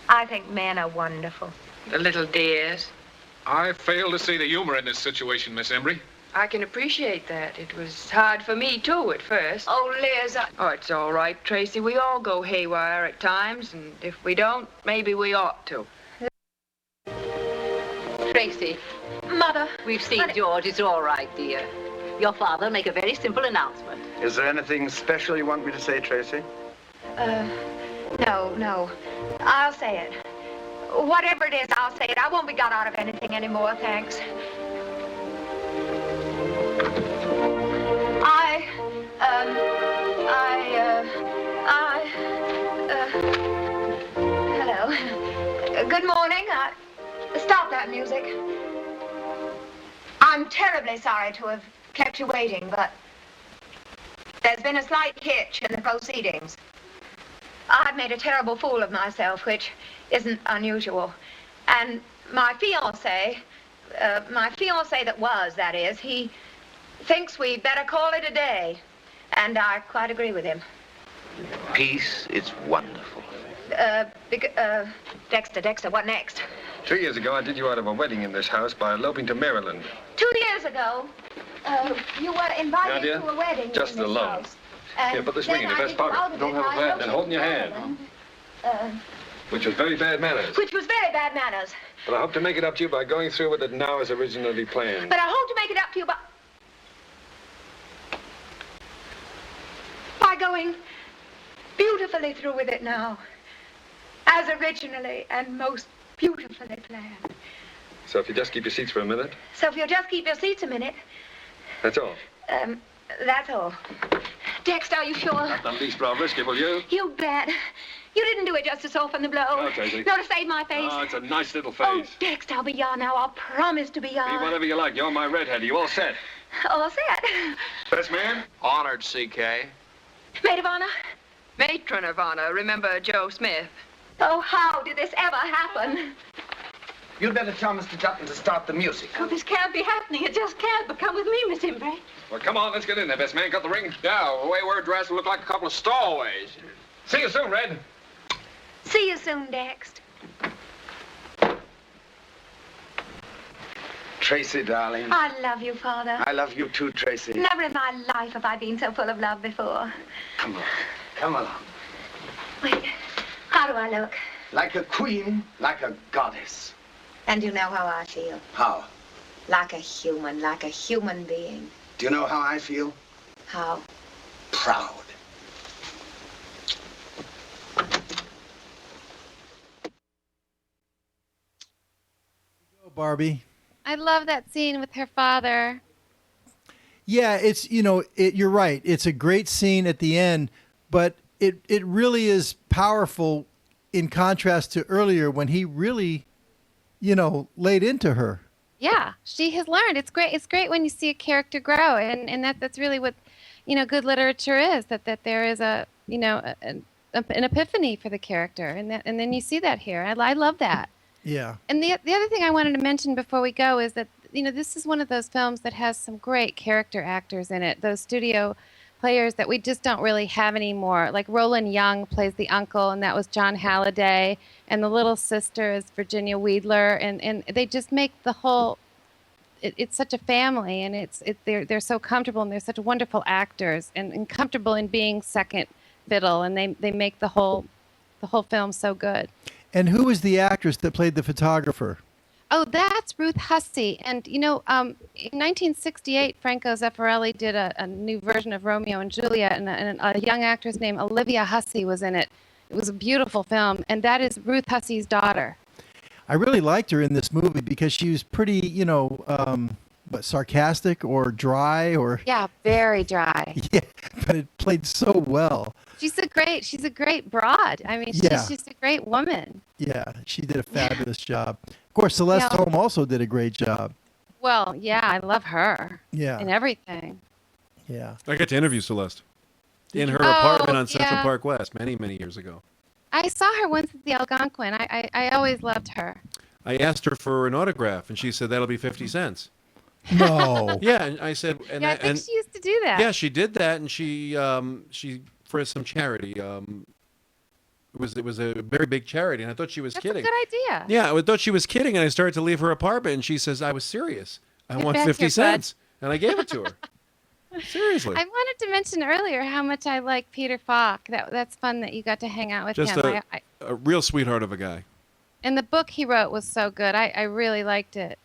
I think men are wonderful. The little dears. I fail to see the humor in this situation, Miss Embry. I can appreciate that. It was hard for me, too, at first. Oh, Liz, Oh, it's all right, Tracy. We all go haywire at times, and if we don't, maybe we ought to. Tracy, Mother. we've seen George. It's all right, dear. Your father will make a very simple announcement. Is there anything special you want me to say, Tracy? No. I'll say it. Whatever it is, I'll say it. I won't be got out of anything anymore, thanks. Hello. Good morning. Stop that music. I'm terribly sorry to have kept you waiting, but there's been a slight hitch in the proceedings. I've made a terrible fool of myself, which isn't unusual. And my fiancé that is, he thinks we better call it a day. And I quite agree with him. Peace is wonderful. Dexter, what next? 2 years ago, I did you out of a wedding in this house by eloping to Maryland. 2 years ago, you were invited dear? to a wedding Just in this alone. house. And Here, put this then ring in your I vest did you out pocket. of Don't it, have a I hat, wrote then you hold in your to hand. Maryland, Which was very bad manners. which was very bad manners. But I hope to make it up to you by going through with it now as originally planned. But I hope to make it up to you by going beautifully through with it now, as originally and most beautifully planned. So if you just keep your seats for a minute, So if you'll just keep your seats a minute, that's all. that's all. Dexter, are you sure? Not the least bit of risk, will you? You bet. You didn't do it just to soften the blow. No, Tracy. No, to save my face. Oh, it's a nice little Oh, face. Dexter, I'll be yours now. I'll promise to be yours. Be whatever you like. You're my redhead. Are you all set? All set. Best man? Honored, CK. Maid of honor? Matron of honor. Remember Joe Smith? Oh, how did this ever happen? You'd better tell Mr. Dutton to start the music. Oh, this can't be happening. It just can't. But come with me, Miss Embry. Well, come on. Let's get in there, best man. Got the ring? Yeah, the way we're dressed, we look like a couple of stowaways. See you soon, Red. See you soon, Dex. Tracy, darling. I love you, Father. I love you too, Tracy. Never in my life have I been so full of love before. Come on. Come along. Wait, how do I look? Like a queen, like a goddess. And you know how I feel. How? Like a human being. Do you know how I feel? How? Proud. Barbie. I love that scene with her father. Yeah, it's, you're right. It's a great scene at the end, but it really is powerful in contrast to earlier when he really, laid into her. Yeah, she has learned. It's great. It's great when you see a character grow, and that's really what, good literature is. That there is an epiphany for the character, and then you see that here. I love that. Yeah. And the other thing I wanted to mention before we go is that this is one of those films that has some great character actors in it. Those studio players that we just don't really have anymore. Like Roland Young plays the uncle, and that was John Halliday, and the little sister is Virginia Weidler, and they just make the whole it's such a family, and they're so comfortable, and they're such wonderful actors, and comfortable in being second fiddle, and they make the whole film so good. And who was the actress that played the photographer? Oh, that's Ruth Hussey. And, in 1968, Franco Zeffirelli did a new version of Romeo and Juliet, and a young actress named Olivia Hussey was in it. It was a beautiful film, and that is Ruth Hussey's daughter. I really liked her in this movie because she was pretty, sarcastic or dry or... Yeah, very dry. Yeah, but it played so well. She's a great broad. I mean, she's just a great woman. Yeah, she did a fabulous job. Of course, Celeste Holm also did a great job. Well, yeah, I love her. Yeah. And everything. Yeah. I got to interview Celeste in her apartment on Central Park West many, many years ago. I saw her once at the Algonquin. I always loved her. I asked her for an autograph, and she said, that'll be 50 cents. No. Yeah, and I said... I think she used to do that. Yeah, she did that, and she for some charity. It was a very big charity, and I thought she was kidding. That's a good idea. Yeah, I thought she was kidding, and I started to leave her apartment, and she says, I was serious. I want 50 cents. And I gave it to her. Seriously. I wanted to mention earlier how much I like Peter Falk. That's fun that you got to hang out with Just him. a real sweetheart of a guy. And the book he wrote was so good. I really liked it.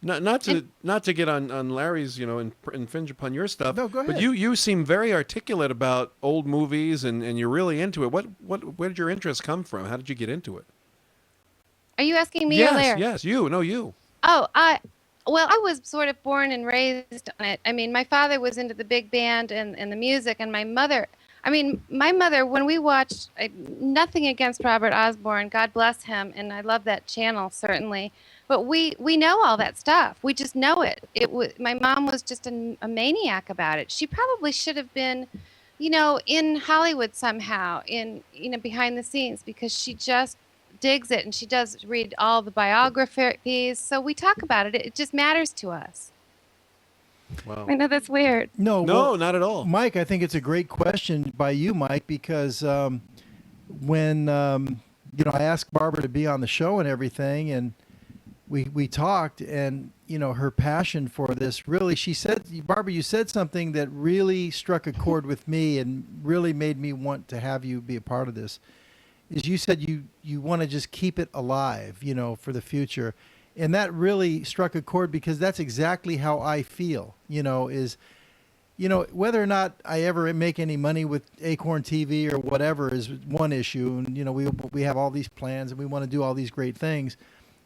Not to get on Larry's, infringe upon your stuff. No, go ahead. But you seem very articulate about old movies, and you're really into it. Where did your interest come from? How did you get into it? Are you asking me or Larry? Yes, you. No, you. Oh, I was sort of born and raised on it. I mean, my father was into the big band and the music, and my mother, when we watched, nothing against Robert Osborne, God bless him, and I love that channel, certainly. But we know all that stuff. We just know it. My mom was just a maniac about it. She probably should have been, in Hollywood somehow, behind the scenes, because she just digs it, and she does read all the biographies. So we talk about it. It just matters to us. Wow. I know that's weird. No, not at all. Mike, I think it's a great question by you, Mike, because when I asked Barbara to be on the show and everything, and we talked, and her passion for this really, she said, Barbara, you said something that really struck a chord with me and really made me want to have you be a part of this. Is you said you want to just keep it alive, for the future. And that really struck a chord because that's exactly how I feel, whether or not I ever make any money with Acorn TV or whatever is one issue. And, we have all these plans and we want to do all these great things.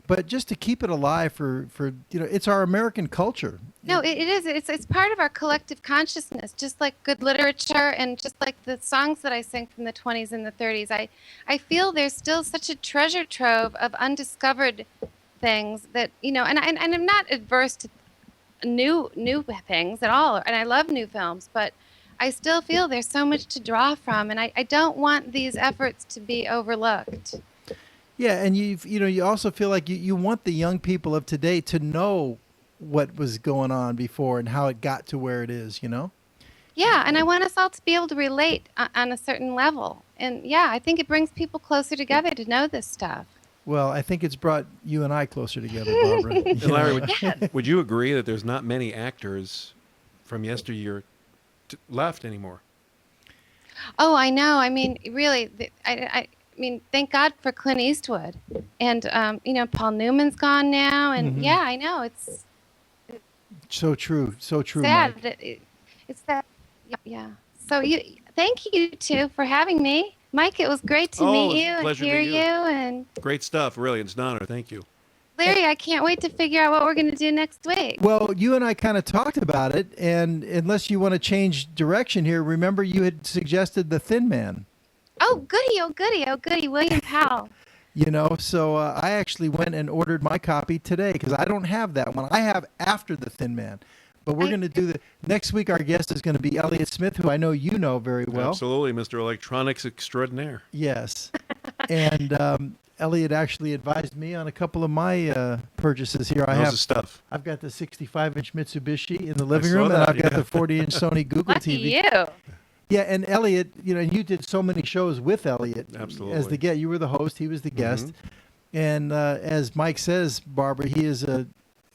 But just to keep it alive for it's our American culture. No, it is. It's part of our collective consciousness, just like good literature and just like the songs that I sing from the 20s and the 30s. I feel there's still such a treasure trove of undiscovered things that, and I'm not adverse to new things at all, and I love new films, but I still feel there's so much to draw from, and I don't want these efforts to be overlooked. Yeah, and you also feel like you want the young people of today to know what was going on before and how it got to where it is, Yeah, and I want us all to be able to relate on a certain level. And yeah, I think it brings people closer together to know this stuff. Well, I think it's brought you and I closer together, Barbara. And Larry, would you agree that there's not many actors from yesteryear left anymore? Oh, I know. I mean, really, I mean, thank God for Clint Eastwood. And, Paul Newman's gone now. And, yeah, I know. It's so true. So true, sad. Mike. It's that, yeah. So thank you, too, for having me. Mike, it was great to meet you and hear you. And great stuff, really. It's an honor. Thank you. Larry, I can't wait to figure out what we're going to do next week. Well, you and I kind of talked about it, and unless you want to change direction here, remember you had suggested The Thin Man. Oh, goody, William Powell. So I actually went and ordered my copy today because I don't have that one. I have After the Thin Man. But we're going to do next week. Our guest is going to be Elliott Smith, who I know you know very well. Absolutely, Mr. Electronics extraordinaire. Yes. And Elliott actually advised me on a couple of my purchases here. How's the stuff? I've got the 65-inch Mitsubishi in the living room, and I've got the 40-inch Sony Google TV. Lucky you. Yeah, and Elliott, and you did so many shows with Elliott. Absolutely. As the guest, you were the host, he was the guest. And as Mike says, Barbara, he is a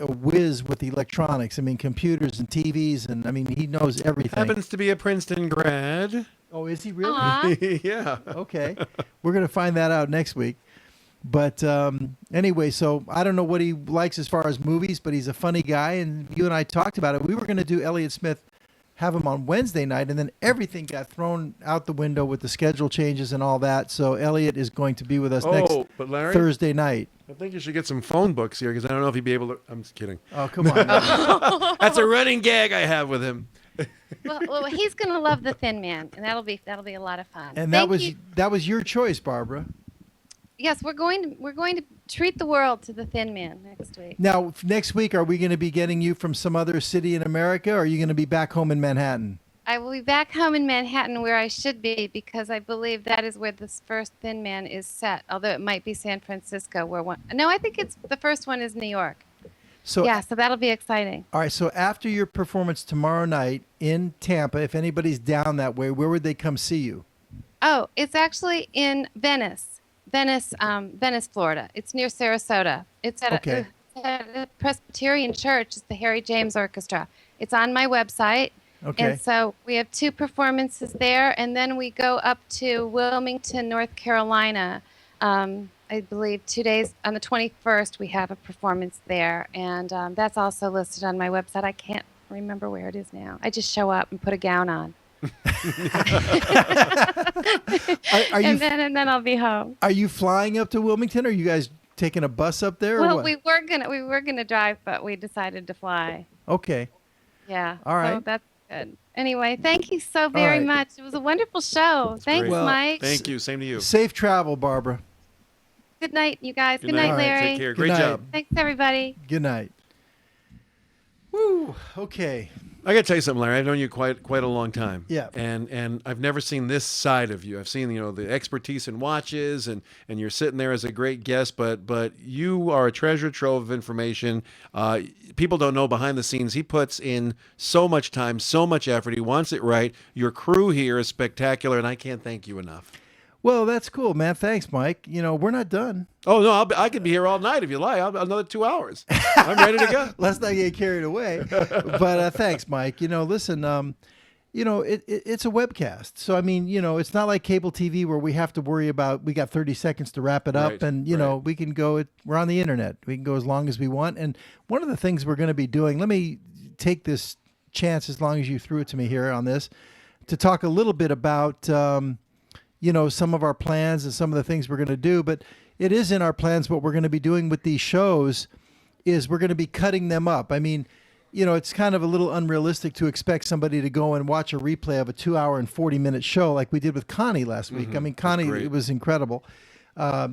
a whiz with electronics. I mean, computers and TVs, and I mean, he knows everything. Happens to be a Princeton grad. Oh, is he really? Yeah. Okay. We're going to find that out next week. But anyway, so I don't know what he likes as far as movies, but he's a funny guy, and you and I talked about it. We were going to do Elliott Smith, have him on Wednesday night, and then everything got thrown out the window with the schedule changes and all that. So Elliott is going to be with us next but Larry, Thursday night. I think you should get some phone books here because I don't know if he'd be able to. I'm just kidding. Oh, come on. That's a running gag I have with him. Well, he's going to love The Thin Man, and that'll be a lot of fun. And Thank you. that was your choice, Barbara. Yes, we're going to treat the world to The Thin Man next week. Now, next week, are we going to be getting you from some other city in America, or are you going to be back home in Manhattan? I will be back home in Manhattan where I should be because I believe that is where this first Thin Man is set, although it might be San Francisco. No, I think the first one is New York. So that'll be exciting. All right, so after your performance tomorrow night in Tampa, if anybody's down that way, where would they come see you? Oh, it's actually in Venice, Florida. It's near Sarasota. It's at a Presbyterian church. It's the Harry James Orchestra. It's on my website. Okay. And so we have 2 performances there, and then we go up to Wilmington, North Carolina. I believe 2 days, on the 21st, we have a performance there, and that's also listed on my website. I can't remember where it is now. I just show up and put a gown on. And then I'll be home. Are you flying up to Wilmington, or are you guys taking a bus up there? Well, or what? we were gonna drive, but we decided to fly. Okay. Yeah. All right. So that's good. Anyway, thank you so very right. much. It was a wonderful show. Thanks, Great. Mike. Thank you. Same to you. Safe travel, Barbara. Good night, you guys. Good night. night, All right, Larry. take care. Good Great night. job. Thanks, everybody. Good night. Woo. Okay. I got to tell you something, Larry. I've known you quite a long time. Yeah. And I've never seen this side of you. I've seen the expertise in watches, and you're sitting there as a great guest. But you are a treasure trove of information. People don't know behind the scenes. He puts in so much time, so much effort. He wants it right. Your crew here is spectacular, and I can't thank you enough. Well, that's cool, man. Thanks, Mike. We're not done. Oh no, I could be here all night if you like. Another 2 hours. I'm ready to go. Let's not get carried away. But thanks, Mike. Listen, it's a webcast. So, I mean, it's not like cable TV where we have to worry about, we got 30 seconds to wrap it up. Right, And, we can go, we're on the internet. We can go as long as we want. And one of the things we're going to be doing, let me take this chance, as long as you threw it to me here on this, to talk a little bit about, some of our plans and some of the things we're going to do. But it is in our plans. What we're going to be doing with these shows is we're going to be cutting them up. I mean, it's kind of a little unrealistic to expect somebody to go and watch a replay of a 2-hour and 40-minute show like we did with Connie last week. I mean, Connie, it was incredible.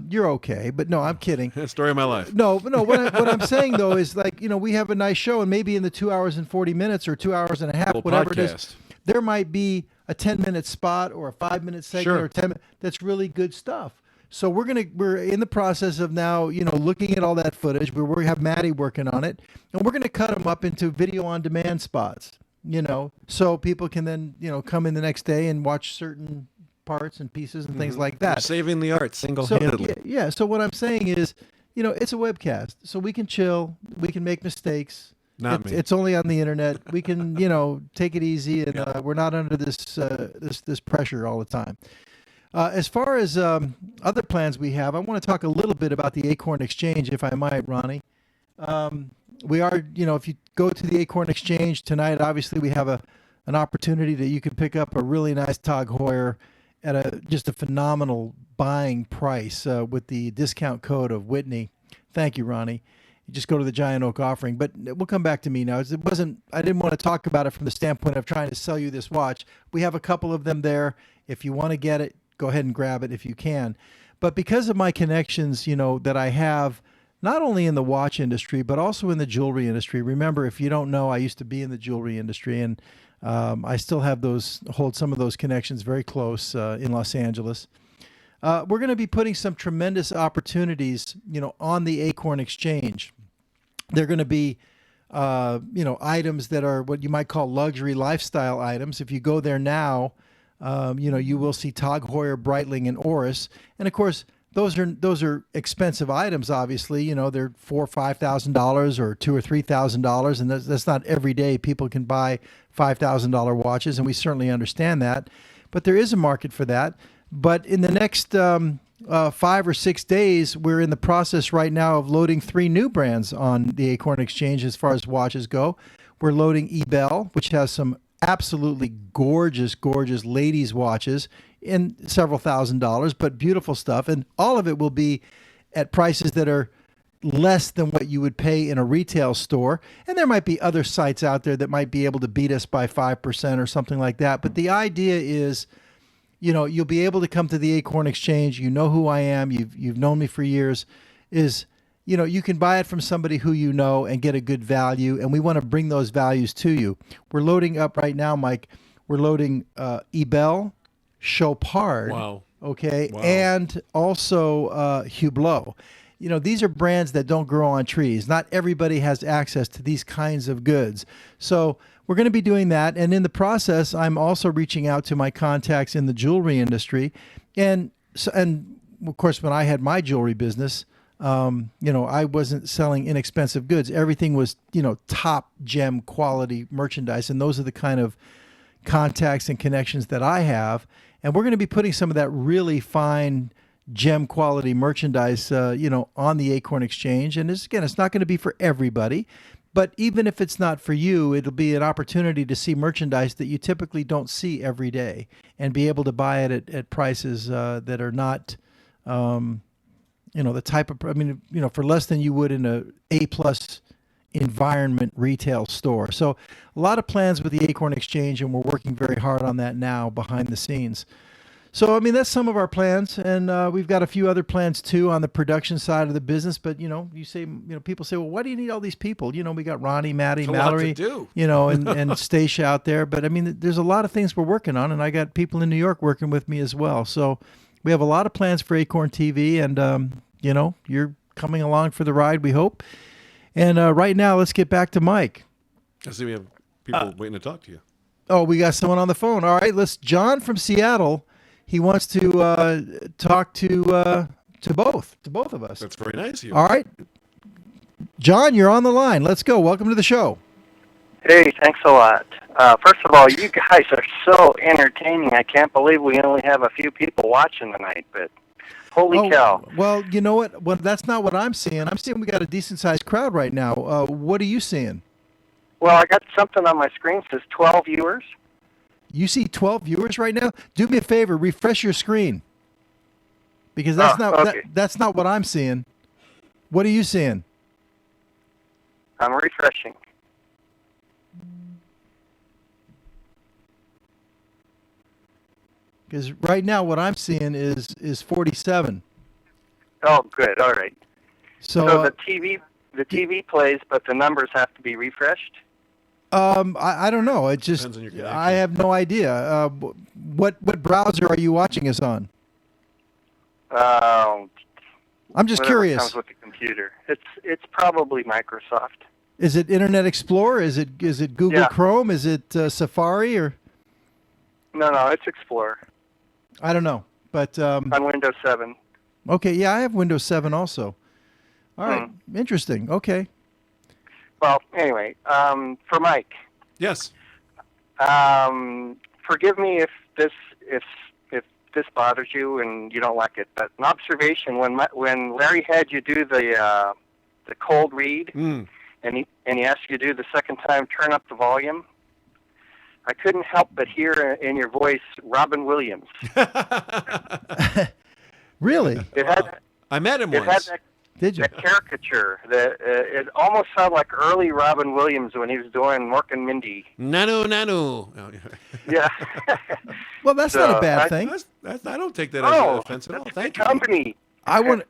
You're okay, but no, I'm kidding. Story of my life. No. What I'm saying though is we have a nice show, and maybe in the 2 hours and 40 minutes or 2 hours and a half, whatever it is, there might be a 10-minute spot or a 5-minute segment or 10 minutes that's really good stuff. So we're in the process of now, looking at all that footage. We have Maddie working on it, and we're going to cut them up into video on demand spots, so people can then, come in the next day and watch certain parts and pieces and things like that. You're saving the art single-handedly. So, so what I'm saying is, it's a webcast, so we can chill, we can make mistakes. It's only on the internet. We can, take it easy, and we're not under this pressure all the time. As far as other plans we have, I want to talk a little bit about the Acorn Exchange, if I might, Ronnie. We are, if you go to the Acorn Exchange tonight, obviously we have an opportunity that you can pick up a really nice Tag Heuer at just a phenomenal buying price with the discount code of Whitney. Thank you, Ronnie. You just go to the Giant Oak Offering. But we'll come back to me now. I didn't want to talk about it from the standpoint of trying to sell you this watch. We have a couple of them there. If you want to get it, go ahead and grab it if you can. But because of my connections, that I have not only in the watch industry, but also in the jewelry industry. Remember, if you don't know, I used to be in the jewelry industry, and I still hold some of those connections very close in Los Angeles. We're going to be putting some tremendous opportunities, on the Acorn Exchange. They're going to be, items that are what you might call luxury lifestyle items. If you go there now, you will see Tag Heuer, Breitling, and Oris. And of course, those are expensive items. Obviously, you know, they're $4,000 or $5,000 or $2,000 or $3,000, and that's not every day people can buy $5,000 watches, and we certainly understand that. But there is a market for that. But in the next 5 or 6 days, we're in the process right now of loading 3 new brands on the Acorn Exchange as far as watches go. We're loading Ebel, which has some absolutely gorgeous, gorgeous ladies' watches in several $1,000s, but beautiful stuff. And all of it will be at prices that are less than what you would pay in a retail store. And there might be other sites out there that might be able to beat us by 5% or something like that. But the idea is, you know, you'll be able to come to the Acorn Exchange. You know who I am. You've known me for years. Is, you know, you can buy it from somebody who you know and get a good value. And we want to bring those values to you. We're loading up right now, Mike. We're loading Ebel, Chopard. Wow. Okay. Wow. And also Hublot. You know, these are brands that don't grow on trees. Not everybody has access to these kinds of goods. So we're going to be doing that. And in the process, I'm also reaching out to my contacts in the jewelry industry. And of course, when I had my jewelry business, you know, I wasn't selling inexpensive goods. Everything was, you know, top gem quality merchandise. And those are the kind of contacts and connections that I have. And we're going to be putting some of that really fine gem quality merchandise, you know, on the Acorn Exchange. And it's not going to be for everybody, but even if it's not for you, it'll be an opportunity to see merchandise that you typically don't see every day and be able to buy it at prices that are not, you know, the type of, I mean, you know, for less than you would in a plus environment retail store. So a lot of plans with the Acorn Exchange, and we're working very hard on that now behind the scenes. So, I mean, that's some of our plans, and we've got a few other plans too on the production side of the business. But, you know, people say, well, why do you need all these people? You know, we got Ronnie, Maddie, It's a lot to Mallory, do. you know, and Stacia out there. But I mean, there's a lot of things we're working on, and I got people in New York working with me as well. So we have a lot of plans for Acorn TV, and, you know, you're coming along for the ride, we hope. And right now, let's get back to Mike. I see we have people waiting to talk to you. Oh, we got someone on the phone. All right, John from Seattle. He wants to talk to both of us. That's very nice of you. All right. John, you're on the line. Let's go. Welcome to the show. Hey, thanks a lot. First of all, you guys are so entertaining. I can't believe we only have a few people watching tonight, but holy cow. Well, you know what? Well, that's not what I'm seeing. I'm seeing we got a decent-sized crowd right now. What are you seeing? Well, I got something on my screen that says 12 viewers. You see 12 viewers right now? Do me a favor, refresh your screen. Because that's not what I'm seeing. What are you seeing? I'm refreshing. Because right now what I'm seeing is 47. Oh, good. All right. So the TV plays, but the numbers have to be refreshed? I don't know. It just I have no idea. What browser are you watching us on? I'm just curious. Comes with the computer. It's probably Microsoft. Is it Internet Explorer? Is it Google Chrome? Is it Safari or? No, it's Explorer. I don't know, but on Windows 7. Okay, yeah, I have Windows 7 also. All right, interesting. Okay. Well, anyway, for Mike. Yes. Forgive me if this bothers you and you don't like it, but an observation: when Larry had you do the cold read, and he asked you to do the second time, turn up the volume. I couldn't help but hear in your voice Robin Williams. Really? I met him once. Had Did you? That caricature. It almost sounded like early Robin Williams when he was doing Mork and Mindy. Nanu. Yeah. Well, that's not a bad thing. I don't take that as an offense at all. Thank you. Company. I want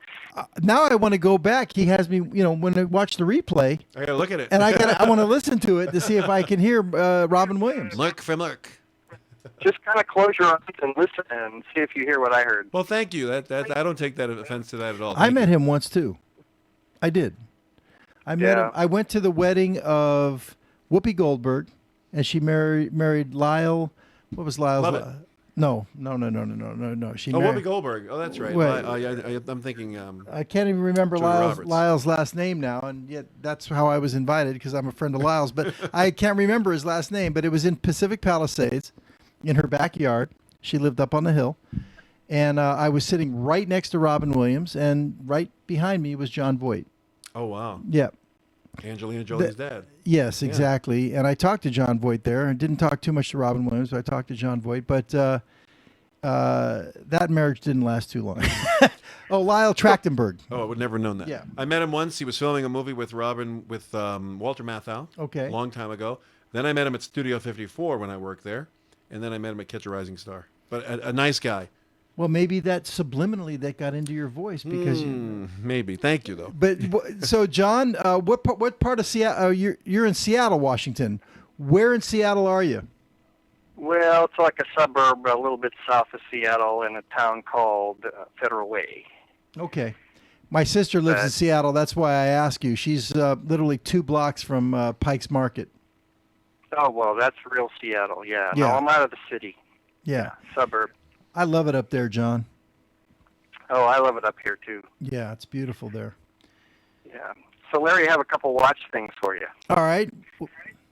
now. I want to go back. He has me. You know, when I watch the replay, I gotta look at it, and I want to listen to it to see if I can hear Robin Williams. Look for Merc. Just kind of close your eyes and listen and see if you hear what I heard. Well, thank you. That I don't take that offense to that at all. I met him once too. I did. I met him. I went to the wedding of Whoopi Goldberg, and she married Lyle. What was Lyle's? No. She Oh, married. Whoopi Goldberg. Oh, that's right. Wait. I'm thinking. I can't even remember Julia Roberts. Lyle's last name now, and yet that's how I was invited because I'm a friend of Lyle's. But I can't remember his last name. But it was in Pacific Palisades, in her backyard. She lived up on the hill, and I was sitting right next to Robin Williams, and right behind me was John Voight. Oh, wow. Yeah. Angelina Jolie's dad. Yes, Yeah. exactly. And I talked to John Voight there, and didn't talk too much to Robin Williams, but I talked to John Voight. But that marriage didn't last too long. Oh, Lyle Trachtenberg. Oh, I would never have known that. Yeah. I met him once. He was filming a movie with Walter Matthau. Okay. A long time ago. Then I met him at Studio 54 when I worked there. And then I met him at Catch a Rising Star. But a nice guy. Well, maybe that subliminally that got into your voice because maybe. Thank you, though. But so, John, what part of Seattle? You're in Seattle, Washington. Where in Seattle are you? Well, it's like a suburb a little bit south of Seattle in a town called Federal Way. Okay. My sister lives in Seattle. That's why I ask you. She's literally 2 blocks from Pike's Market. Oh, well, that's real Seattle, yeah. Yeah. No, I'm out of the city. Yeah. Suburb. I love it up there, John. Oh, I love it up here, too. Yeah, it's beautiful there. Yeah. So, Larry, I have a couple watch things for you. All right.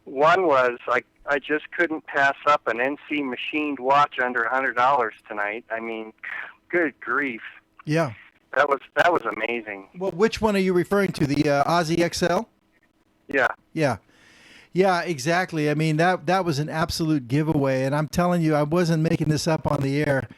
One was I just couldn't pass up an NC machined watch under $100 tonight. I mean, good grief. Yeah. That was amazing. Well, which one are you referring to? The Aussie XL? Yeah. Yeah. Yeah, exactly. I mean, that was an absolute giveaway. And I'm telling you, I wasn't making this up on the air.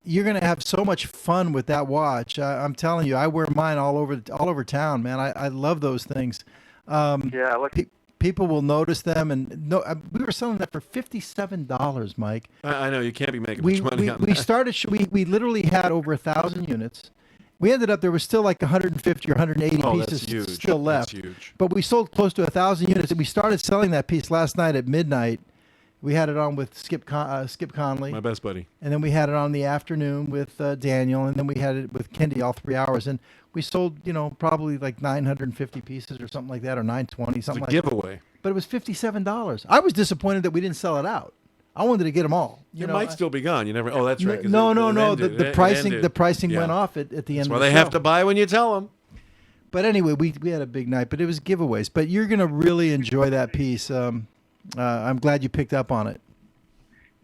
You're going to have so much fun with that watch. I'm telling you, I wear mine all over town, man. I love those things. Yeah, look. People will notice them. And we were selling that for $57, Mike. I know. You can't be making much money on that. We literally had over 1,000 units. We ended up, there was still like 150 or 180 that's pieces huge. still left. That's huge. But we sold close to 1,000 units, and we started selling that piece last night at midnight. We had it on with Skip Conley. My best buddy. And then we had it on in the afternoon with Daniel, and then we had it with Kendi all 3 hours. And we sold, probably like 950 pieces or something like that, or 920, something like that. It's a giveaway. But it was $57. I was disappointed that we didn't sell it out. I wanted to get them all. It might still be gone. You never. Oh, that's right. 'cause No. it The pricing Yeah. went off at the end. That's of why the they show. have to buy when you tell them. But anyway, we had a big night, but it was giveaways. But you're gonna really enjoy that piece. I'm glad you picked up on it.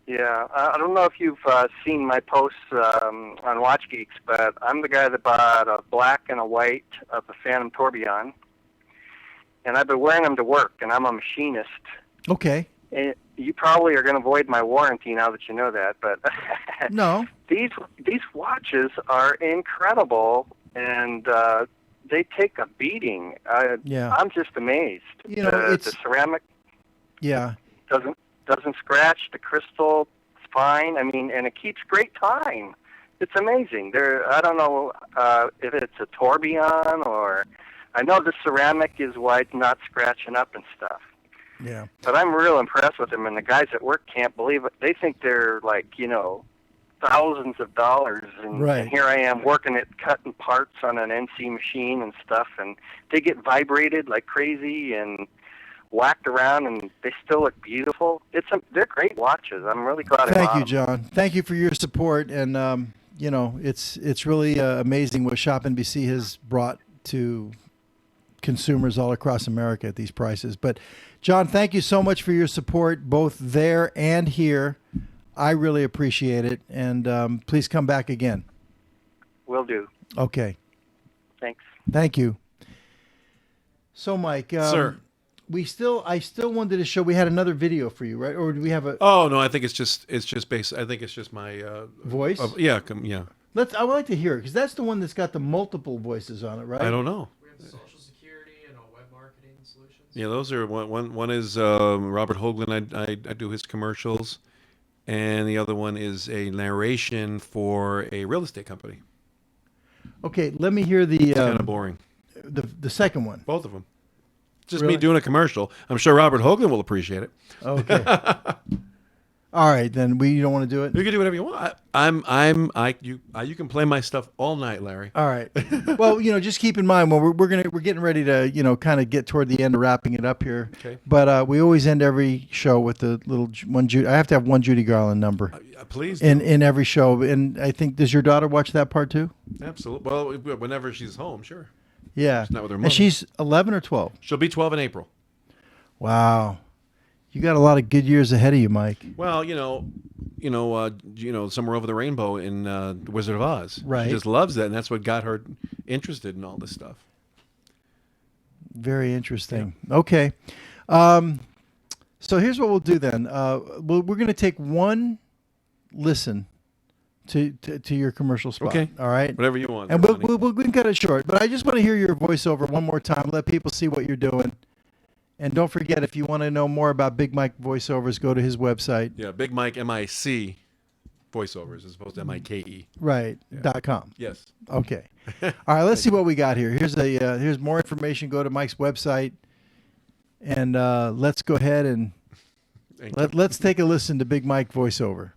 Yeah, I don't know if you've seen my posts on Watch Geeks, but I'm the guy that bought a black and a white of the Phantom Tourbillon, and I've been wearing them to work, and I'm a machinist. Okay. And you probably are going to void my warranty now that you know that, but No. these watches are incredible, and they take a beating. Yeah. I'm just amazed. It's the ceramic. Yeah. Doesn't scratch. The crystal, it's fine. I mean, and it keeps great time. It's amazing. I don't know if it's a tourbillon or. I know the ceramic is why it's not scratching up and stuff. Yeah. But I'm real impressed with them, and the guys at work can't believe it. They think they're like, thousands of dollars, and, Right. and here I am working at cutting parts on an NC machine and stuff, and they get vibrated like crazy and whacked around, and they still look beautiful. They're great watches. I'm really glad I Thank bought you, them. John. Thank you for your support, and it's really amazing what ShopNBC has brought to consumers all across America at these prices. But John, thank you so much for your support, both there and here. I really appreciate it, and please come back again. Will do. Okay. Thanks. Thank you. So, Mike, Sir. I still wanted to show. We had another video for you, right? Or do we have a? Oh no, I think it's just based. I think it's just my voice. Yeah. I would like to hear it because that's the one that's got the multiple voices on it, right? I don't know. We have social security and web marketing solutions. Yeah, those are one is Robert Hoagland. I do his commercials, and the other one is a narration for a real estate company. Okay, let me hear the. Kind of boring. The second one. Both of them. Just Really? me doing a commercial. I'm sure Robert Hoagland will appreciate it. Okay. All right, then you don't want to do it. You can do whatever you want. You can play my stuff all night, Larry. All right. Well, just keep in mind when we're getting ready to kind of get toward the end of wrapping it up here. Okay. But we always end every show with the little one. I have to have one Judy Garland number. Please. In every show, and I think does your daughter watch that part too? Absolutely. Well, whenever she's home, sure. Yeah. She's not with her And mother. she's 11 or 12. She'll be 12 in April. Wow. You got a lot of good years ahead of you, Mike. Well, Somewhere Over the Rainbow in The Wizard of Oz. Right. She just loves that, and that's what got her interested in all this stuff. Very interesting. Yeah. Okay. So here's what we'll do then. We're going to take one listen to your commercial spot. Okay. All right. Whatever you want. And we can cut it short, but I just want to hear your voiceover one more time. Let people see what you're doing. And don't forget, if you want to know more about Big Mike voiceovers, go to his website. Yeah, Big Mike, M-I-C voiceovers as opposed to M-I-K-E. Right. Yeah. .com. Yes. Okay. All right. Let's see what we got here. Here's more information. Go to Mike's website, and let's go ahead and let's take a listen to Big Mike voiceover.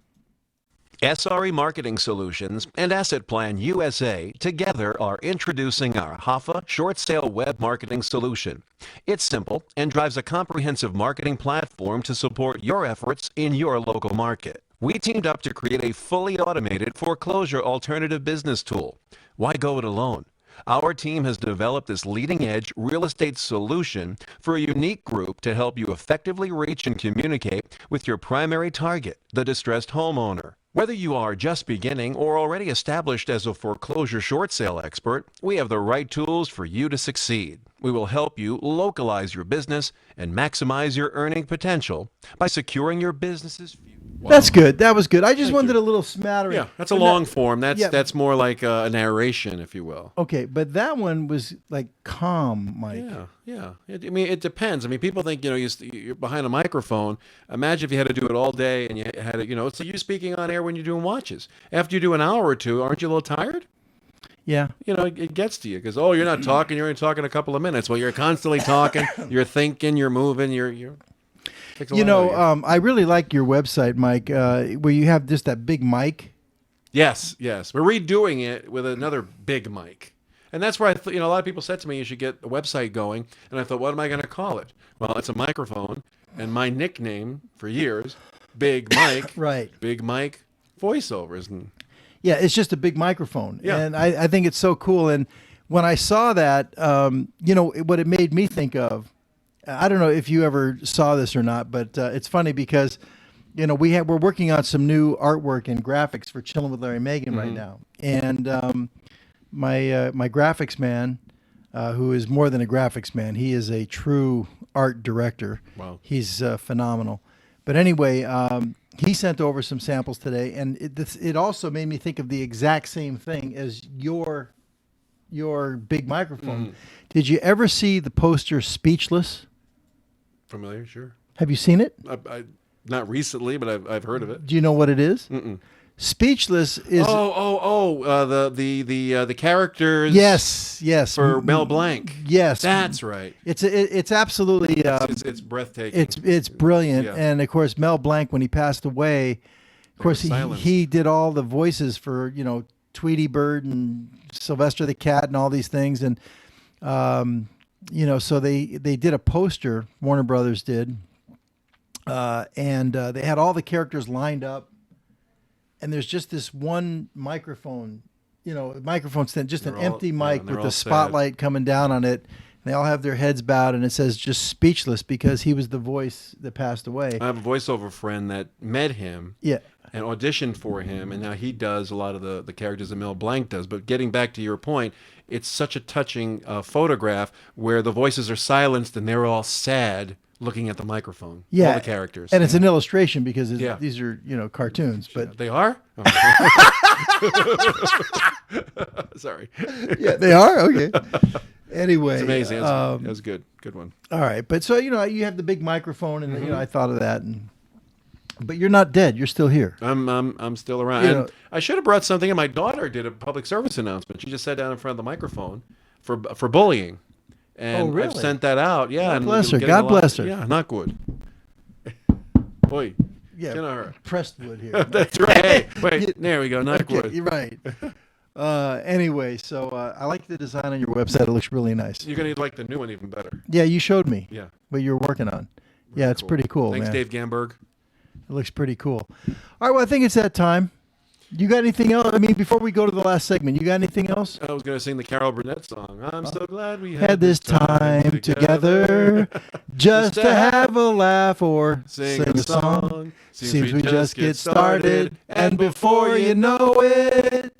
SRE Marketing Solutions and Asset Plan USA together are introducing our HAFA short sale web marketing solution. It's simple and drives a comprehensive marketing platform to support your efforts in your local market. We teamed up to create a fully automated foreclosure alternative business tool. Why go it alone? Our team has developed this leading-edge real estate solution for a unique group to help you effectively reach and communicate with your primary target, the distressed homeowner. Whether you are just beginning or already established as a foreclosure short sale expert, we have the right tools for you to succeed. We will help you localize your business and maximize your earning potential by securing your business's future. Wow. That's good. That was good. I just wanted a little smattering. Yeah, that's a long form. That's more like a narration, if you will. Okay, but that one was like calm, Mike. Yeah. It depends. People think you're behind a microphone. Imagine if you had to do it all day and you had to, it's you speaking on air when you're doing watches. After you do an hour or two, aren't you a little tired? Yeah. It gets to you because you're not talking. You're only talking a couple of minutes. Well, you're constantly talking. You're thinking. You're moving. You're I really like your website, Mike, where you have just that big mic. Yes. We're redoing it with another big mic. And that's where a lot of people said to me, you should get a website going. And I thought, what am I going to call it? Well, it's a microphone. And my nickname for years, Big Mike. Right. Big Mike voiceovers. And yeah, it's just a big microphone. Yeah. And I think it's so cool. And when I saw that, what it made me think of, I don't know if you ever saw this or not, but it's funny because, we're working on some new artwork and graphics for Chillin' with Larry and Megan right now. And my graphics man, who is more than a graphics man, he is a true art director. Wow. He's phenomenal. But anyway, he sent over some samples today, and it also made me think of the exact same thing as your big microphone. Did you ever see the poster Speechless? Familiar, sure. Have you seen it? I not recently, but I've heard of it. Do you know what it is? Mm-mm. Speechless is the characters. Yes. For Mel Blanc. Yes, that's right. It's absolutely it's breathtaking. It's brilliant, Yeah. and of course Mel Blanc, when he passed away, of course he did all the voices for Tweety Bird and Sylvester the Cat and all these things, and so they did a poster, Warner Brothers did, and they had all the characters lined up, and there's just this one microphone, microphone stand, just an empty mic with the spotlight coming down on it. They all have their heads bowed, and it says just Speechless because he was the voice that passed away. I have a voiceover friend that met him. Yeah. And auditioned for him, and now he does a lot of the characters that Mel Blanc does. But getting back to your point, it's such a touching photograph where the voices are silenced and they're all sad looking at the microphone. Yeah, all the characters. And it's an illustration because these are cartoons. But they are? Sorry. Yeah, they are? Okay. Anyway. It's amazing. That was good. Good one. All right. But so, you have the big microphone, and I thought of that, but you're not dead. You're still here. I'm still around. And I should have brought something. And my daughter did a public service announcement. She just sat down in front of the microphone for bullying, and really? I've sent that out. Yeah. God and bless her. getting God a lot- bless her. Yeah, not good. Boy. Yeah, Get on her. pressed wood here. That's right. Hey, wait, there we go. Knock wood. You're right. Anyway, so I like the design on your website. It looks really nice. You're gonna like the new one even better. Yeah, you showed me. Yeah. What you're working on. Yeah, it's cool. pretty cool, Thanks, man. Dave Gamberg. It looks pretty cool. All right, well, I think it's that time. You got anything else? I mean, before we go to the last segment, you got anything else? I was gonna sing the Carol Burnett song. I'm so glad we Had this time together just to have a laugh or sing a a song. song. Seems we just get started, and before you know it,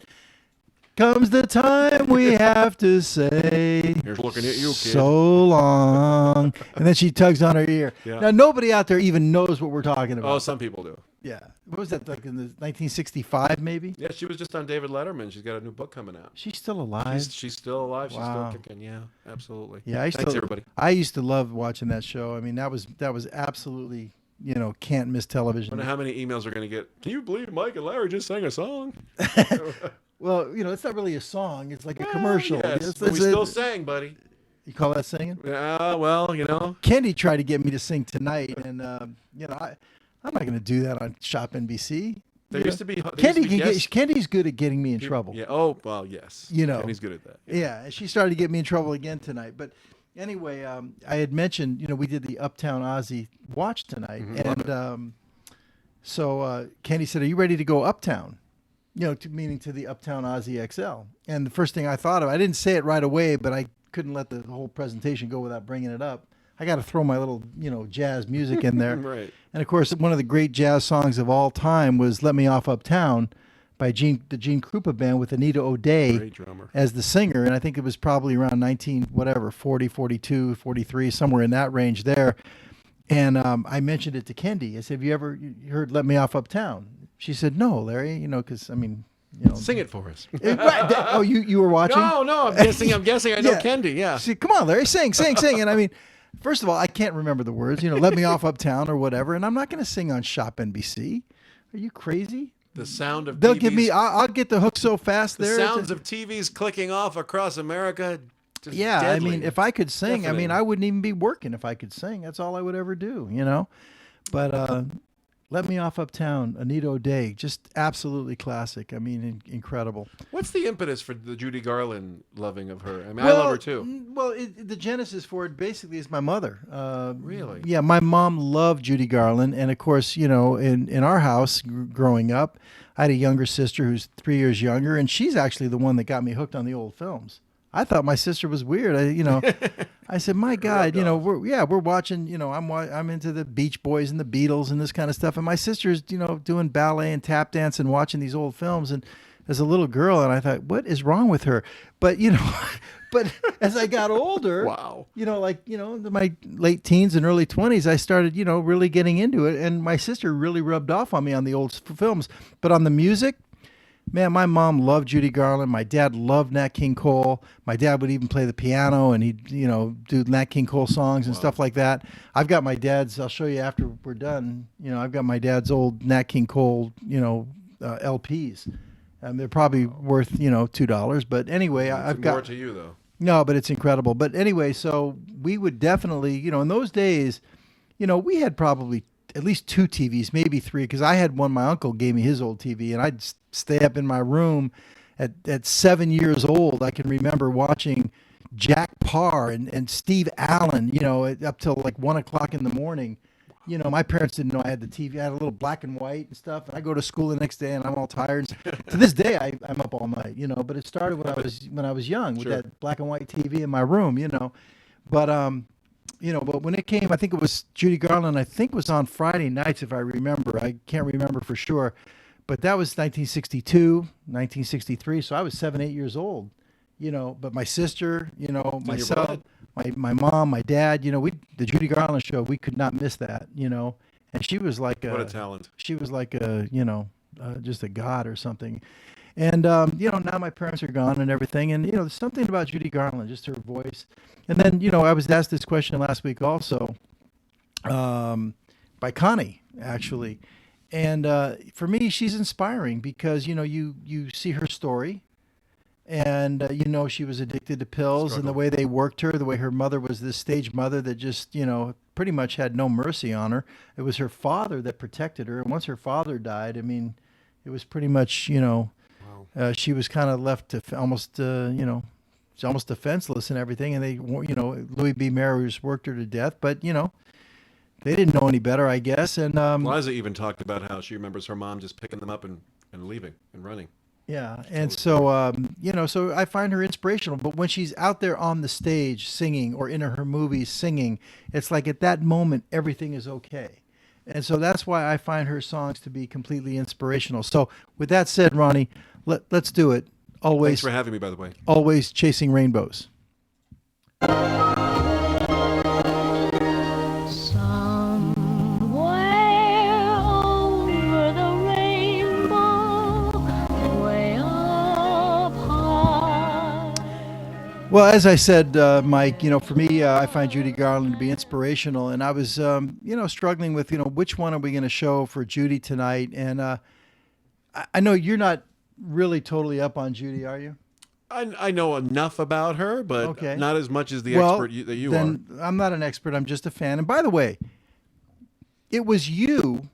comes the time we have to say, Here's looking at you, kid. so long. And then she tugs on her ear. Yeah. Now, nobody out there even knows what we're talking about. Oh, some people do. Yeah. What was that, like in the 1965 maybe? Yeah, she was just on David Letterman. She's got a new book coming out. She's still alive? She's still alive. She's Wow. still kicking. Yeah, absolutely. Yeah, Thanks, everybody. I used to love watching that show. I mean, that was absolutely, can't miss television. I wonder how many emails we're going to get. Can you believe Mike and Larry just sang a song? Well, it's not really a song. It's like a commercial. Yes, but we still sang, buddy. You call that singing? Well, Kendi tried to get me to sing tonight, and I'm not going to do that on ShopNBC. There used to be Kendi's good at getting me in trouble. Yeah. Oh, well, yes. Kenny's good at that. Yeah. And she started to get me in trouble again tonight. But anyway, I had mentioned, we did the Uptown Ozzy watch tonight, and so Kendi said, "Are you ready to go uptown?" Meaning to the Uptown Ozzy XL. And the first thing I thought of, I didn't say it right away, but I couldn't let the whole presentation go without bringing it up. I got to throw my little, jazz music in there. Right. And of course, one of the great jazz songs of all time was "Let Me Off Uptown" by the Gene Krupa Band with Anita O'Day Great drummer. as the singer. And I think it was probably around 40, 42, 43, somewhere in that range there. And I mentioned it to Kendi. I said, "Have you ever heard 'Let Me Off Uptown'?" She said, "No, Larry, because, Sing it for us. Right. Oh, you were watching? No, I'm guessing I know Yeah. Kendi, yeah. See, come on, Larry, sing. And I mean, first of all, I can't remember the words, "Let me off uptown" or whatever, and I'm not going to sing on ShopNBC. Are you crazy? The sound of They'll TVs, give me, I'll get the hook so fast the there. sounds of TVs clicking off across America. Just Yeah, deadly. I mean, if I could sing, Deafening. I wouldn't even be working if I could sing. That's all I would ever do, But "Let Me Off Uptown," Anita O'Day, just absolutely classic. I mean, incredible. What's the impetus for the Judy Garland loving of her? I mean, I love her too. Well, the genesis for it basically is my mother. Really? Yeah, my mom loved Judy Garland, and of course, in our house growing up, I had a younger sister who's 3 years younger, and she's actually the one that got me hooked on the old films. I thought my sister was weird. I said, my God, we're watching, I'm into the Beach Boys and the Beatles and this kind of stuff. And my sister's, doing ballet and tap dance and watching these old films. And as a little girl, and I thought, what is wrong with her? But, but as I got older, wow, in my late teens and early 20s, I started, really getting into it. And my sister really rubbed off on me on the old films. But on the music, man, my mom loved Judy Garland. My dad loved Nat King Cole. My dad would even play the piano, and he'd, do Nat King Cole songs and stuff like that. I've got my dad's, I'll show you after we're done, I've got my dad's old Nat King Cole, LPs. They're probably worth, $2. But anyway, I've got... More to you, though. No, but it's incredible. But anyway, so we would definitely, in those days, we had probably at least 2 TVs, maybe 3, because I had one, my uncle gave me his old TV, and I'd stay up in my room at 7 years old. I can remember watching Jack Parr and Steve Allen, up till like 1 o'clock in the morning. My parents didn't know I had the TV. I had a little black and white and stuff, and I go to school the next day and I'm all tired. To this day, I'm up all night, but it started when I was young with that black and white TV in my room, But but when it came, I think it was Judy Garland, I think it was on Friday nights, if I remember. I can't remember for sure. But that was 1962, 1963. So I was 7, 8 years old, But my sister, myself, my mom, my dad, the Judy Garland show, we could not miss that, And she was like what a talent. She was like just a god or something. And, now my parents are gone and everything. And, there's something about Judy Garland, just her voice. And then, I was asked this question last week also by Connie, actually. And for me, she's inspiring because, you see her story. And, she was addicted to pills, and the way they worked her, the way her mother was this stage mother that just, pretty much had no mercy on her. It was her father that protected her. And once her father died, I mean, it was pretty much, she was kind of left to almost, she's almost defenseless and everything. And they, Louis B. Mayer just worked her to death. But, they didn't know any better, I guess. And Liza even talked about how she remembers her mom just picking them up and leaving and running. Yeah, and so, so I find her inspirational. But when she's out there on the stage singing or in her movies singing, it's like at that moment, everything is okay. And so that's why I find her songs to be completely inspirational. So with that said, Ronnie, let's do it. Always. Thanks for having me, by the way. Always chasing rainbows. Well, as I said, Mike, for me, I find Judy Garland to be inspirational, and I was, struggling with, which one are we going to show for Judy tonight? And I know you're not really totally up on Judy, are you? I know enough about her, but not as much as the expert that you then are. I'm not an expert. I'm just a fan. And by the way, it was you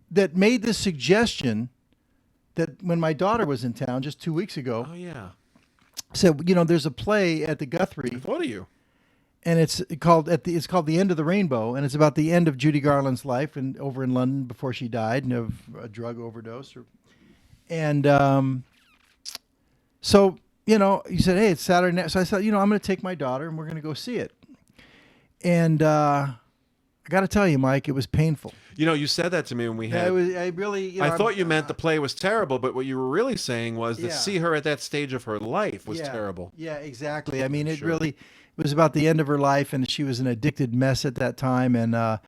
that made the suggestion that when my daughter was in town just 2 weeks ago. Oh, yeah. Said, there's a play at the Guthrie. I thought of you. And it's called The End of the Rainbow, and it's about the end of Judy Garland's life and over in London before she died of a drug overdose. So, you said, hey, it's Saturday night. So I said, I'm going to take my daughter and we're going to go see it. And I got to tell you, Mike, it was painful. You said that to me when we had. I thought you meant the play was terrible, but what you were really saying was to see her at that stage of her life was terrible. Yeah, exactly. I mean, it was about the end of her life, and she was an addicted mess at that time. And,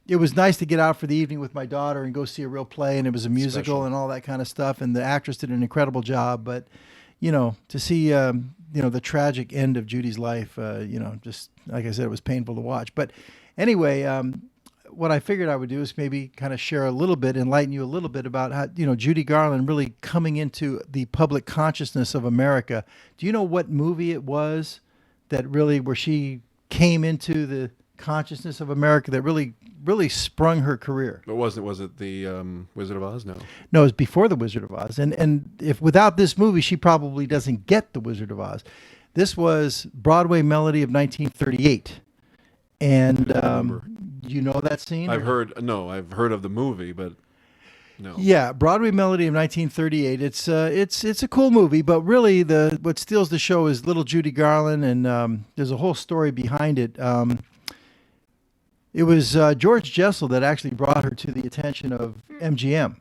it was nice to get out for the evening with my daughter and go see a real play, and it was a musical and all that kind of stuff. And the actress did an incredible job. But, to see, the tragic end of Judy's life, just like I said, it was painful to watch. But anyway, what I figured I would do is maybe kind of share a little bit, enlighten you a little bit about how, Judy Garland really coming into the public consciousness of America. Do you know what movie it was that really, where she came into the consciousness of America that really sprung her career? But was it the Wizard of Oz? No. No, it was before the Wizard of Oz. And if without this movie, she probably doesn't get the Wizard of Oz. This was Broadway Melody of 1938. And you know that scene? I've heard of the movie, but no. Yeah, Broadway Melody of 1938. It's a cool movie, but really what steals the show is little Judy Garland, and there's a whole story behind it. It was George Jessel that actually brought her to the attention of MGM.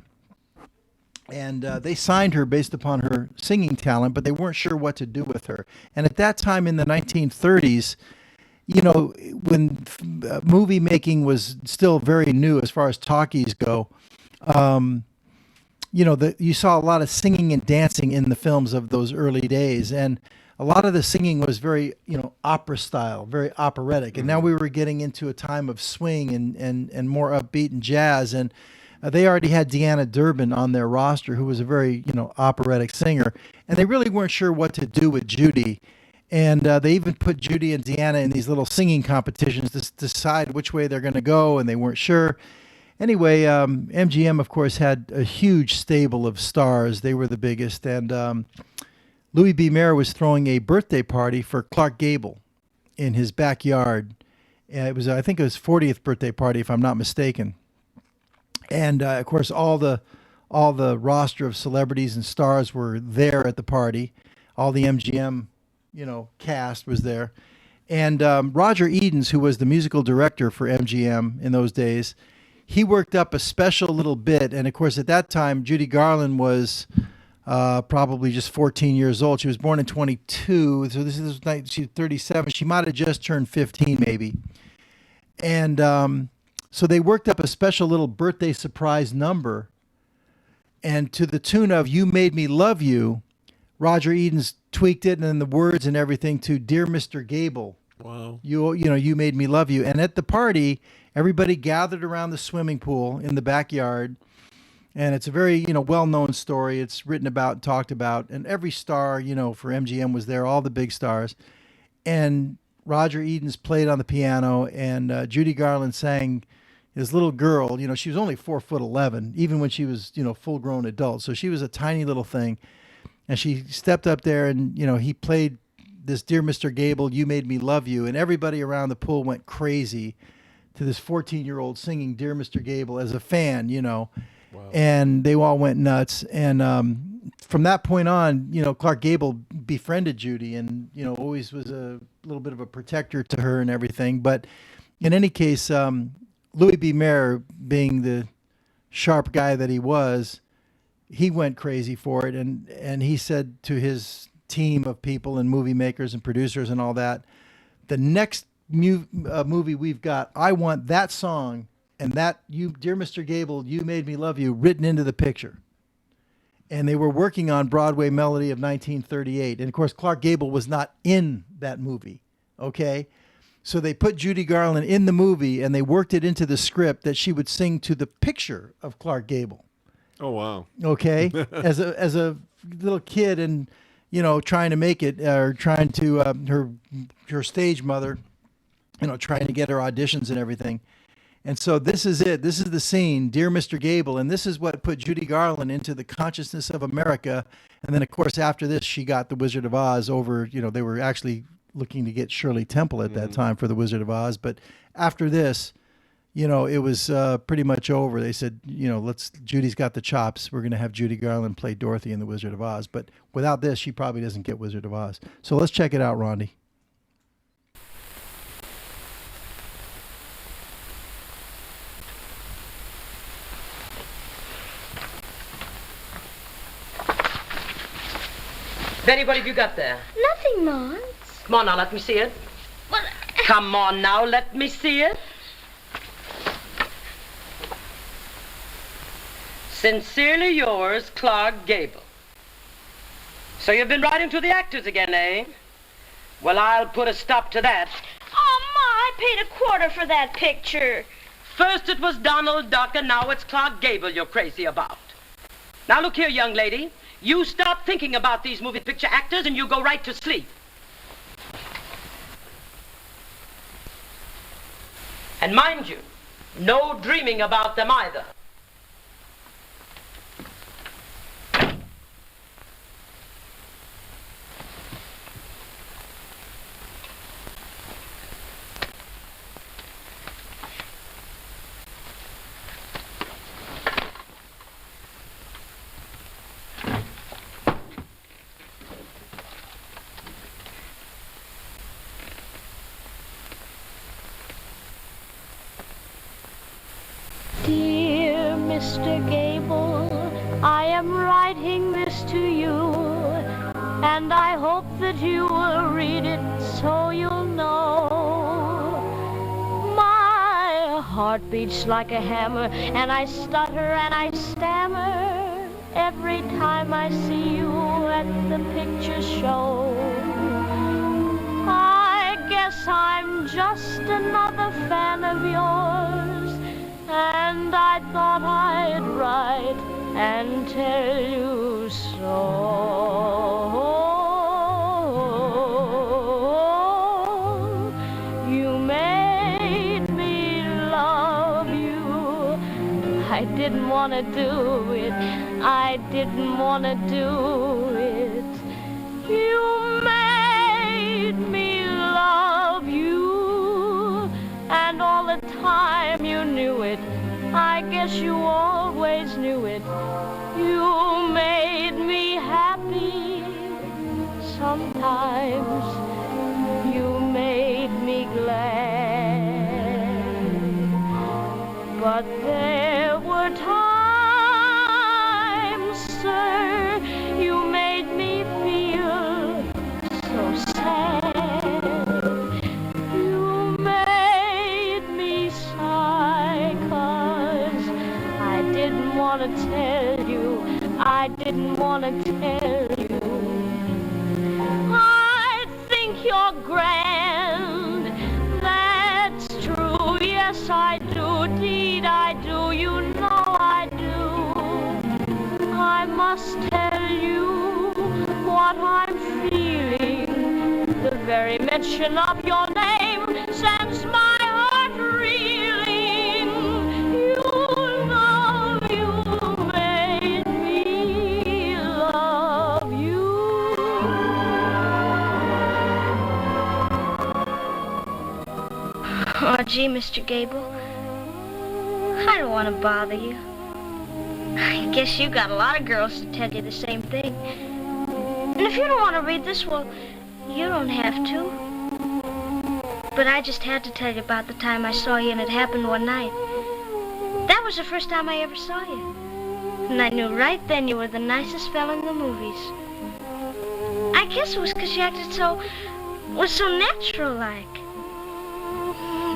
And they signed her based upon her singing talent, but they weren't sure what to do with her. And at that time in the 1930s, when movie making was still very new as far as talkies go, you saw a lot of singing and dancing in the films of those early days. And a lot of the singing was very, opera style, very operatic. And now we were getting into a time of swing and more upbeat and jazz. And they already had Deanna Durbin on their roster, who was a very, operatic singer. And they really weren't sure what to do with Judy. And they even put Judy and Deanna in these little singing competitions to decide which way they're going to go, and they weren't sure. Anyway, MGM, of course, had a huge stable of stars. They were the biggest. And Louis B. Mayer was throwing a birthday party for Clark Gable in his backyard. It was, I think, his 40th birthday party, if I'm not mistaken. And, of course, all the roster of celebrities and stars were there at the party. All the MGM cast was there. And Roger Edens, who was the musical director for MGM in those days, he worked up a special little bit. And of course, at that time, Judy Garland was probably just 14 years old. She was born in 22. So she's 37. She might have just turned 15 maybe. And so they worked up a special little birthday surprise number. And to the tune of "You Made Me Love You," Roger Edens tweaked it, and then the words and everything to "Dear Mr. Gable." Wow. You made me love you. And at the party, everybody gathered around the swimming pool in the backyard, And it's a very, well-known story. It's written about and talked about. And every star, for MGM was there, all the big stars. And Roger Edens played on the piano, and Judy Garland sang this little girl. She was only 4'11", even when she was, full-grown adult. So she was a tiny little thing. And she stepped up there, and, he played this Dear Mr. Gable, You Made Me Love You. And everybody around the pool went crazy to this 14-year-old singing Dear Mr. Gable as a fan, Wow. And they all went nuts. And from that point on, Clark Gable befriended Judy and, always was a little bit of a protector to her and everything. But in any case, Louis B. Mayer, being the sharp guy that he was, he went crazy for it. And he said to his team of people and movie makers and producers and all that, the next movie we've got, I want that song and that Dear Mr. Gable, You Made Me Love You written into the picture. And they were working on Broadway Melody of 1938. And of course, Clark Gable was not in that movie. Okay. So they put Judy Garland in the movie and they worked it into the script that she would sing to the picture of Clark Gable. Oh, wow. Okay. as a little kid and, trying to make it, or trying to, her stage mother, trying to get her auditions and everything. And so this is it. This is the scene, Dear Mr. Gable. And this is what put Judy Garland into the consciousness of America. And then, of course, after this, she got The Wizard of Oz over, they were actually looking to get Shirley Temple at that time for The Wizard of Oz. But after this, it was pretty much over. They said, Judy's got the chops. We're going to have Judy Garland play Dorothy in The Wizard of Oz. But without this, she probably doesn't get Wizard of Oz. So let's check it out, Rondi. Betty, what have you got there? Nothing, Mom. Come on now, let me see it. Well, come on now, let me see it. Sincerely yours, Clark Gable. So you've been writing to the actors again, eh? Well, I'll put a stop to that. Oh, Ma, I paid $25 for that picture. First it was Donald Duck, and now it's Clark Gable you're crazy about. Now look here, young lady. You stop thinking about these movie picture actors and you go right to sleep. And mind you, no dreaming about them either. Dear Mr. Gable, I am writing this to you, and I hope that you will read it so you'll know. My heart beats like a hammer, and I stutter and I stammer every time I see you at the picture show. I guess I'm just another fan of yours, and I thought I'd write and tell you so. You made me love you. I didn't want to do it. I didn't want to do it. You made me love you, and all the time you knew it. I guess you always knew it. You made me happy. Sometimes you made me glad. But there were times, sir, you made me feel so sad. You made me sigh, 'cause I didn't want to tell you. I didn't want to tell you. I think you're grand. That's true. Yes, I do. Indeed, I do. You know I do. mention of your name sends my heart reeling. You know you made me love you. Oh, gee, Mr. Gable, I don't want to bother you. I guess you got a lot of girls to tell you the same thing. And if you don't want to read this, well, you don't have to. But I just had to tell you about the time I saw you, and it happened one night. That was the first time I ever saw you. And I knew right then you were the nicest fella in the movies. I guess it was because you acted so natural-like.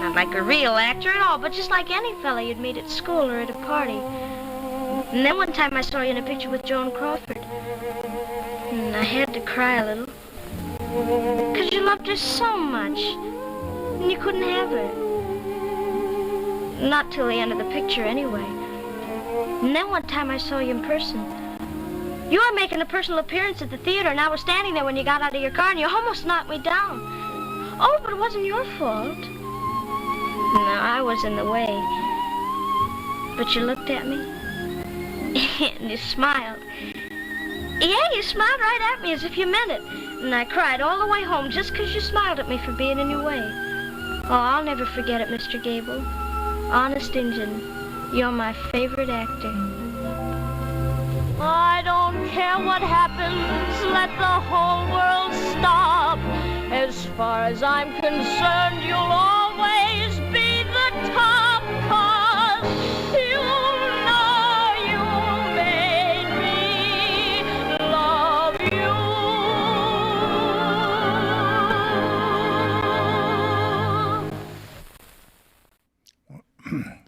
Not like a real actor at all, but just like any fella you'd meet at school or at a party. And then one time I saw you in a picture with Joan Crawford. And I had to cry a little. Because you loved her so much. And you couldn't have her. Not till the end of the picture, anyway. And then one time I saw you in person. You were making a personal appearance at the theater, and I was standing there when you got out of your car, and you almost knocked me down. Oh, but it wasn't your fault. No, I was in the way. But you looked at me. And you smiled. Yeah, you smiled right at me as if you meant it. And I cried all the way home just 'cause you smiled at me for being in your way. Oh, I'll never forget it, Mr. Gable. Honest Injun, you're my favorite actor. I don't care what happens, let the whole world stop. As far as I'm concerned, you'll always be the top, 'cause you know you made me love you.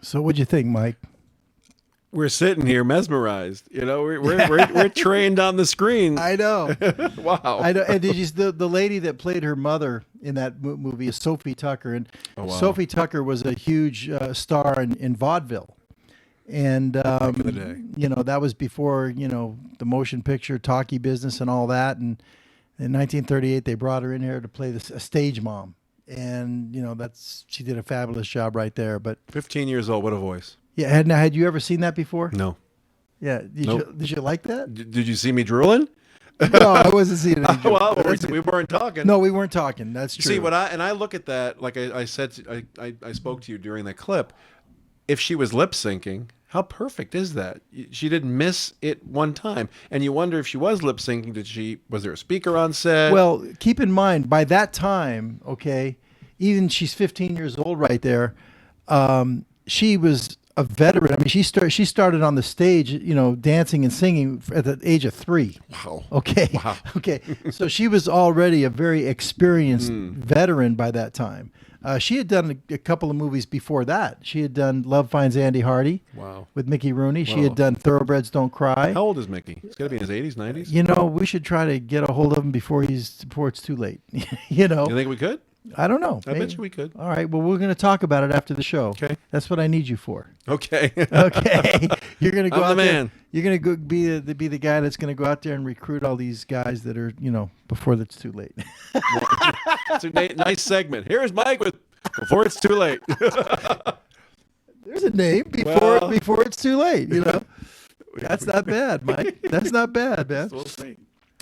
So what'd you think, Mike? We're sitting here mesmerized. You know, we're trained on the screen. I know. Wow. I know. And did you the lady that played her mother in that movie is Sophie Tucker, and Sophie Tucker was a huge star in vaudeville, and Back in the day. you know, that was before, you know, the motion picture talkie business and all that. And in 1938, they brought her in here to play a stage mom, and you know, she did a fabulous job right there. But 15 years old, what a voice. yeah, had you ever seen that before? No. Yeah, did you like that? Did you see me drooling? No, I wasn't seeing it. Well, we weren't talking. No, we weren't talking. That's true. See, I look at that, like I said, I spoke to you during the clip. If she was lip syncing, how perfect is that? She didn't miss it one time, and you wonder if she was lip syncing. Was there a speaker on set? Well, keep in mind, by that time, okay, even she's 15 years old right there. She was a veteran. I mean, she started on the stage, you know, dancing and singing at the age of 3. Wow. Okay. Wow. Okay. So she was already a very experienced veteran by that time. She had done a couple of movies before that. She had done Love Finds Andy Hardy. Wow. With Mickey Rooney. She Wow. had done Thoroughbreds Don't Cry. How old is Mickey? He's got to be in his 80s, 90s. You know, we should try to get a hold of him before it's too late. You know. You think we could? I don't know. I bet you we could. All right. Well, we're going to talk about it after the show. Okay. That's what I need you for. Okay. Okay. You're going to go I'm out the there. man. You're going to be the guy that's going to go out there and recruit all these guys that are, you know, before it's too late. It's a nice segment. Here's Mike with Before It's Too Late. There's a name before it's too late. You know, that's not bad, Mike. That's not bad, man. We'll see.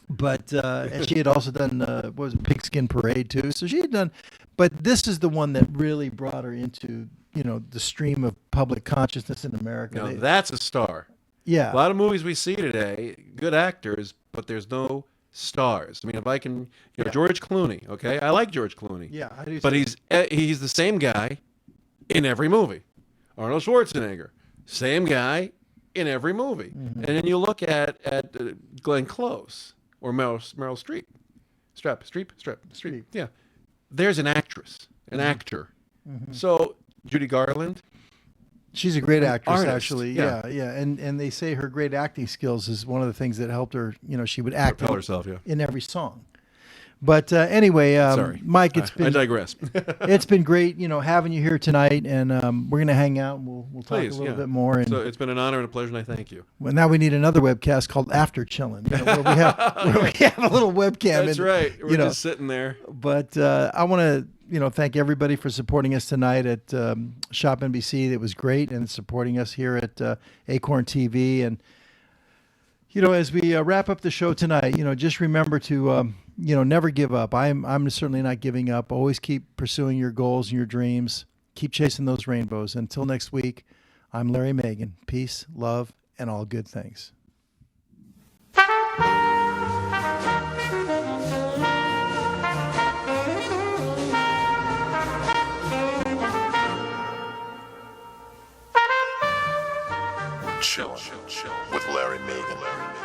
But and she had also done what was it, Pigskin Parade too. So she had done, but this is the one that really brought her into, you know, the stream of public consciousness in America. Now, that's a star. Yeah. A lot of movies we see today, good actors, but there's no stars. I mean, if I can, you know, George Clooney. Okay, I like George Clooney. Yeah, I do. But he's the same guy in every movie. Arnold Schwarzenegger, same guy in every movie. Mm-hmm. And then you look at Glenn Close. Or Meryl Streep. Streep. Yeah. There's an actress, an actor. Mm-hmm. So, Judy Garland. She's a great actress, Artist. actually. Yeah. And they say her great acting skills is one of the things that helped her. You know, she would act Propel herself, yeah. in every song. But anyway, Sorry, Mike, it's been I digress. It's been great, having you here tonight, and we're gonna hang out. And we'll talk Please, a little bit more. And so it's been an honor and a pleasure, and I thank you. well, now we need another webcast called After Chillin', where we have a little webcam. That's right. We're just sitting there. But I want to thank everybody for supporting us tonight at ShopNBC. It was great, and supporting us here at Acorn TV. And as we wrap up the show tonight, just remember to never give up. I'm certainly not giving up. Always keep pursuing your goals and your dreams. Keep chasing those rainbows. Until next week, I'm Larry Megan. Peace, love, and all good things. Chill with Larry Megan.